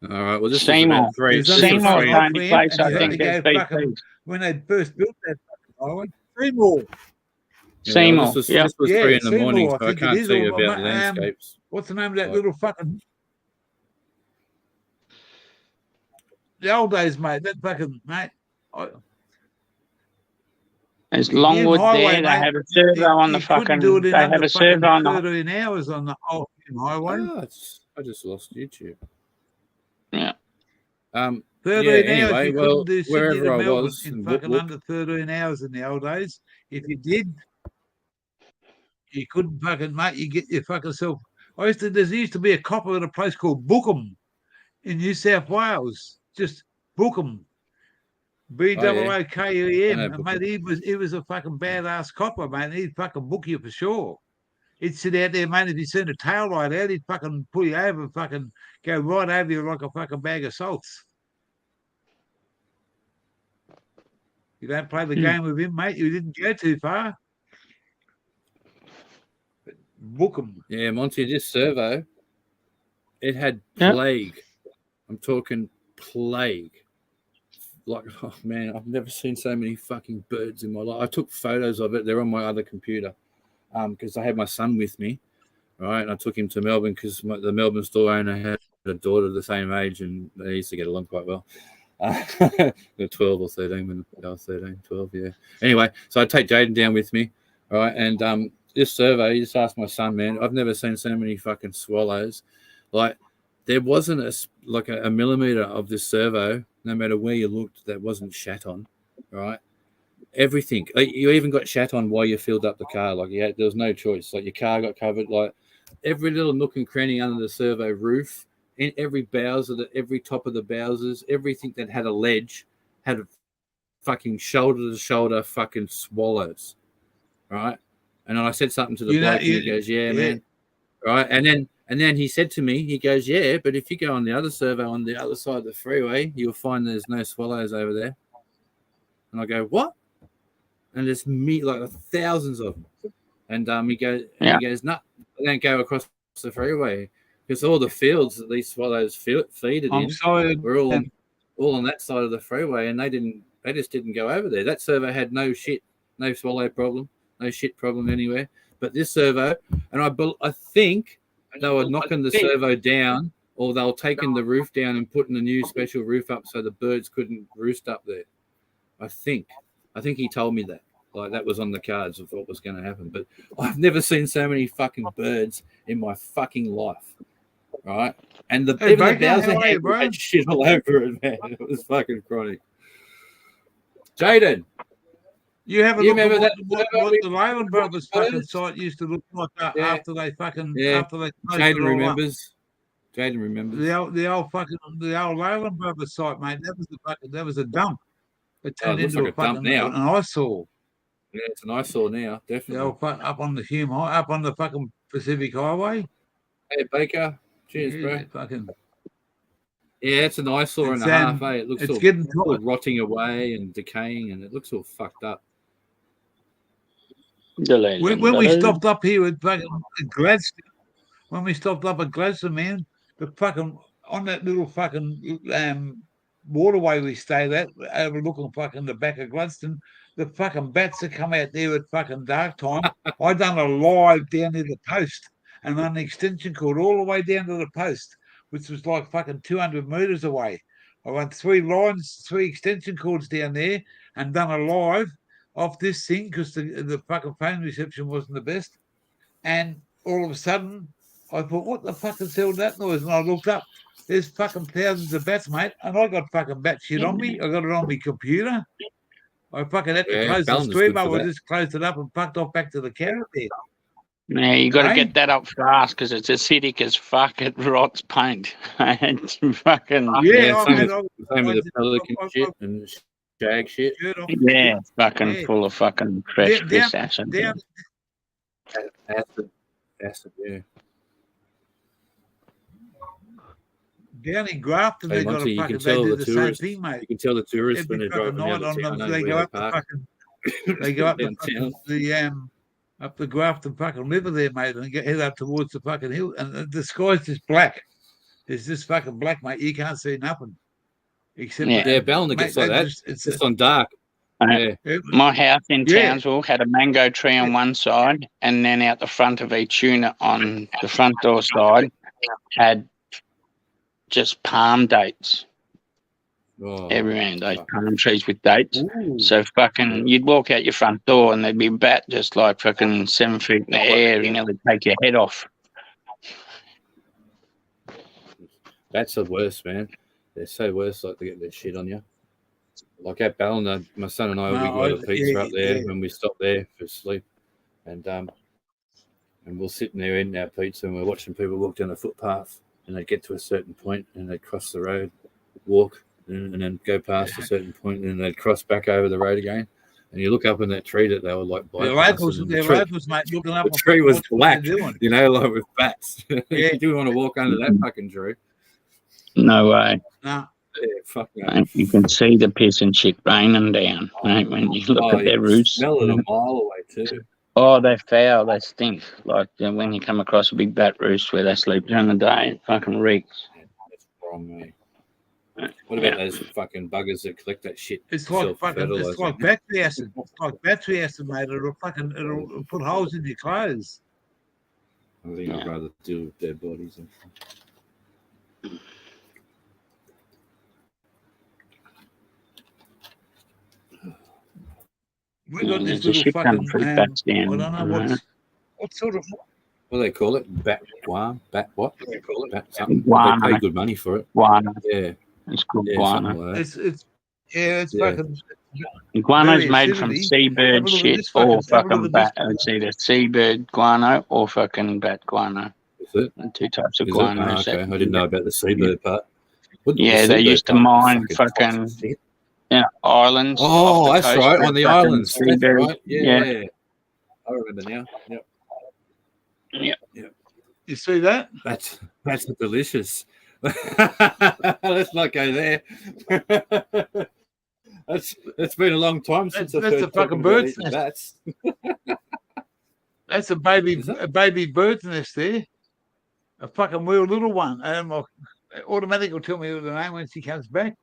All right, well, this Seymour. Seymour's the only place I think there's BP. When they first built that fucking highway, Seymour. Seymour. This was 3 in the morning, so I can't tell you about landscapes. What's the name of that little fucking? The old days, mate. That fucking mate. There's Longwood there. They have a servo on the fucking. They have a servo on the. 13 hours on the whole highway. Oh, I just lost YouTube. Yeah. 13 anyway, hours. You couldn't do Sydney wherever to I Melbourne was, in fucking under 13 hours in the old days. If you did, you couldn't fucking, mate. You get your fucking self. There used to be a copper at a place called Bookham in New South Wales. Just Bookham. BOOKUM. And mate, he was a fucking badass copper, mate. He'd fucking book you for sure. He'd sit out there, mate. If you seen a tail light out, he'd fucking pull you over and fucking go right over you like a fucking bag of salts. You don't play the game with him, mate. You didn't go too far. But book him. Yeah, Monty, this servo, it had plague. I'm talking plague. Like, oh man, I've never seen so many fucking birds in my life. I took photos of it. They're on my other computer because I had my son with me, right? And I took him to Melbourne because the Melbourne store owner had a daughter the same age and they used to get along quite well. They're 12 or 13 when I was 13, 12, yeah. Anyway, so I take Jaden down with me, right? And this survey, you just asked my son, man, I've never seen so many fucking swallows. Like, there wasn't a millimeter of this servo, no matter where you looked, that wasn't shat on, right? Everything. You even got shat on while you filled up the car. Like, there was no choice. Like, your car got covered. Like, every little nook and cranny under the servo roof, in every bowser, every top of the bowsers, everything that had a ledge had fucking shoulder to shoulder fucking swallows, right? And then I said something to the bloke, and he goes, "Yeah, man." Right, and then he said to me, he goes, "Yeah, but if you go on the other servo on the other side of the freeway, you'll find there's no swallows over there." And I go, "What?" And there's like thousands of them. And he goes, "No, they don't go across the freeway because all the fields that these swallows feed it in were all on that side of the freeway, and they just didn't go over there. That servo had no swallow problem, no shit problem anywhere. But this servo, and I think they were knocking the servo down, or they were taking the roof down and putting a new special roof up so the birds couldn't roost up there. I think he told me that. Like that was on the cards of what was going to happen. But I've never seen so many fucking birds in my fucking life. Right? And even the Bowser had shit all over it, man. It was fucking chronic. Jaden. You have a look at what the Leyland Brothers fucking site used to look like after they fucking after they closed Jaden it all remembers. Up. Jaden remembers. The old Leyland Brothers site, mate. That was a dump. It turned into like a dump now. An eyesore. Yeah, it's an eyesore now, definitely. The old up on the Hume High, up on the fucking Pacific Highway. Hey Baker, cheers, bro. Fucking. Yeah, it's an eyesore and a half. It looks all rotting away and decaying, and it looks all fucked up. When we stopped up here at fucking Gladstone, man, the fucking on that little fucking waterway we stayed at, overlooking fucking the back of Gladstone, the fucking bats that come out there at fucking dark time. I done a live down near the post and run the extension cord all the way down to the post, which was like fucking 200 meters away. I went 3 extension cords down there and done a live off this thing because the fucking phone reception wasn't the best. And all of a sudden, I thought, what the fuck is all that noise? And I looked up. There's fucking thousands of bats, mate. And I got fucking bat shit on me. I got it on my computer. I fucking had to close the stream up. I just closed it up and fucked off back to the caravan. Yeah, you got to get that up fast because it's acidic as fuck. It rots paint. It's fucking same with the pelican shit and shag shit. Yeah, fucking full of fucking fresh piss acid. Acid, yeah. Down in Grafton, they got a fucking. They do the same thing, mate. You can tell the tourists when they're driving out of town. They go up the fucking. They go up up the Grafton fucking river there, mate, and head up towards the fucking hill, and the sky's just black. It's just fucking black, mate. You can't see nothing. Except Ballina gets like that. It's just on dark. My house in Townsville had a mango tree on one side, and then out the front of each unit on the front door side had just palm dates. Everywhere, those palm trees with dates. Ooh. So fucking, you'd walk out your front door and there'd be a bat just like fucking 7 feet in the air, you know, they'd take your head off. That's the worst, man. They're so worse, like they get their shit on you. Like at Ballina, my son and I will go to pizza up there when we stop there for sleep, and we're sitting there eating our pizza and we're watching people walk down the footpath, and they get to a certain point and they cross the road, walk, and then go past a certain point, and then they'd cross back over the road again. And you look up in that tree that they were like locals, mate, looking up. The tree was black, you know, like with bats. You do want to walk under that fucking tree? No way. No. Yeah, fuck no. Mate, you can see the piss and shit raining down, mate, when you look at their roots. Smell it a mile away too. Oh, they're foul. They stink. Like when you come across a big bat roost where they sleep during the day, it fucking reeks. Yeah, that's wrong, mate. What about those fucking buggers that collect that shit? It's like battery acid. It's like battery acid, mate. It'll put holes in your clothes. I think I'd rather deal with dead bodies. We got this little fucking bats down. I don't know what sort of. What do they call it? Bat what? Bat what? What do they call it? Bat something. Guano. They pay good money for it. Guano. Yeah. It's called guano. Like it's fucking. Guano's made from seabird shit or fucking bat. It's either seabird guano or fucking bat guano. Is it? The 2 types of Is guano. Okay. I didn't know about the seabird part. Yeah, they used to mine fucking. Yeah, islands. Oh, off the that's coast right. with On the fucking islands. That's seabirds. right. Yeah. I remember now. Yep. Yep. You see that? That's delicious. Let's not go there. It's been a long time since I've That's heard a fucking talking about bird's eating nest. bats. That's a baby bird's nest there. A fucking real little one. Automatic will tell me the name when she comes back.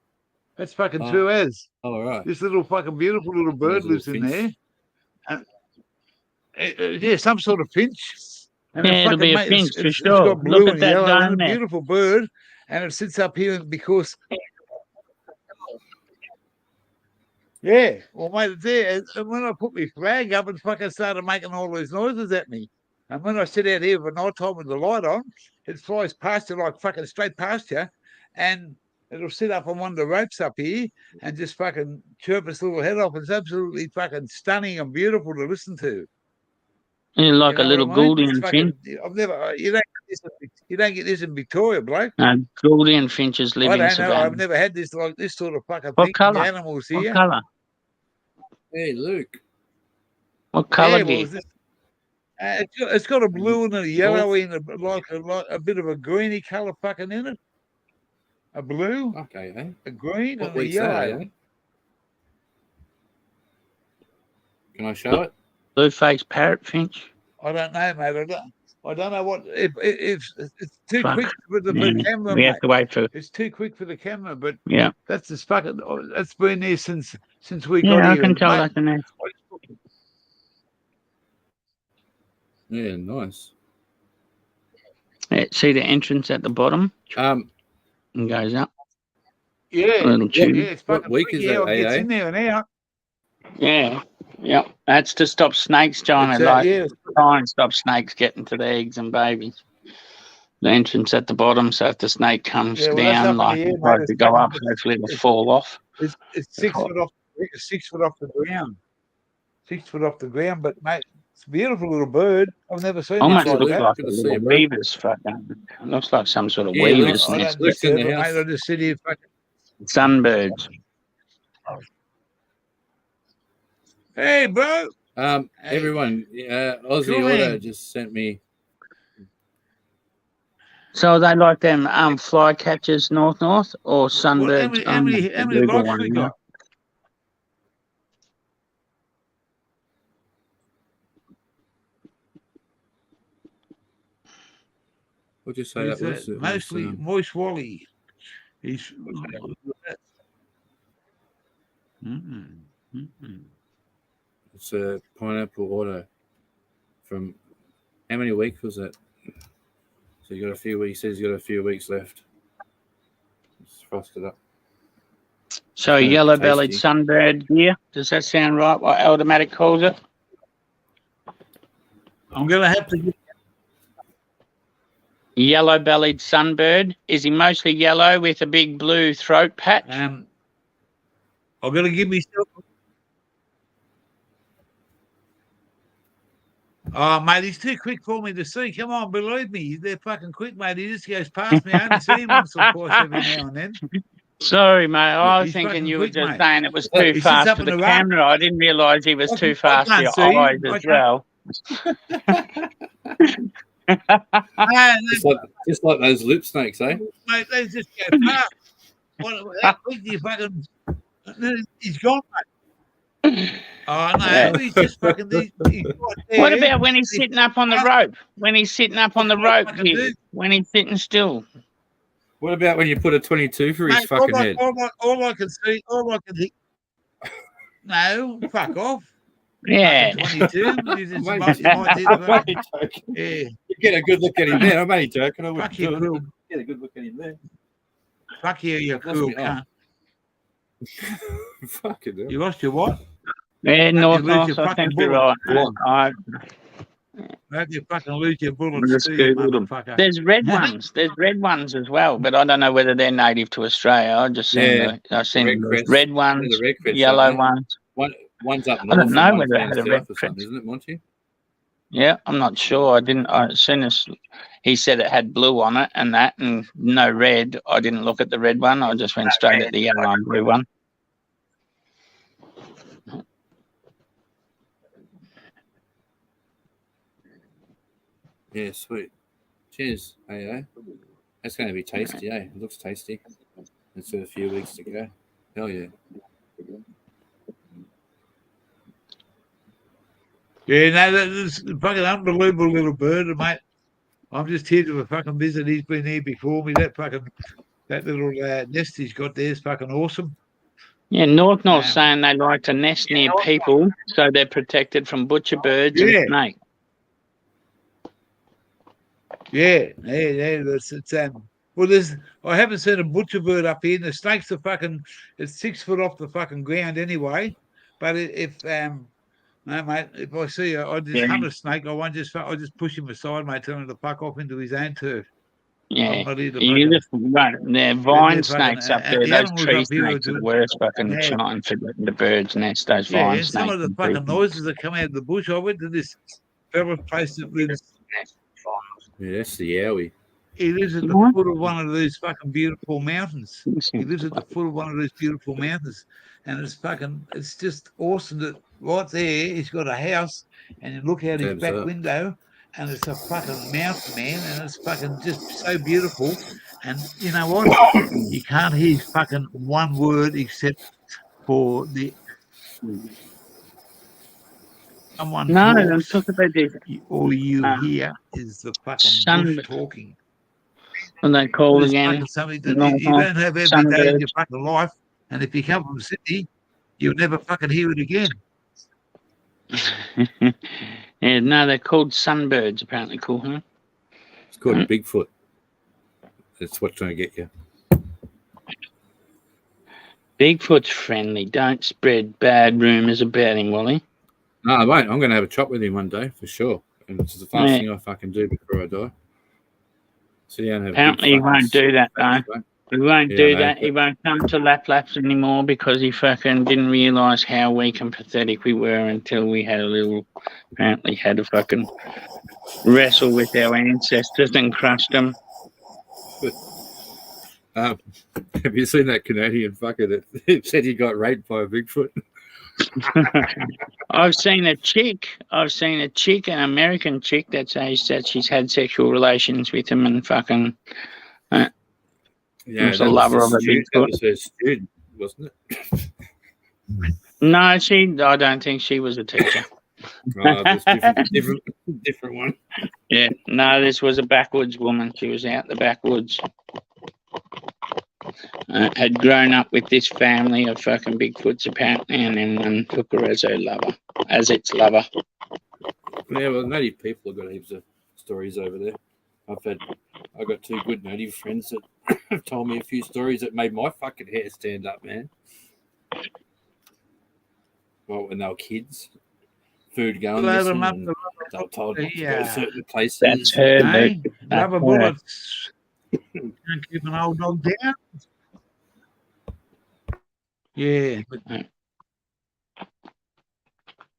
That's fucking true as. All right. This little fucking beautiful little bird lives in there. Yeah, some sort of finch. And Yeah, it'll be a finch for it's sure. got blue Look at and that yellow and dome a there. beautiful bird. And it sits up here because yeah, well, mate, it's there. And when I put my flag up, it fucking started making all these noises at me. And when I sit out here for night time with the light on, it flies past you like fucking straight past you, and it'll sit up on one of the ropes up here and just fucking chirp its little head off. It's absolutely fucking stunning and beautiful to listen to. Yeah, like You a know little what I mean? Gouldian finch. I've never. You don't get this in Victoria, bloke. Gouldian finches live in I don't know. savannah. I've never had this like this sort of fucking What thing. colour? The animals here. What colour? Hey, Luke. What colour, well, dear? It's got a blue and a yellow and like a bit of a greeny colour fucking in it. A blue, Okay, eh? a green, What and a week's that, yellow. eh? Can I show it? Blue-faced parrotfinch. I don't know, mate. I don't know what if it's too Fuck. quick for the Yeah, camera. we have to wait for. It's too quick for the camera, but Yeah. that's just fucking. That's been there since we got Yeah, I here. can tell mate. that's an. Yeah, nice. Yeah, see the entrance at the bottom? And goes up. Yeah, a little tube. yeah, it's fucking week freaky is how that, it gets eh? in there and out. Yeah, yeah. That's to stop snakes, John. It's, And like yeah. try and stop snakes getting to the eggs and babies. The entrance at the bottom, so if the snake comes Yeah, well, that's up down, in like the air, it tries mate. to go up, hopefully it'll fall off. It's 6 foot off. It's 6 foot off the ground. 6 foot off the ground, but mate, it's a beautiful little bird. I've never seen Almost it like looks that. like a little weaver's fucking. It looks like some sort of Yeah, weaver's I nest. don't disturb it, mate. I just sit here fucking. Sunbirds. Hey, bro. Everyone, Aussie Cool, Auto man. just sent me. So they like them flycatchers north or sunbirds? How many likes we got? What'd you say that was? It Mostly was, Moist Wally. He's. It's a Pineapple Auto. From how many weeks was that? So you got a few weeks. He says you got a few weeks left. It's frosted up. So It's yellow-bellied tasty. sunbird deer. Does that sound right? What Automatic calls it? I'm going to have to. Yellow-bellied sunbird. Is he mostly yellow with a big blue throat patch? I'm going to give myself. Oh, mate, he's too quick for me to see. Come on, believe me. They're fucking quick, mate. He just goes past me. I only see him once or twice every now and then. Sorry, mate. I was He's thinking fucking you were quick, just mate. saying it was He too sits fast up for in the the rock. camera. I didn't realise he was too fast for can't your see him. eyes I as can't- well. Just like those loop snakes, eh? Mate, they just go past. How quick do you fucking... He's gone, mate. Oh, no, Yeah. he's just fucking... He's right there. What about when he's sitting up on the rope? When he's sitting up on the rope, fucking here, do? when he's sitting still. What about when you put a 22 for his Mate, fucking head? all I can see, all I can think... No, fuck off. Yeah. Fucking 22. You just Mate, might do the I'm fucking- only joking. Yeah. You get a good look at him there. I'm only joking. I wouldn't Fuck you, do it. cool. Get a good look at him there. Fuck you, you Lost cool me- oh. cunt. Fucking hell. You lost your what? Yeah, You north, lose your I fucking think you're bullet. right. I Hope you fucking lose your bullets just too, you Googled them. motherfucker. There's red ones. There's red ones as well, but I don't know whether they're native to Australia. I just seen Yeah, I've seen red crest. red They're ones, the red crest, yellow aren't they? ones. One's up I north don't and know one's whether it down had a south red or crest. something, isn't it, Monty? Yeah, I'm not sure. I didn't. As soon as he said it had blue on it and that, and no red, I didn't look at the red one. I just went straight at the yellow and blue one. Yeah, sweet. Cheers, AO. That's going to be tasty, eh? It looks tasty. It's a few weeks to go. Hell yeah. Yeah, no, that's a fucking unbelievable little bird, mate. I'm just here to a fucking visit. He's been here before me. That little nest he's got there is fucking awesome. Yeah, North's saying they like to nest near people so they're protected from butcher birds and snakes. Yeah. It's well, I haven't seen a butcher bird up here. And the snakes are it's 6 foot off the fucking ground anyway. But no, mate, if I see I just hunt a snake, I just push him aside, mate, tell him to fuck off into his own turf. Yeah, they're vine snakes up there. Those tree snakes are the worst fucking time for the birds' nest. Those vine snakes. Some of the fucking noises that come out of the bush. I went to this fella's place that lives. Yeah, that's the yowie. He lives at the foot of one of these fucking beautiful mountains. He lives at the foot of one of these beautiful mountains, and it's just awesome that right there he's got a house, and you look out his back window, and it's a fucking mountain, man, and it's fucking just so beautiful. And you know what? You can't hear fucking one word except for the someone talks. Talk about this. All you hear is the fucking bush talking. And they call again. Something that you don't have every day in your fucking life, and if you come from Sydney, you'll never fucking hear it again. Yeah, no, they're called sunbirds, apparently. Cool, huh? It's called Bigfoot. That's what's trying to get you. Bigfoot's friendly. Don't spread bad rumours about him, Wally. No, I won't. I'm going to have a chop with him one day for sure. And it's the first thing I fucking do before I die. So apparently he won't do that, though. He won't do that. He won't come to Laps anymore because he fucking didn't realise how weak and pathetic we were until we had apparently had a fucking wrestle with our ancestors and crushed them. Have you seen that Canadian fucker that said he got raped by a Bigfoot? I've seen a chick, an American chick that says that she's had sexual relations with him and fucking was a lover of a Bigfoot. That was her student, wasn't it? No, I don't think she was a teacher. Different one. Yeah, no, this was a backwoods woman. She was out in the backwoods. Had grown up with this family of fucking Bigfoots apparently, and then took her as her lover, as its lover. Yeah, well, native people have got heaps of stories over there. I've got 2 good native friends that have told me a few stories that made my fucking hair stand up, man. Well, when they were kids, food going missing, and they were told to go to certain places. That's her, mate. Rubber bullets. Can't keep an old dog down. Yeah.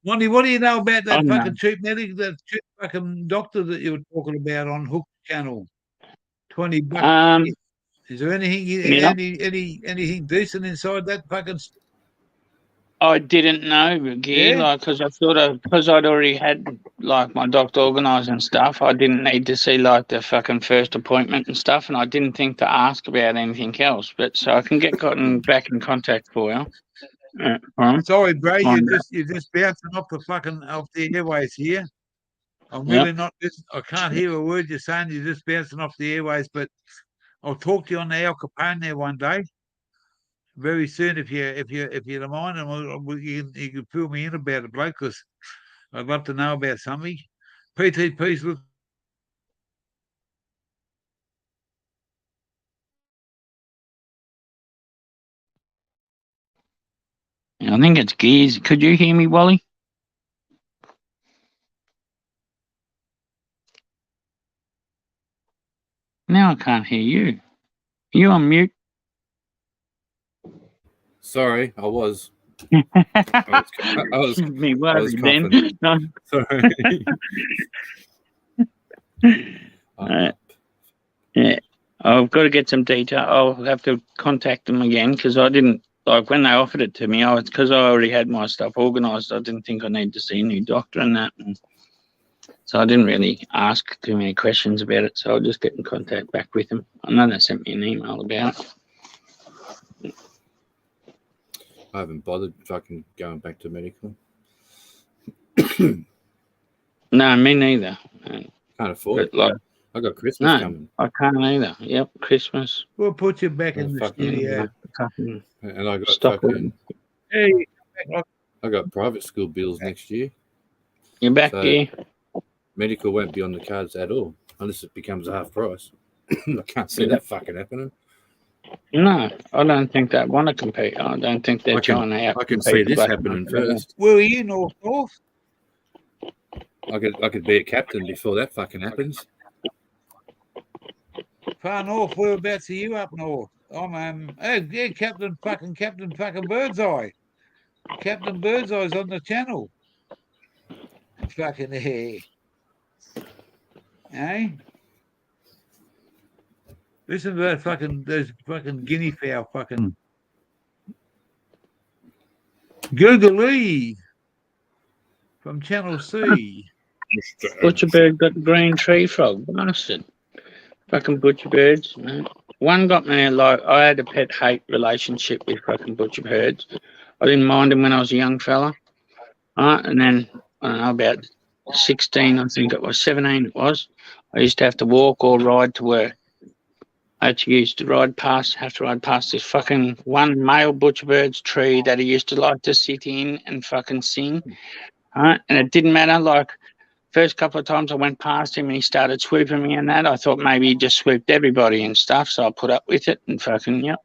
Monty, what do you know about that fucking cheap medic, that cheap fucking doctor that you were talking about on Hook Channel? $20. Is there anything decent inside that fucking? I didn't know, Gear, because I thought because I'd already had my doctor organised and stuff. I didn't need to see the fucking first appointment and stuff, and I didn't think to ask about anything else. But so I can get back in contact for you. Sorry, bro, you're just bouncing off the airways here. I'm really not. I can't hear a word you're saying. You're just bouncing off the airways. But I'll talk to you on the Al Capone there one day. Very soon, if you don't mind, and you can fill me in about it, bloke, because I'd love to know about something. PTP's look. I think it's Gears. Could you hear me, Wally? Now I can't hear you. Are you on mute? Sorry, I was. I was me worried then. No. Sorry. Yeah, I've got to get some detail. I'll have to contact them again because I didn't when they offered it to me. Because I already had my stuff organised. I didn't think I needed to see a new doctor and that. So I didn't really ask too many questions about it. So I'll just get in contact back with them. I know they sent me an email about it. I haven't bothered fucking going back to medical. No, me neither. Can't afford it. Like, I got Christmas no, coming. I can't either. Yep, Christmas. We'll put you back in the studio. And I got Stop fucking. Hey, I got private school bills next year. You're back here. Medical won't be on the cards at all unless it becomes half price. I can't see that fucking happening. No, I don't think they want to compete. I don't think they're trying to I can see this happening first. Where are you, North? I could be a captain before that fucking happens. Far north, whereabouts are you up north? I'm yeah, Captain fucking Birdseye. Captain Birdseye's on the channel. Fucking hair. Eh? Listen to that fucking those fucking guinea fowl fucking Googly from Channel C. Butcherbird got the green tree frog, bastard. Fucking butcherbirds, man. One got me like I had a pet hate relationship with fucking butcherbirds. I didn't mind them when I was a young fella. And then I don't know, about 16, I think it was 17 it was. I used to have to walk or ride to work. I actually used to have to ride past this fucking one male butcherbird's tree that he used to like to sit in and fucking sing. And it didn't matter, like first couple of times I went past him and he started swooping me and that, I thought maybe he just swooped everybody and stuff, so I put up with it and fucking, yep.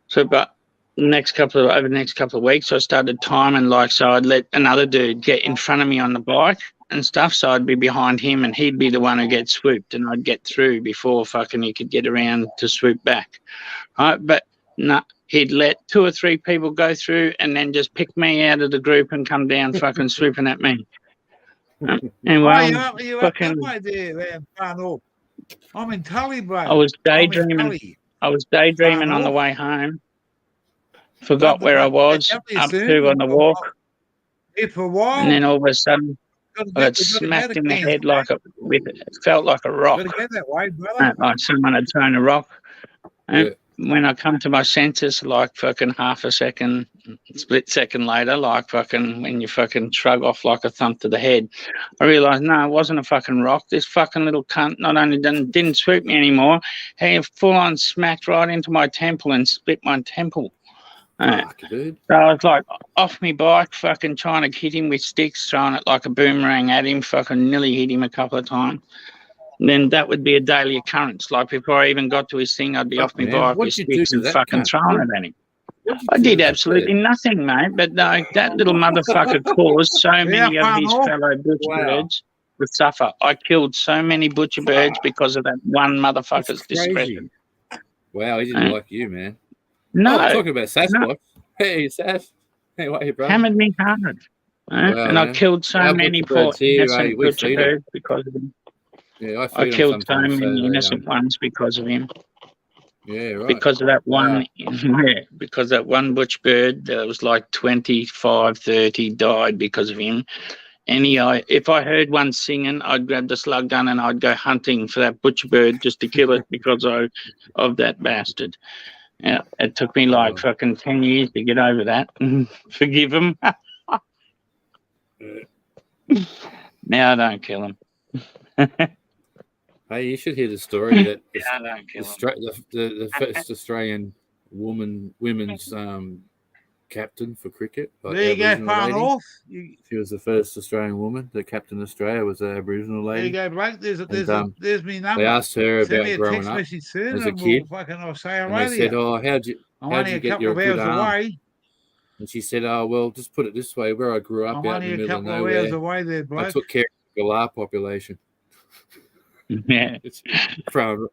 So, but over the next couple of weeks, I started timing, like, so I'd let another dude get in front of me on the bike and stuff, so I'd be behind him and he'd be the one who gets swooped and I'd get through before fucking he could get around to swoop back. But no, he'd let 2 or 3 people go through and then just pick me out of the group and come down fucking swooping at me. And well, you fucking, up there, far north. I'm in Tully, bro. I was daydreaming. On the way home. Forgot where I was up to on the walk. For a while. And then all of a sudden, I got smacked in the head it felt like a rock. That way, brother. Like someone had thrown a rock. And when I come to my senses, like fucking half a second, split second later, like fucking when you fucking shrug off like a thump to the head, I realised, no, it wasn't a fucking rock. This fucking little cunt not only didn't swoop me anymore, he full on smacked right into my temple and split my temple. Dude. So I was like off my bike, fucking trying to hit him with sticks, throwing it like a boomerang at him, fucking nearly hit him a couple of times. And then that would be a daily occurrence. Like before I even got to his thing, I'd be off my bike with sticks and fucking throwing it at him. I did absolutely nothing, mate. But no, that little motherfucker caused so many of his fellow butcherbirds to suffer. I killed so many butcherbirds because of that one motherfucker's discretion. Wow, he didn't like you, man. No. I'm talking about Sasquatch. No. Hey, Sass. Hey, what are you, bro? Hammered me hard. And I killed so many poor innocent butcherbirds because of him. Yeah, I killed so many innocent ones because of him. Yeah, right. Because of that one, because that one butch bird that was like 25, 30 died because of him. And if I heard one singing, I'd grab the slug gun and I'd go hunting for that butcher bird just to kill it because of that bastard. Yeah, it took me like fucking 10 years to get over that. Forgive him. Now I don't kill him. Hey, you should hear the story that the first Australian women's captain for cricket. Like there you go, far north. She was the first Australian woman that captained Australia. Was an Aboriginal lady. There you go, Blake. There's me number. They asked her Send about growing up as a kid. And they said, "Oh, how'd you get your good arm?" Away. And she said, "Oh, well, just put it this way: where I grew up out in the middle of nowhere, away there, I took care of the galah population." Yeah, it's throwing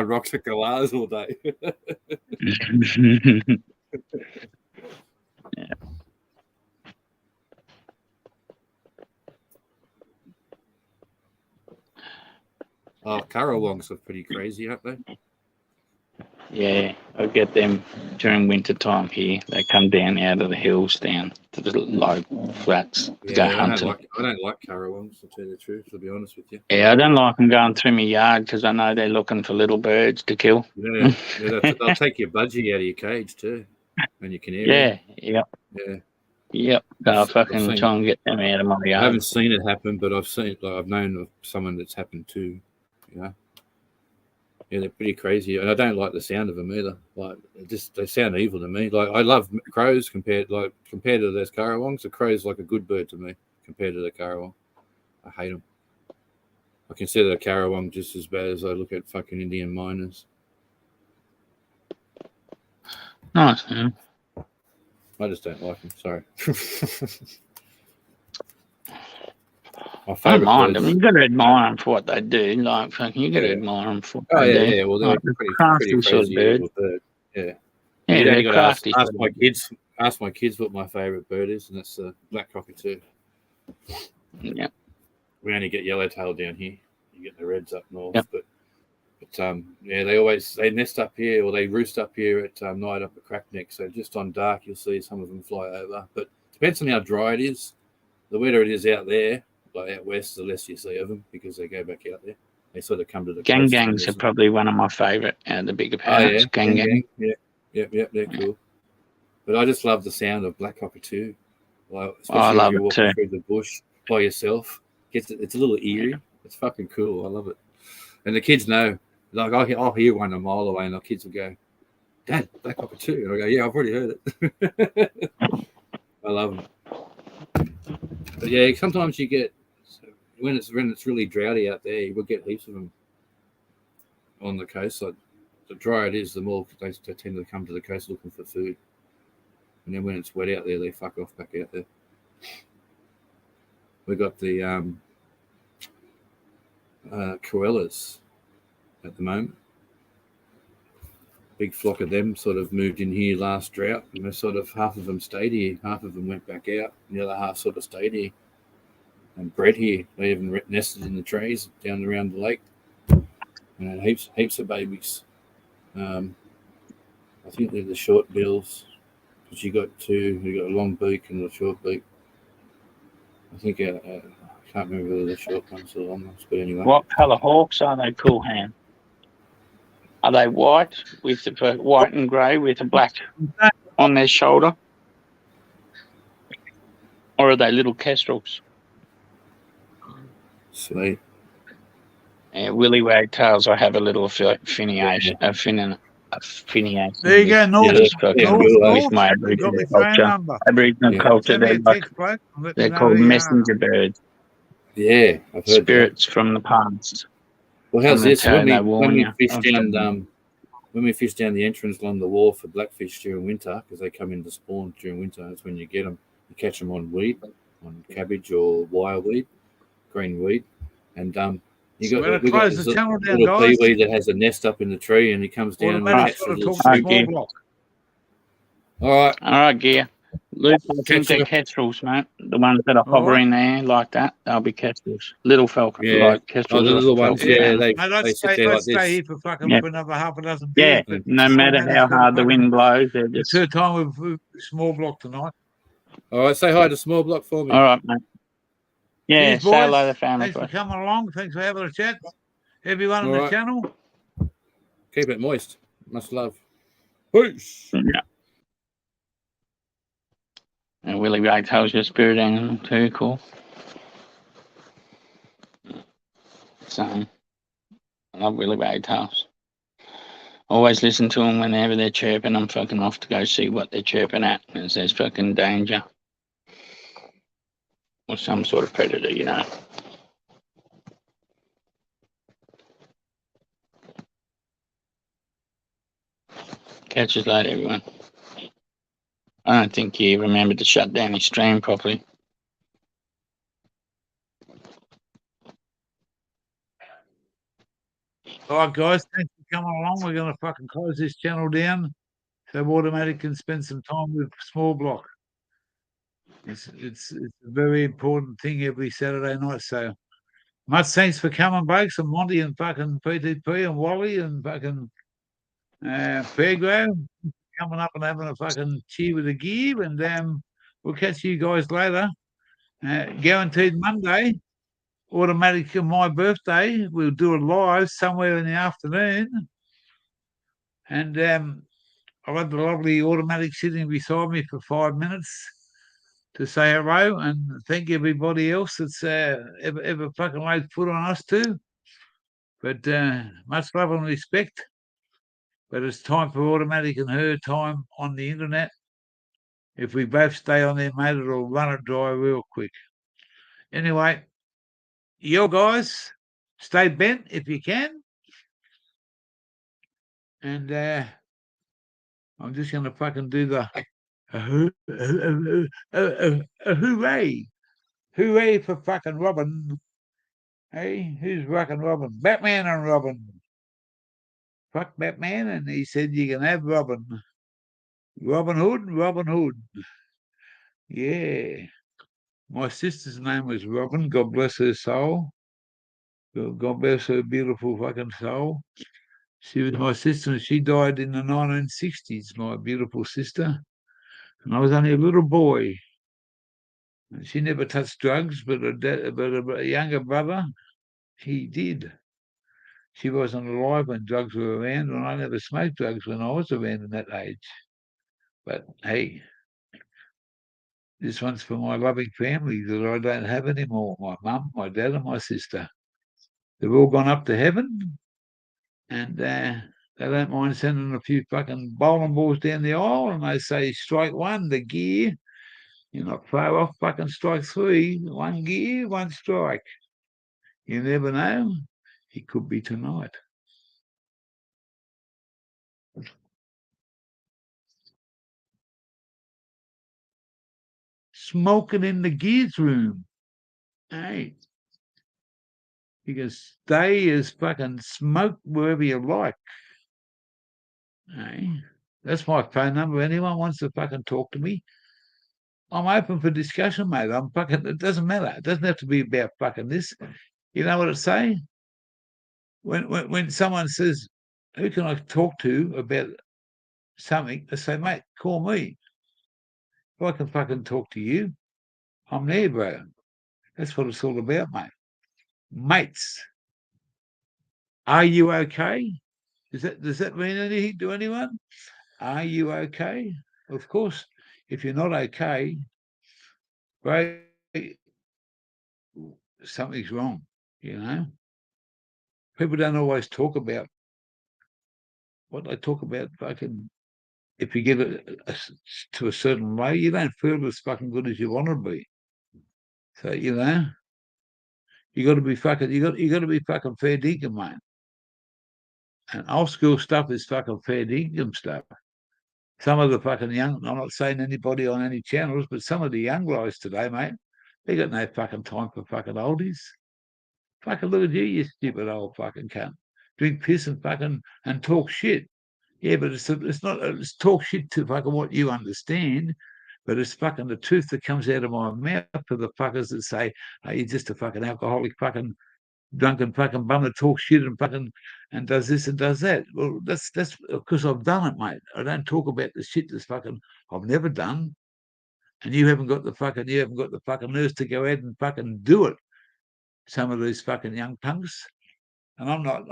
rocks at galahs all day. Yeah. Oh, Currawongs are pretty crazy, aren't they? Yeah, I'll get them during winter time here. They come down out of the hills down to the low flats to go hunting. I don't like currawongs, to tell you the truth, to be honest with you. Yeah, I don't like them going through my yard because I know they're looking for little birds to kill. Yeah, they'll take your budgie out of your cage too, and your canary. Yeah. Yeah. So I fucking try and get them out of my yard. I haven't seen it happen, but I've known of someone that's happened too. You know. Yeah, they're pretty crazy, and I don't like the sound of them either. Like, they sound evil to me. Like, I love crows compared to those currawongs. The crow's like a good bird to me compared to the currawong. I hate them. I consider the currawong just as bad as I look at fucking Indian miners. Nice, man. I just don't like them. Sorry. My I don't mind birds. them. You got to admire them for what they do. Like, fucking, you got to admire them for what they do. Yeah. Well, they're like, pretty crafty sort of bird. Yeah. Yeah, they're crafty. Ask my kids what my favourite bird is, and that's the black cockatoo. Yeah. We only get yellowtail down here. You get the reds up north, yep. but they nest up here, or they roost up here at night up at Crackneck. So just on dark, you'll see some of them fly over. But depends on how dry it is. The wetter it is out there, like out west, the less you see of them because they go back out there. They sort of come to the coast. Gangs are probably one of my favourite out of the bigger parrots. Gang. Yeah, they're cool. But I just love the sound of black cockatoo. Like, especially I love if you're it walking too. through the bush by yourself. It's a little eerie. It's fucking cool. I love it. And the kids know. Like, I'll hear one a mile away, and the kids will go, "Dad, black cockatoo." And I go, "Yeah, I've already heard it." I love them. But yeah, sometimes you get when it's really droughty out there, you will get heaps of them on the coast. Like, the drier it is, the more they tend to come to the coast looking for food. And then when it's wet out there, they fuck off back out there. We got the koalas at the moment. Big flock of them sort of moved in here last drought, and they're sort of half of them stayed here, half of them went back out, and the other half sort of stayed here and bred here. They even nested in the trees down around the lake, and had heaps of babies. I think they're the short bills, because you got two. You got a long beak and a short beak. I think I can't remember whether the short ones or the long ones, but anyway. What colour hawks are they, Cool Hand? Are they white with the white and grey with a black on their shoulder, or are they little kestrels? Sweet. Yeah, willy wagtails. I have a little affiliation. There you go, North. With my Aboriginal culture. Aboriginal culture. They're called messenger birds. Yeah, I've heard spirits from the past. Well, how's this? When we fish down the entrance along the wall for blackfish during winter, because they come in to spawn during winter, that's when you get them. You catch them on weed, on cabbage or wire weed, green weed, and we got this little peewee that has a nest up in the tree, and he comes down and catches a little squid. All right, Gear. Luke, I think they're kestrels, mate. The ones that are hovering there like that, they'll be kestrels. Little falcon, like kestrels. The little ones, they sit there like this. Stay here for fucking for another half a dozen beers. Yeah, no matter how hard the wind blows, they're just... It's her time with Small Block tonight. All right, say hi to Small Block for me. All right, mate. Yeah, cheers, say hello to the family. Thanks for coming along. Thanks for having a chat. Everyone on the channel. Keep it moist. Much love. Peace. Yeah. And Willie Wagtail's your spirit animal too, cool. So, I love Willie Wagtails. Always listen to them whenever they're chirping. I'm fucking off to go see what they're chirping at, because there's fucking danger. Or some sort of predator, you know. Catch us later, everyone. I don't think he remembered to shut down his stream properly. All right, guys, thanks for coming along. We're going to fucking close this channel down so Automatic can spend some time with Small Block. It's a very important thing every Saturday night. So much thanks for coming, Bakes, and Monty, and fucking PTP, and Wally, and fucking Fairground. coming up and having a fucking cheer with the gear, and we'll catch you guys later. Guaranteed Monday, automatic on my birthday. We'll do it live somewhere in the afternoon. And I've had the lovely automatic sitting beside me for 5 minutes to say hello and thank everybody else that's ever fucking laid foot on us too. But much love and respect. But it's time for automatic and her time on the internet. If we both stay on there, mate, it'll run it dry real quick. Anyway, you guys, stay bent if you can. And I'm just going to fucking do the hooray. Hooray for fucking Robin. Hey, who's fucking Robin? Batman and Robin. Fuck Batman, and he said you can have Robin. Robin Hood. Yeah. My sister's name was Robin. God bless her soul. God bless her beautiful fucking soul. She was my sister, and she died in the 1960s, my beautiful sister. And I was only a little boy. And she never touched drugs, but a younger brother, he did. She wasn't alive when drugs were around, and I never smoked drugs when I was around in that age. But hey, this one's for my loving family that I don't have anymore. My mum, my dad, and my sister. They've all gone up to heaven, and they don't mind sending a few fucking bowling balls down the aisle, and they say, strike one, the gear. You're not far off fucking strike three. One gear, one strike. You never know. It could be tonight. Smoking in the gears room. Hey. You can stay as fucking smoke wherever you like. Hey. That's my phone number. Anyone wants to fucking talk to me, I'm open for discussion, mate. I'm fucking, it doesn't matter. It doesn't have to be about fucking this. You know what it's saying? When someone says, who can I talk to about something? They say, mate, call me. If I can fucking talk to you, I'm there, bro. That's what it's all about, mate. Mates. Are you okay? Does that mean anything to anyone? Are you okay? Of course, if you're not okay, bro, something's wrong, you know? People don't always talk about what they talk about. Fucking, if you get to a certain way, you don't feel as fucking good as you want to be. So, you know, you got to be fucking, you got to be fucking fair dinkum, mate. And old school stuff is fucking fair dinkum stuff. Some of the fucking young, I'm not saying anybody on any channels, but some of the young guys today, mate, they got no fucking time for fucking oldies. Fucking look at you stupid old fucking cunt. Drink piss and fucking and talk shit. Yeah, but it's talk shit to fucking what you understand, but it's fucking the truth that comes out of my mouth for the fuckers that say, oh, you're just a fucking alcoholic fucking drunken fucking bum that talks shit and fucking and does this and does that. Well, that's because I've done it, mate. I don't talk about the shit that's fucking I've never done. And you haven't got the fucking nerves to go out and fucking do it. Some of these fucking young punks. And I'm not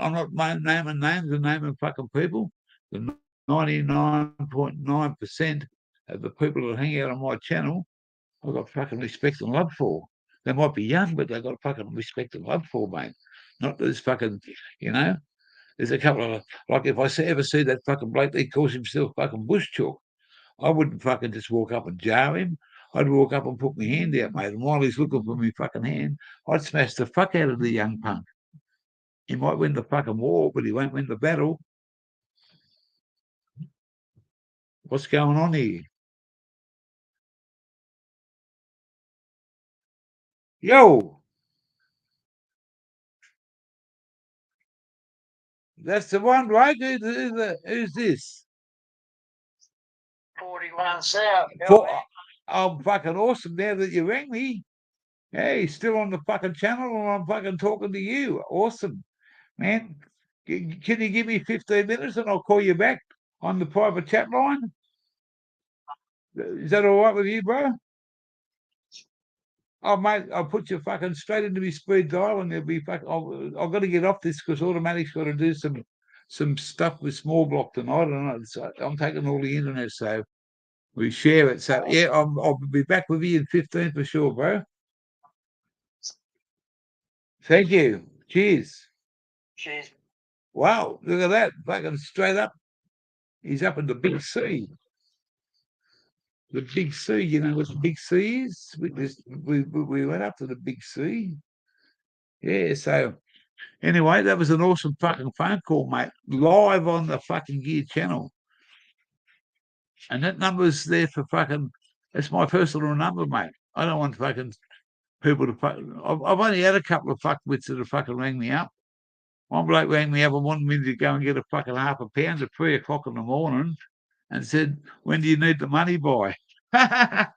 naming names and naming fucking people. The 99.9% of the people that hang out on my channel, I've got fucking respect and love for. They might be young, but they've got fucking respect and love for, mate. Not this fucking, you know. There's a couple of, like, if I ever see that fucking bloke that calls himself fucking bush chalk, I wouldn't fucking just walk up and jar him. I'd walk up and put my hand out, mate. And while he's looking for my fucking hand, I'd smash the fuck out of the young punk. He might win the fucking war, but he won't win the battle. What's going on here? Yo! That's the one, right? Who's this? 41 South. I'm fucking awesome now that you rang me. Hey, still on the fucking channel and I'm fucking talking to you. Awesome, man. Can you give me 15 minutes and I'll call you back? on the private chat line? Is that all right with you, bro? Oh, mate, I'll put you fucking straight into my speed dial, and you'll be fucking. I've got to get off this because Automatic's got to do some stuff with small block tonight, and I'm taking all the internet, so we share it. So yeah, I'll be back with you in 15 for sure, bro. Thank you. Cheers. Cheers. Wow, look at that. Fucking straight up. He's up in the big C. The big C, you know what the big C is? We went up to the big C. Yeah, so anyway, that was an awesome fucking phone call, mate. Live on the fucking Gear channel. And that number's there for fucking, that's my personal number, mate. I don't want fucking people to fucking, I've only had a couple of fuckwits that have fucking rang me up. One bloke rang me up and wanted me to go and get a fucking half a pound at 3 o'clock in the morning and said, when do you need the money by? How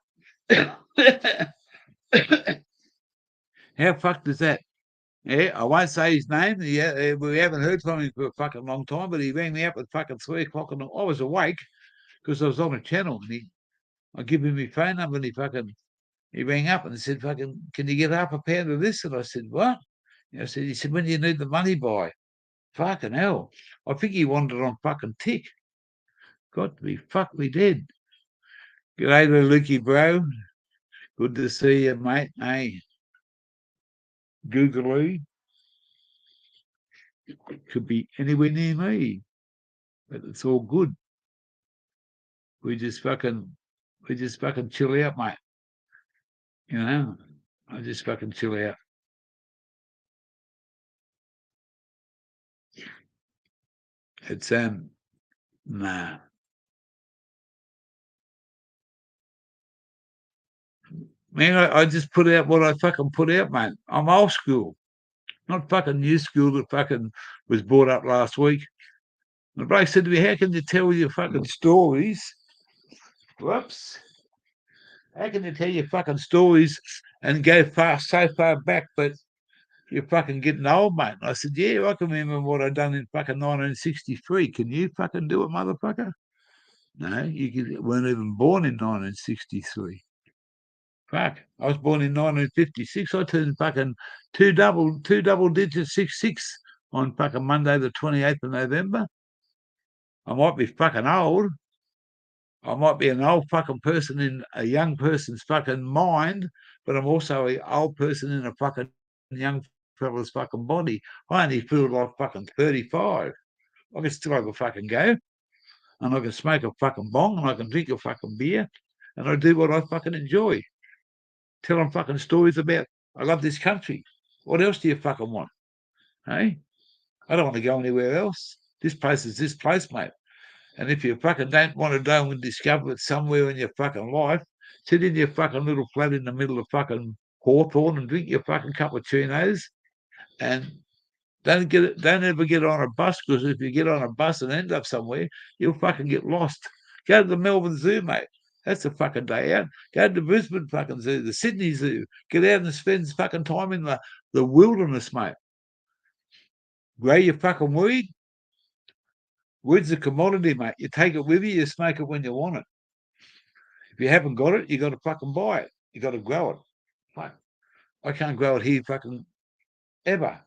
fucked is that? Yeah, I won't say his name. We haven't heard from him for a fucking long time, but he rang me up at fucking 3 o'clock and I was awake because I was on a channel. And I give him my phone number and he rang up and said, fucking, can you get half a pound of this? And I said, what? And he said, when do you need the money by? Fucking hell. I think he wanted on fucking tick. Got to be fuck me dead. G'day to Lukey, bro. Good to see you, mate. Hey, Googly. Could be anywhere near me, but it's all good. We just fucking chill out, mate. You know, I just fucking chill out. It's nah. Man, I just put out what I fucking put out, mate. I'm old school, not fucking new school that fucking was brought up last week. The bloke said to me, how can you tell your fucking stories? Whoops. How can you tell your fucking stories and go so far back, but you're fucking getting old, mate? And I said, yeah, I can remember what I done in fucking 1963. Can you fucking do it, motherfucker? No, you weren't even born in 1963. Fuck, I was born in 1956. I turned fucking two double digits 66 on fucking Monday, the 28th of November. I might be fucking old. I might be an old fucking person in a young person's fucking mind, but I'm also an old person in a fucking young fella's fucking body. I only feel like fucking 35. I can still have a fucking go, and I can smoke a fucking bong, and I can drink a fucking beer, and I do what I fucking enjoy. Tell them fucking stories about, I love this country. What else do you fucking want? Hey? I don't want to go anywhere else. This place is this place, mate. And if you fucking don't want to go and discover it somewhere in your fucking life, sit in your fucking little flat in the middle of fucking Hawthorne and drink your fucking cappuccinos and don't ever get on a bus, because if you get on a bus and end up somewhere, you'll fucking get lost. Go to the Melbourne Zoo, mate. That's a fucking day out. Go to the Brisbane fucking zoo, the Sydney Zoo. Get out and spend fucking time in the wilderness, mate. Grow your fucking weed. Weed's a commodity, mate. You take it with you, you smoke it when you want it. If you haven't got it, you got to fucking buy it. You got to grow it. Fuck. I can't grow it here fucking ever,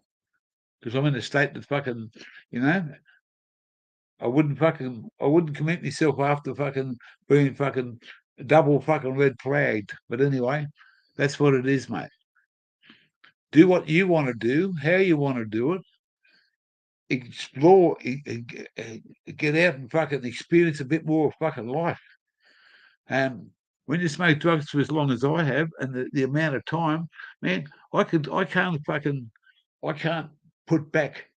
because I'm in a state that fucking, you know, I wouldn't commit myself after fucking being fucking double fucking red flagged. But anyway, that's what it is, mate. Do what you want to do, how you want to do it. Explore, get out and fucking experience a bit more of fucking life. And when you smoke drugs for as long as I have, and the amount of time, man, I can't put back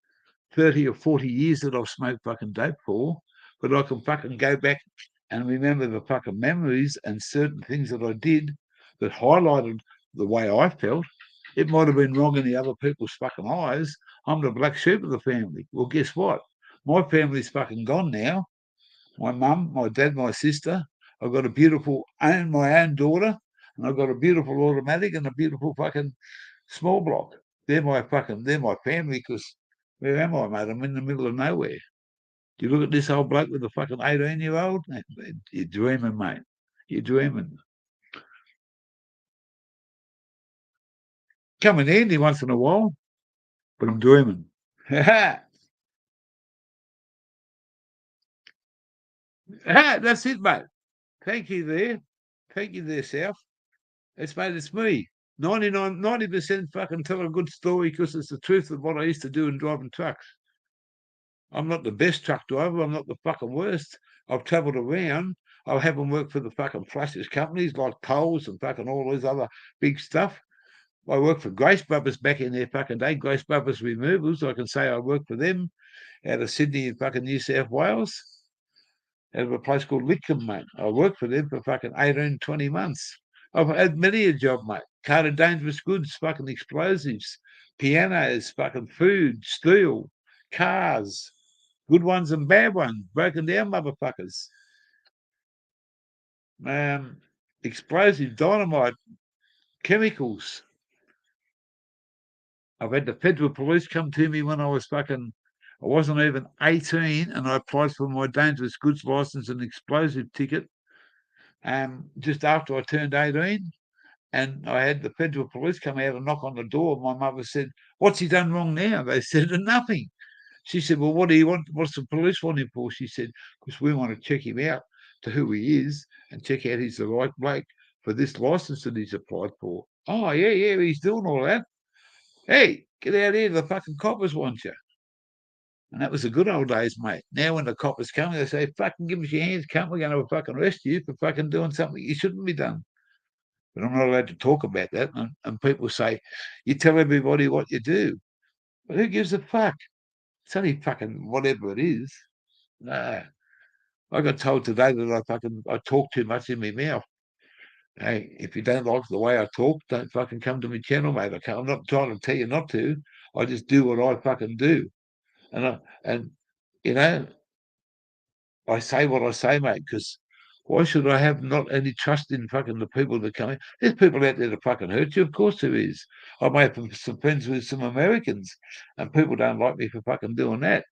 30 or 40 years that I've smoked fucking dope for, but I can fucking go back and remember the fucking memories and certain things that I did that highlighted the way I felt. It might have been wrong in the other people's fucking eyes. I'm the black sheep of the family. Well, guess what? My family's fucking gone now. My mum, my dad, my sister. I've got my own daughter, and I've got a beautiful automatic and a beautiful fucking small block. They're my family, because where am I, mate? I'm in the middle of nowhere. Do you look at this old bloke with the fucking 18-year-old? You're dreaming, mate. You're dreaming. Come in handy once in a while, but I'm dreaming. That's it, mate. Thank you there. Thank you there, South. It's me. 90% fucking tell a good story because it's the truth of what I used to do in driving trucks. I'm not the best truck driver. I'm not the fucking worst. I've travelled around. I haven't worked for the fucking plastics companies like Coles and fucking all this other big stuff. I worked for Grace Brothers back in their fucking day, Grace Brothers Removals. I can say I worked for them out of Sydney and fucking New South Wales, out of a place called Lidcombe, mate. I worked for them for fucking 18, 20 months. I've had many a job, mate. Carted dangerous goods, fucking explosives, pianos, fucking food, steel, cars, good ones and bad ones, broken down motherfuckers. Explosive, dynamite, chemicals. I've had the federal police come to me when I wasn't even 18, and I applied for my dangerous goods license and explosive ticket just after I turned 18. And I had the federal police come out and knock on the door. My mother said, "What's he done wrong now?" They said, "Nothing." She said, "Well, what do you want? What's the police want him for?" She said, "Because we want to check him out to who he is and check out he's the right bloke for this license that he's applied for." "Oh, yeah, he's doing all that." "Hey, get out here, the fucking coppers want you." And that was the good old days, mate. Now when the coppers come, they say, "Fucking give us your hands, cunt. We're going to fucking arrest you for fucking doing something you shouldn't be done." But I'm not allowed to talk about that. And people say, "You tell everybody what you do." But who gives a fuck? It's only fucking whatever it is. Nah. I got told today that I talk too much in my mouth. Hey, if you don't like the way I talk, don't fucking come to my channel, mate. I'm not trying to tell you not to. I just do what I fucking do. And you know, I say what I say, mate, because why should I have not any trust in fucking the people that come in? There's people out there to fucking hurt you. Of course there is. I may have some friends with some Americans, and people don't like me for fucking doing that.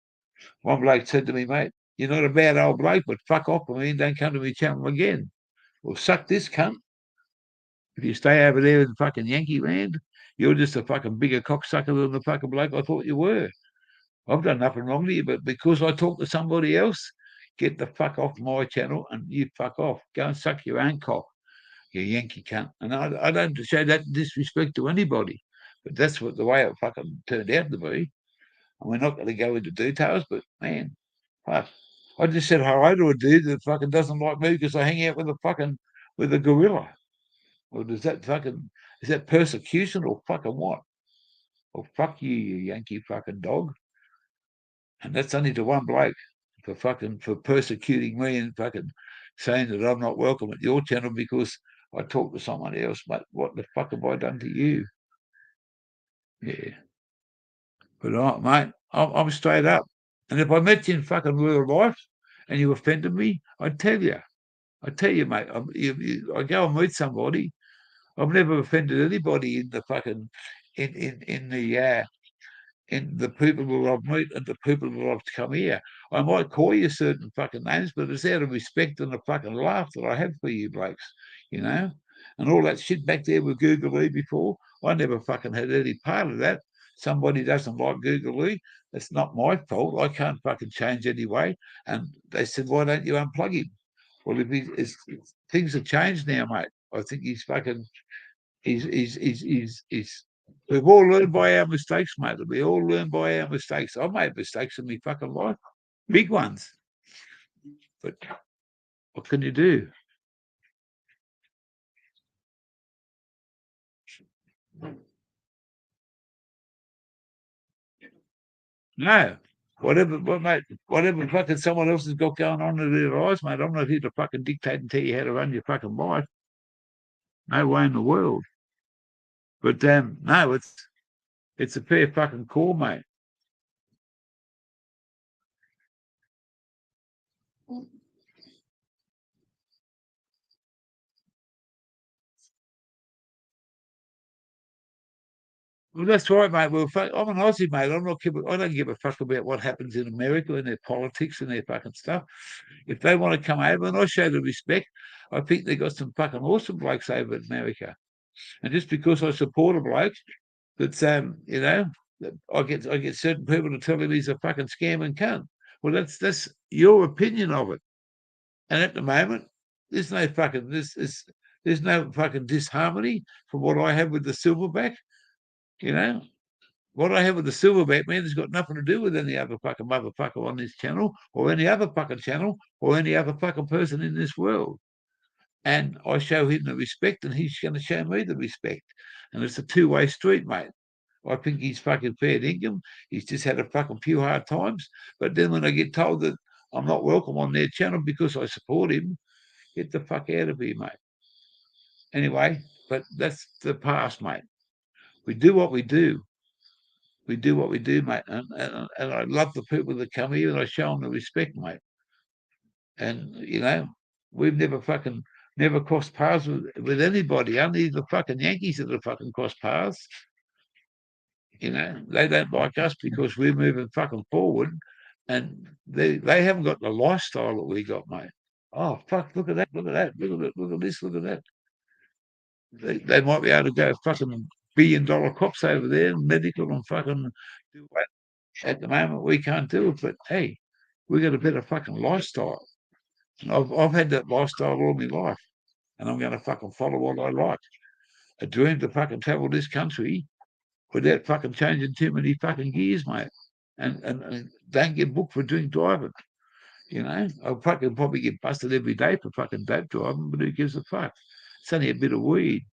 One bloke said to me, "Mate, you're not a bad old bloke, but fuck off for me and don't come to me channel again." Well, suck this, cunt. If you stay over there in fucking Yankee land, you're just a fucking bigger cocksucker than the fucking bloke I thought you were. I've done nothing wrong to you, but because I talk to somebody else, get the fuck off my channel and you fuck off. Go and suck your own cock, you Yankee cunt. And I don't show that disrespect to anybody, but that's what the way it fucking turned out to be. And we're not going to go into details, but man, fuck. I just said hello to a dude that fucking doesn't like me because I hang out with a gorilla. Or is that persecution or fucking what? Well, fuck you, you Yankee fucking dog. And that's only to one bloke for persecuting me and fucking saying that I'm not welcome at your channel because I talk to someone else. But what the fuck have I done to you? Yeah. But mate, I'm straight up. And if I met you in fucking real life and you offended me, I'd tell you. I tell you, mate, I go and meet somebody. I've never offended anybody in the fucking in the people that I've met and the people that I've come here. I might call you certain fucking names, but it's out of respect and the fucking laugh that I have for you blokes, you know? And all that shit back there with Google E before, I never fucking had any part of that. Somebody doesn't like Google E, it's not my fault. I can't fucking change anyway. And they said, "Why don't you unplug him?" Well, things have changed now, mate. I think he's fucking we've all learned by our mistakes, mate. We all learn by our mistakes. I've made mistakes in my fucking life, big ones. But what can you do? No. Whatever fucking someone else has got going on in their lives, mate, I'm not here to fucking dictate and tell you how to run your fucking life. No way in the world. But no, it's a fair fucking call, mate. Well, that's right, mate. Well, I'm an Aussie, mate. I don't give a fuck about what happens in America and their politics and their fucking stuff. If they want to come over, and I show the respect, I think they got some fucking awesome blokes over in America. And just because I support a bloke, that's you know, I get certain people to tell him he's a fucking scam and cunt. Well, that's your opinion of it. And at the moment, there's no fucking there's no fucking disharmony from what I have with the silverback. You know, what I have with the silverback, man, has got nothing to do with any other fucking motherfucker on this channel or any other fucking channel or any other fucking person in this world. And I show him the respect and he's going to show me the respect. And it's a two-way street, mate. I think he's fucking fair dinkum. He's just had a fucking few hard times. But then when I get told that I'm not welcome on their channel because I support him, get the fuck out of here, mate. Anyway, but that's the past, mate. We do what we do. We do what we do, mate. And I love the people that come here and I show them the respect, mate. And, you know, we've never crossed paths with anybody. Only the fucking Yankees that have fucking crossed paths. You know, they don't like us because we're moving fucking forward and they haven't got the lifestyle that we got, mate. Oh, fuck, look at that, look at that, look at this, look at that. They might be able to go fucking $1 billion crops over there and medical and fucking do that. At the moment, we can't do it, but hey, we got a better fucking lifestyle. I've had that lifestyle all my life, and I'm going to fucking follow what I like. I dream to fucking travel this country without fucking changing too many fucking gears, mate, and don't get booked for drink driving. You know, I'll fucking probably get busted every day for fucking dope driving, but who gives a fuck? It's only a bit of weed.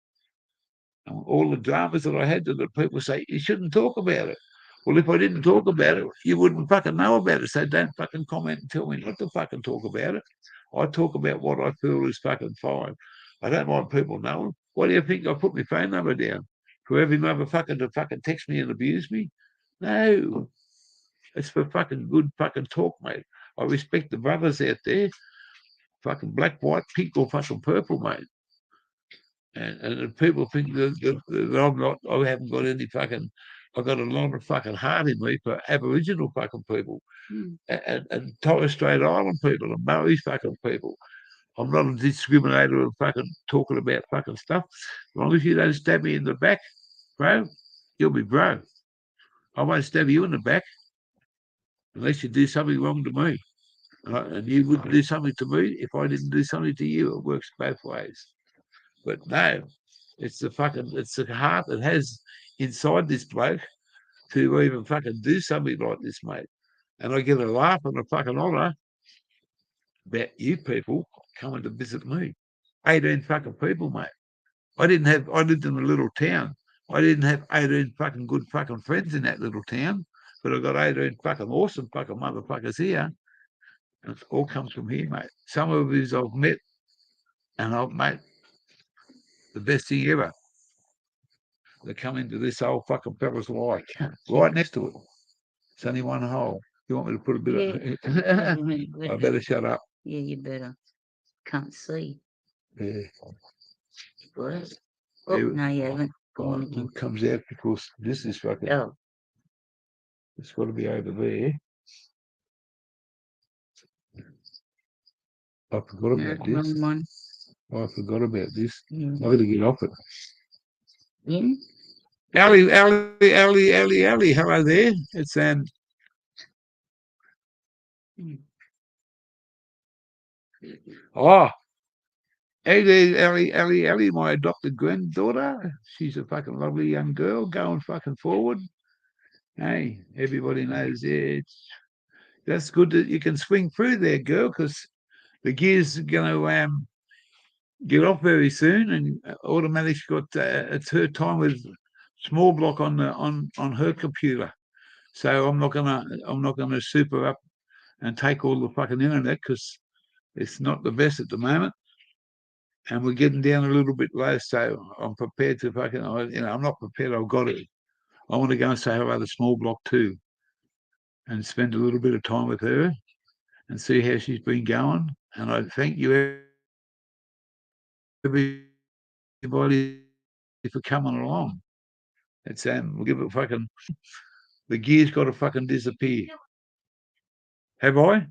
And all the dramas that I had to the people say, you shouldn't talk about it. Well, if I didn't talk about it, you wouldn't fucking know about it. So don't fucking comment and tell me not to fucking talk about it. I talk about what I feel is fucking fine. I don't want people knowing. Why do you think I put my phone number down? For every motherfucker to fucking text me and abuse me? No. It's for fucking good fucking talk, mate. I respect the brothers out there. Fucking black, white, pink, or fucking purple, mate. And people think that I'm not, I haven't got any fucking, I've got a lot of fucking heart in me for Aboriginal fucking people and Torres Strait Island people and Maori fucking people. I'm not a discriminator of fucking talking about fucking stuff. As long as you don't stab me in the back, bro, you'll be bro. I won't stab you in the back unless you do something wrong to me. And you wouldn't do something to me if I didn't do something to you. It works both ways. But no, it's the heart that has inside this bloke to even fucking do something like this, mate. And I get a laugh and a fucking honour about you people coming to visit me. 18 fucking people, mate. I lived in a little town. I didn't have 18 fucking good fucking friends in that little town, but I got 18 fucking awesome fucking motherfuckers here. And it all comes from here, mate. Some of these I've met and I've made the best thing ever. They come into this old fucking fella's life, right next to it. It's only one hole. You want me to put a bit of... I better shut up. Yeah, you better. Can't see. Yeah. What? Oh, no, you haven't. Go on again. It comes out because this is fucking... Oh. It's got to be over there. I forgot about this. I forgot about this. I've got to get off it. Yeah. Ali, hello there. It's oh, Ellie, my adopted granddaughter. She's a fucking lovely young girl going fucking forward. Hey, everybody knows that's good that you can swing through there, girl, because the gear's going to get off very soon, and automatic's got it's her time with small block on her computer. So I'm not gonna super up and take all the fucking internet because it's not the best at the moment, and we're getting down a little bit low. So I'm prepared to fucking, I'm not prepared. I've got it. I want to go and say hello to small block too, and spend a little bit of time with her and see how she's been going. And I thank you everybody for coming along. It's we'll give it fucking. The gear's got to fucking disappear. Have I?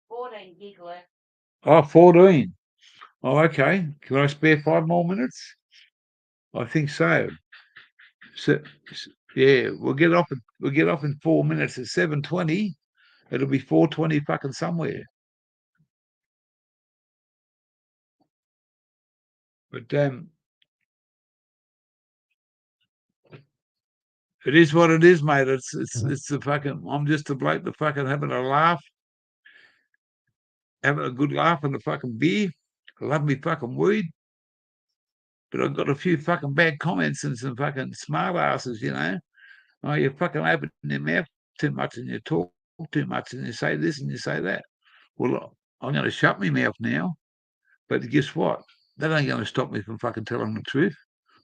14 gig left. Oh, 14. Oh, okay. Can I spare 5 more minutes? I think so. So yeah, we'll get off in 4 minutes at 7:20. It'll be 4:20 fucking somewhere. But it is what it is, mate. It's the fucking. I'm just a bloke that fucking having a laugh, having a good laugh and a fucking beer. I love me fucking weed, but I've got a few fucking bad comments and some fucking smart asses, you know. Oh, you fucking open your mouth too much and you talk too much and you say this and you say that. Well, I'm going to shut my mouth now. But guess what? That ain't going to stop me from fucking telling the truth.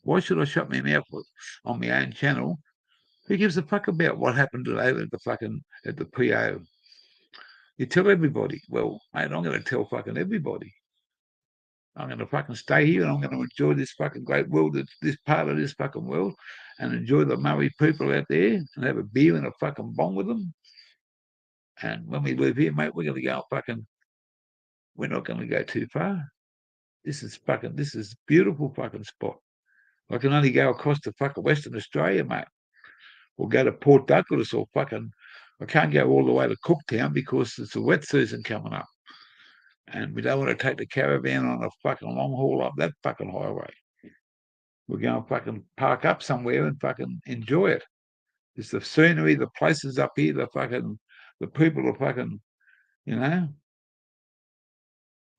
Why should I shut my mouth on my own channel? Who gives a fuck about what happened today at the PO? You tell everybody. Well, mate, I'm going to tell fucking everybody. I'm going to fucking stay here and I'm going to enjoy this fucking great world, this part of this fucking world, and enjoy the Maori people out there and have a beer and a fucking bong with them. And when we leave here, mate, we're going to go fucking. We're not going to go too far. This is beautiful fucking spot. I can only go across to fucking Western Australia, mate. Or go to Port Douglas or fucking. I can't go all the way to Cooktown because it's a wet season coming up. And we don't want to take the caravan on a fucking long haul up that fucking highway. We're going to fucking park up somewhere and fucking enjoy it. It's the scenery, the places up here, the people are fucking, you know.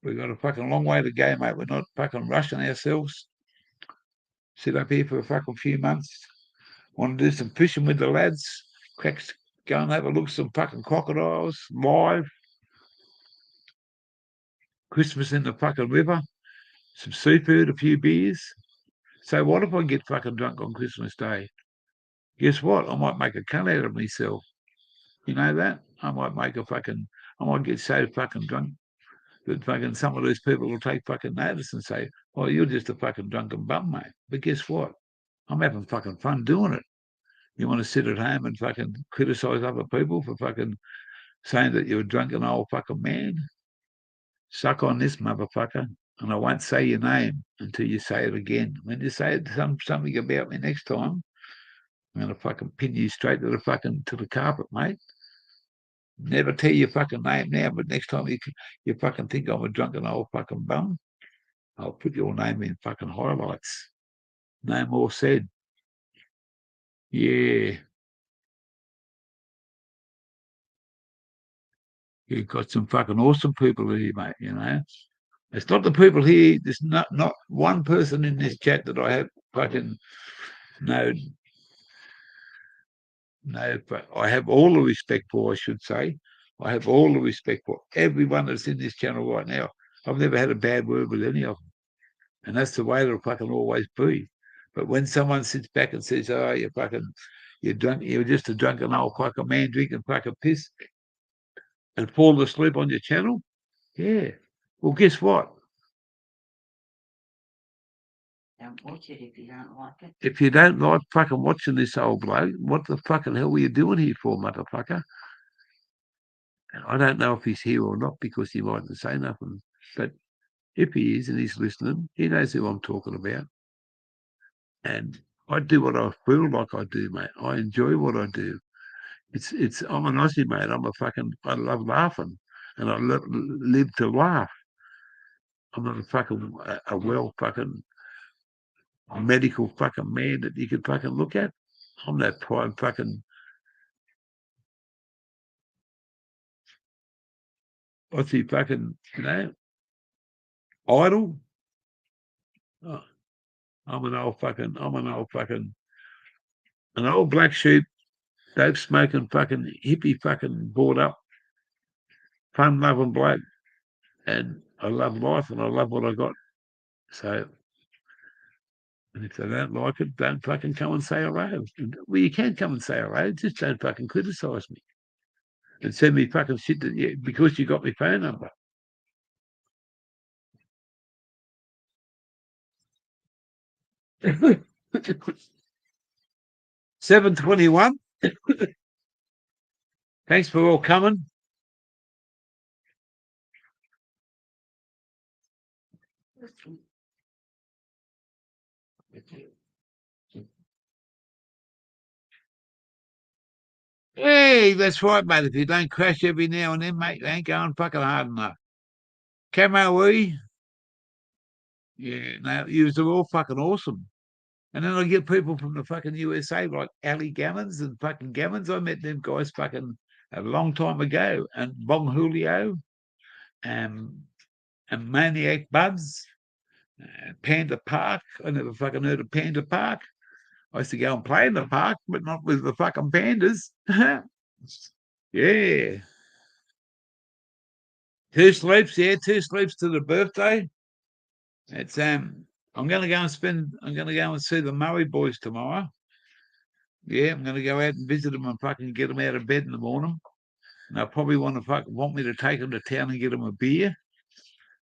We've got a fucking long way to go, mate. We're not fucking rushing ourselves. Sit up here for a fucking few months. Want to do some fishing with the lads. Go and have a look at some fucking crocodiles live. Christmas in the fucking river. Some seafood, a few beers. So what if I get fucking drunk on Christmas Day? Guess what? I might make a cunt out of myself. You know that? I might get so fucking drunk that fucking some of those people will take fucking notice and say, "Oh, you're just a fucking drunken bum, mate." But guess what? I'm having fucking fun doing it. You want to sit at home and fucking criticize other people for fucking saying that you're a drunken old fucking man? Suck on this, motherfucker. And I won't say your name until you say it again. When you say something about me next time, I'm gonna fucking pin you straight to the carpet, mate. Never tell your fucking name now, but next time you fucking think I'm a drunken old fucking bum, I'll put your name in fucking highlights. No more said. Yeah. You've got some fucking awesome people here, mate, you know. It's not the people here, there's not one person in this chat that I have fucking no, but I have all the respect for, I should say. I have all the respect for everyone that's in this channel right now. I've never had a bad word with any of them. And that's the way it'll fucking always be. But when someone sits back and says, "Oh, you're drunk, you're just a drunken old fucking man drinking fucking piss," and fall asleep on your channel, yeah. Well, guess what? Don't watch it if you don't like it. If you don't like fucking watching this old bloke, what the fucking hell were you doing here for, motherfucker? And I don't know if he's here or not because he mightn't say nothing. But if he is and he's listening, he knows who I'm talking about. And I do what I feel like I do, mate. I enjoy what I do. I'm an Aussie, mate. I love laughing and I live to laugh. I'm not a well fucking medical fucking man that you can fucking look at. I'm that prime fucking Aussie fucking, you know, idol. Oh, I'm an old black sheep, dope smoking fucking hippie fucking bored up, fun loving bloke. And I love life and I love what I got. So, and if they don't like it, don't fucking come and say hello. Well, you can come and say hello, just don't fucking criticise me. And send me fucking shit because you got my phone number. 7:21. Thanks for all coming. Hey, that's right, mate. If you don't crash every now and then, mate, you ain't going fucking hard enough. Camo, yeah, no, you were all fucking awesome. And then I get people from the fucking USA like Ali Gammons and fucking Gammons. I met them guys fucking a long time ago. And Bong Julio and Maniac Buds, Panda Park. I never fucking heard of Panda Park. I used to go and play in the park, but not with the fucking pandas. Yeah. 2 sleeps, yeah, 2 sleeps to the birthday. It's I'm gonna go and see the Murray boys tomorrow. Yeah, I'm gonna go out and visit them and fucking get them out of bed in the morning. And they'll probably want me to take them to town and get them a beer.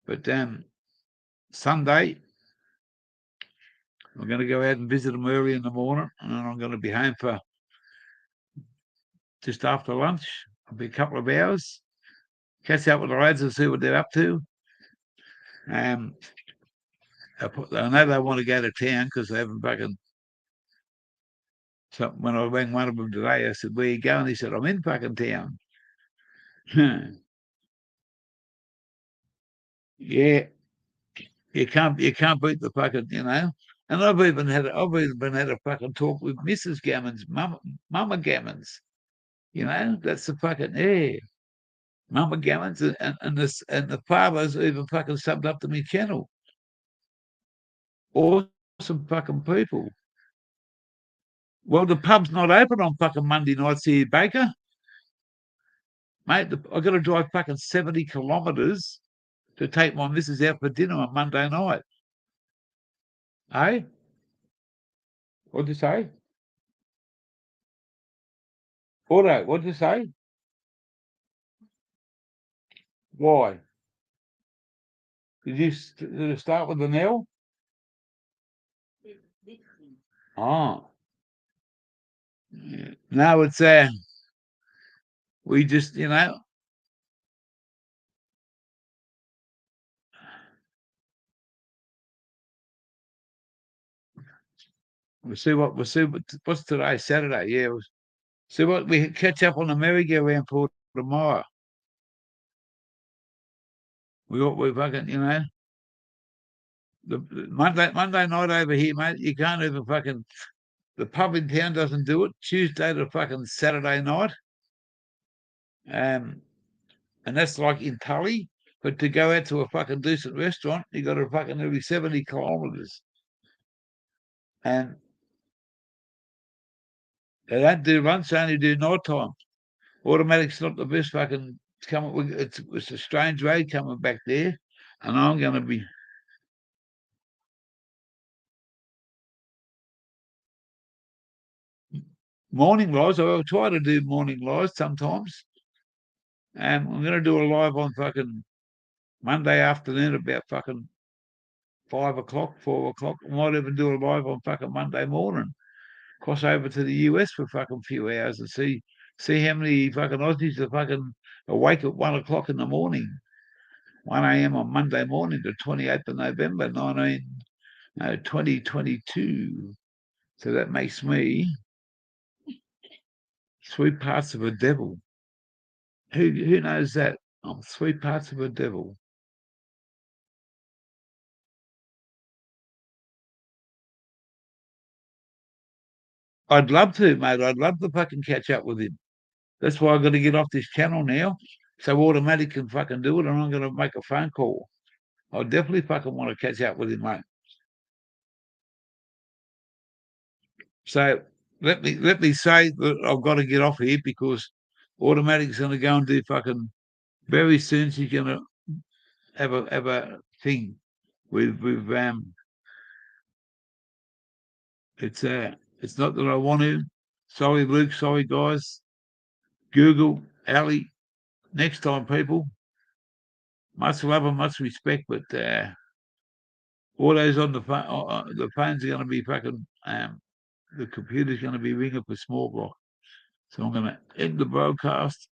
But Sunday, I'm gonna go out and visit them early in the morning, and then I'm gonna be home for just after lunch. I'll be a couple of hours, catch up with the lads and see what they're up to. I know they want to go to town because they haven't fucking. So when I rang one of them today, I said, "Where you going?" He said, "I'm in fucking town." Yeah, you can't beat the fucking, you know. And I've even had a fucking talk with Mrs. Gammons, Mama Gammons. You know, that's the fucking Mama Gammons, and the fathers even fucking subbed up to me channel. Awesome fucking people. Well, the pub's not open on fucking Monday nights here, Baker. Mate, I've got to drive fucking 70 kilometres to take my missus out for dinner on Monday night. Eh? What'd you say? Auto, what'd you say? Why? Did you start with an L? Oh. Yeah. No, it's we just, you know. We'll see what's today, Saturday. Yeah. See what we catch up on the merry-go-round for tomorrow. We fucking, you know. The Monday night over here, mate, you can't even fucking. The pub in town doesn't do it. Tuesday to fucking Saturday night. And that's like in Tully. But to go out to a fucking decent restaurant, you got to fucking nearly 70 kilometres. And they don't do lunch, they only do night time. Automatic's not the best fucking it's a strange road coming back there. And I'm going to be. Morning lives, I'll try to do morning lives sometimes. And I'm going to do a live on fucking Monday afternoon about fucking 5 o'clock, 4 o'clock. I might even do a live on fucking Monday morning. Cross over to the US for fucking few hours and see how many fucking Aussies are fucking awake at 1 o'clock in the morning. 1 a.m. on Monday morning, the 28th of November, 2022. So that makes me 3 parts of a devil. Who knows that? I'm 3 parts of a devil. I'd love to, mate. I'd love to fucking catch up with him. That's why I've got to get off this channel now. So Automatic can fucking do it, and I'm going to make a phone call. I definitely fucking want to catch up with him, mate. So let me say that I've got to get off here because Automatic's going to go and do fucking very soon. She's going to have a thing with it's not that I want to. Sorry, Luke. Sorry, guys. Google, Ali. Next time, people. Much love and much respect, but all those on the phone, the phones are going to be fucking, the computer's going to be ringing for small block. So I'm going to end the broadcast.